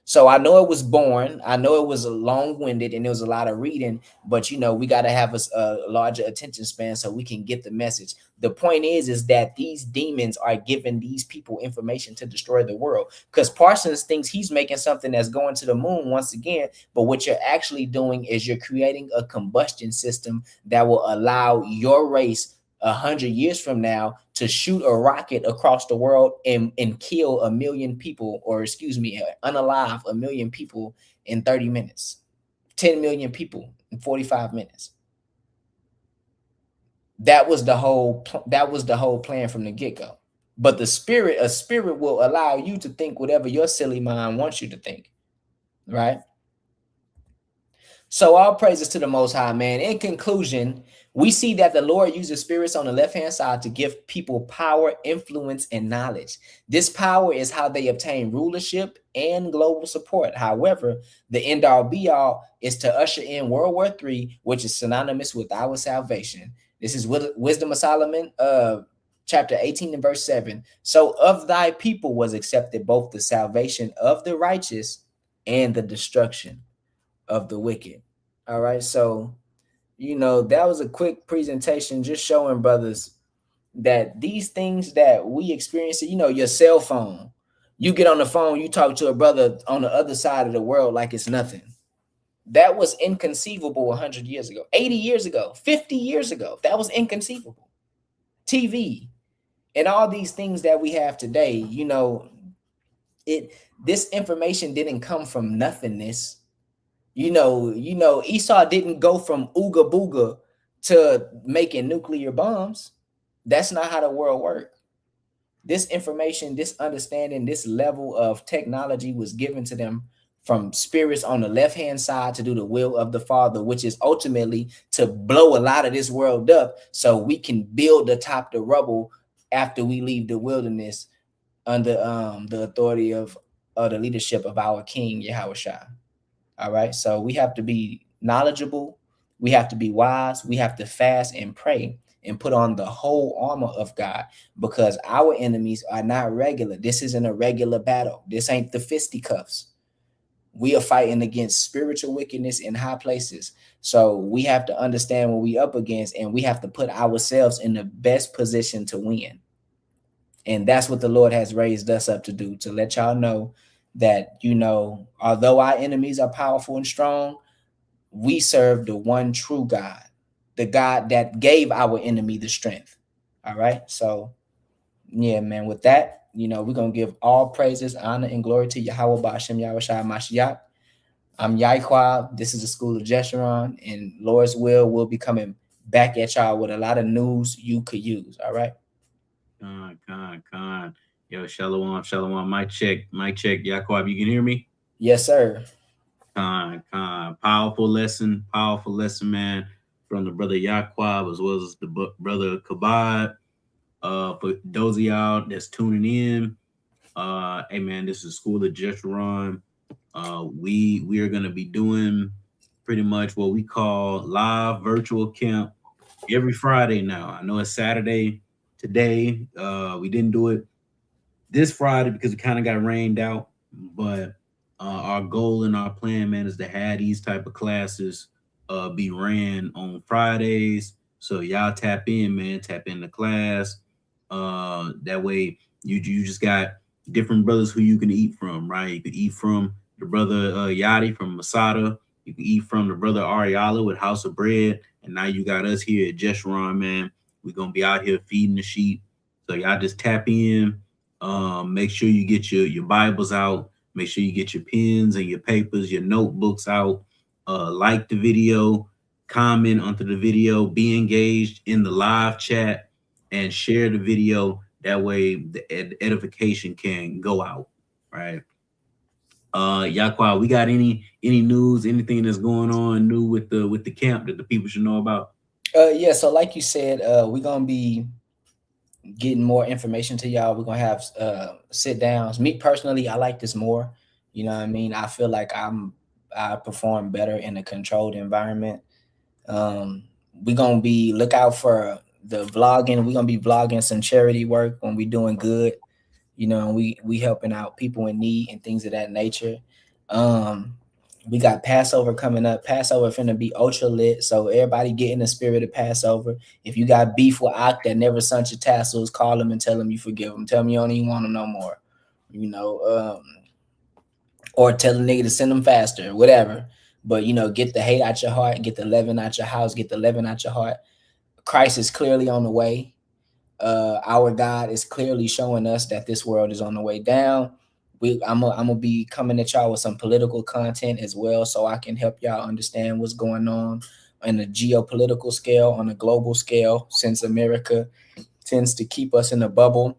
So I know it was born. I know it was long-winded and there was a lot of reading, but you know, we got to have a larger attention span so we can get the message. The point is that these demons are giving these people information to destroy the world, because Parsons thinks he's making something that's going to the moon once again. But what you're actually doing is you're creating a combustion system that will allow your race 100 years from now to shoot a rocket across the world and kill 1 million people, or excuse me, unalive 1 million people in 30 minutes, 10 million people in 45 minutes. That was the whole plan from the get-go. But a spirit will allow you to think whatever your silly mind wants you to think, right? So all praises to the Most High, man. In conclusion, we see that the Lord uses spirits on the left-hand side to give people power, influence, and knowledge. This power is how they obtain rulership and global support. However, the end-all be-all is to usher in World War III, which is synonymous with our salvation. This is Wisdom of Solomon, chapter 18 and verse 7. So of thy people was accepted both the salvation of the righteous and the destruction of the wicked. All right. So, that was a quick presentation just showing brothers that these things that we experience, your cell phone, you get on the phone, you talk to a brother on the other side of the world like it's nothing. That was inconceivable 100 years ago, 80 years ago, 50 years ago. That was inconceivable. TV and all these things that we have today, this information didn't come from nothingness. Esau didn't go from ooga booga to making nuclear bombs. That's not how the world works. This information, this understanding, this level of technology was given to them from spirits on the left-hand side to do the will of the Father, which is ultimately to blow a lot of this world up so we can build atop the rubble after we leave the wilderness under the authority of the leadership of our King, Yahushua. All right, so we have to be knowledgeable. We have to be wise. We have to fast and pray and put on the whole armor of God, because our enemies are not regular. This isn't a regular battle. This ain't the fisticuffs. We are fighting against spiritual wickedness in high places. So we have to understand what we up against, and we have to put ourselves in the best position to win. And that's what the Lord has raised us up to do, to let y'all know that, although our enemies are powerful and strong, we serve the one true God, the God that gave our enemy the strength. All right. So, yeah, man, with that, we're going to give all praises, honor, and glory to Yahweh Ba'ashem Yahushua Mashiach. I'm Yaikwab. This is the School of Jeshurun, and Lord's will, we'll be coming back at y'all with a lot of news you could use. All right. Con. Yo, shalom. Mic check. Yaikwab, you can hear me? Yes, sir. Con. Powerful lesson, man, from the brother Yaikwab as well as the brother Kabad. For those of y'all that's tuning in, hey man, this is School of Jeshurun. We are gonna be doing pretty much what we call live virtual camp every Friday now. I know it's Saturday today. We didn't do it this Friday because it kind of got rained out, but our goal and our plan, man, is to have these type of classes be ran on Fridays. So y'all tap in, man, tap in the class. That way you just got different brothers who you can eat from, right? You can eat from the brother Yadi from Masada. You can eat from the brother Ariala with House of Bread. And now you got us here at Jeshurun, man. We're going to be out here feeding the sheep. So y'all just tap in. Make sure you get your Bibles out. Make sure you get your pens and your papers, your notebooks out. Like the video, comment onto the video, be engaged in the live chat, and share the video. That way the edification can go out, right? Yaqua, we got any news, anything that's going on new with the camp that the people should know about? Yeah, so like you said, we're gonna be getting more information to y'all. We're gonna have sit downs. Me personally, I like this more. You know what I mean? I feel like I perform better in a controlled environment. We're gonna be look out for the vlogging. We're gonna be vlogging some charity work when we're doing good. And we helping out people in need and things of that nature. We got Passover coming up. Passover finna be ultra lit. So everybody get in the spirit of Passover. If you got beef with Ak that never sent your tassels, call them and tell them you forgive them. Tell them you don't even want them no more. Or tell the nigga to send them faster, whatever. But get the hate out your heart, get the leaven out your house, get the leaven out your heart. Christ is clearly on the way. Our God is clearly showing us that this world is on the way down. I'm gonna be coming at y'all with some political content as well, so I can help y'all understand what's going on the geopolitical scale, on a global scale, since America tends to keep us in a bubble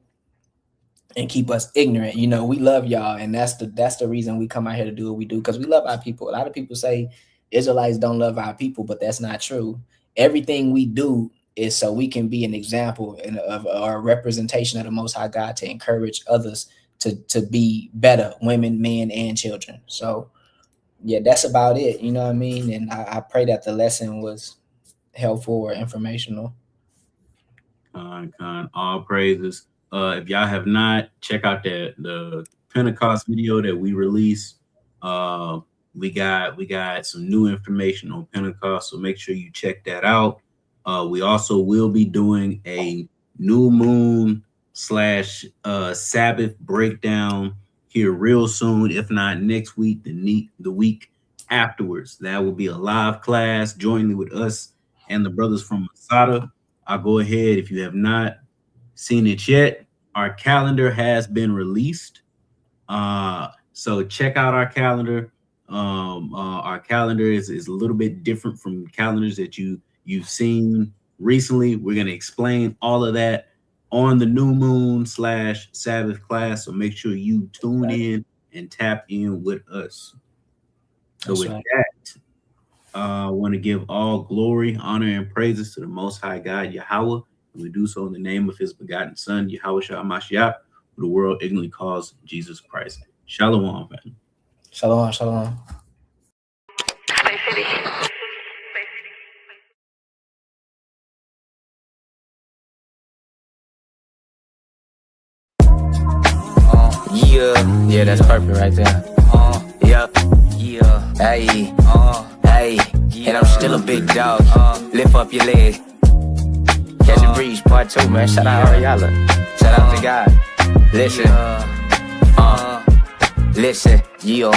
and keep us ignorant. We love y'all, and that's the reason we come out here to do what we do, because we love our people. A lot of people say Israelites don't love our people, but that's not true. Everything we do is so we can be an example of our representation of the Most High God, to encourage others to be better, women, men, and children. So yeah, that's about it. You know what I mean? And I pray that the lesson was helpful or informational. All praises. If y'all have not, check out the Pentecost video that we released. We got some new information on Pentecost, so make sure you check that out. We also will be doing a new moon / Sabbath breakdown here real soon, if not next week, the week afterwards. That will be a live class jointly with us and the brothers from Masada. I'll go ahead, if you have not seen it yet, our calendar has been released. So check out our calendar. Our calendar is a little bit different from calendars that you've seen recently. We're going to explain all of that on the new moon / Sabbath class. So make sure you tune in and tap in with us. So That's with right. that, I want to give all glory, honor, and praises to the Most High God, Yahweh. And we do so in the name of his begotten Son, Yahweh Shah Mashiach, who the world ignorantly calls Jesus Christ. Shalom, family. Shalom, shalom. Yeah, that's perfect right there. Hey, and I'm still a big dog. Lift up your leg. Catch a breeze, part 2, man. Shout out Ariella. Shout out to God. Listen, yeah.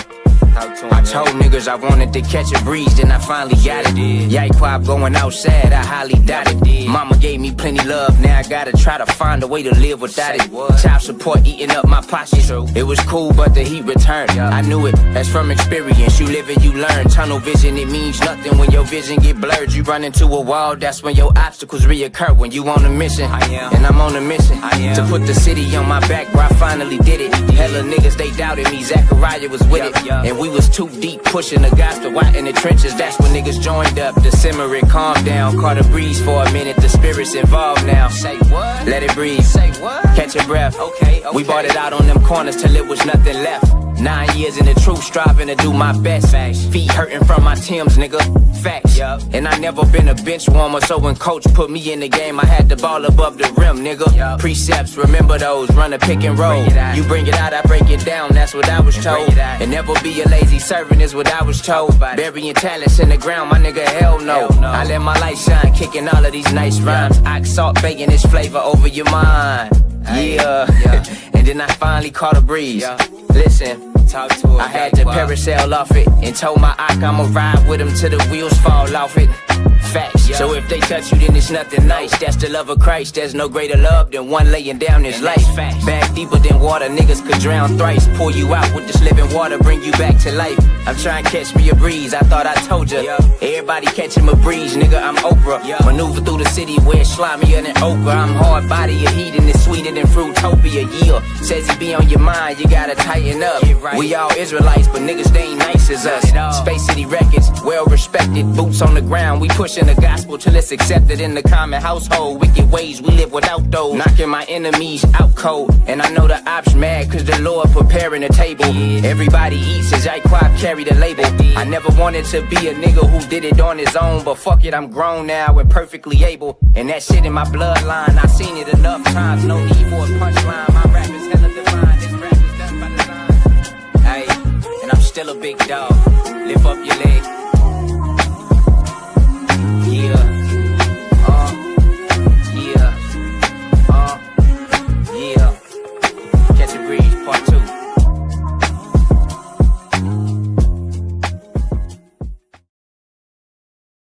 I told niggas I wanted to catch a breeze, then I finally got it. Yaquab going outside, I highly doubt it. Mama gave me plenty love, now I gotta try to find a way to live without it. Child support eating up my pockets. It was cool, but the heat returned. I knew it, that's from experience. You live and you learn. Tunnel vision, it means nothing when your vision get blurred. You run into a wall, that's when your obstacles reoccur. When you on a mission, and I'm on a mission to put the city on my back, where I finally did it. Hella niggas, they doubted me. Zachariah was with it, and we was too deep, pushing the gospel out in the trenches. That's when niggas joined up to simmer it, calm down. Caught a breeze for a minute, the spirit's involved now. Say what? Let it breathe. Say what? Catch a breath. Okay. We bought it out on them corners till it was nothing left. 9 years in the truth, striving to do my best. Feet hurting from my Timbs, nigga. Facts. And I never been a bench warmer, so when coach put me in the game, I had the ball above the rim, nigga. Precepts, remember those, run a pick and roll. You bring it out, I break it down, that's what I was told. And never be a lazy servant is what I was told. Burying talents in the ground, my nigga, hell no. I let my light shine, kicking all of these nice rhymes. I salt bacon this flavor over your mind. And then I finally caught a breeze. Listen, I had to parasail off it and told my Ak I'ma ride with him till the wheels fall off it. Facts. So if they touch you, then it's nothing nice. That's the love of Christ. There's no greater love than one laying down his life. Back deeper than water, niggas could drown thrice. Pull you out with this living water, bring you back to life. I'm trying to catch me a breeze, I thought I told ya. Everybody catching a breeze, nigga, I'm Oprah. Maneuver through the city where it's slimier than okra. I'm hard body of heat and it's sweeter than Fruitopia. Yeah, says he be on your mind, you gotta tighten up. We all Israelites, but niggas, they ain't nice as us. Space City Records, well respected. Boots on the ground, we pushing the gospel till it's accepted in the common household. Wicked ways, we live without those. Knocking my enemies out cold. And I know the ops mad cause the Lord preparing the table. Everybody eats as Yaquab carry the label. I never wanted to be a nigga who did it on his own, but fuck it, I'm grown now and perfectly able. And that shit in my bloodline, I seen it enough times. No need for a punchline, my rap is hella divine. This rap is done by design. Hey, and I'm still a big dog. Lift up your leg.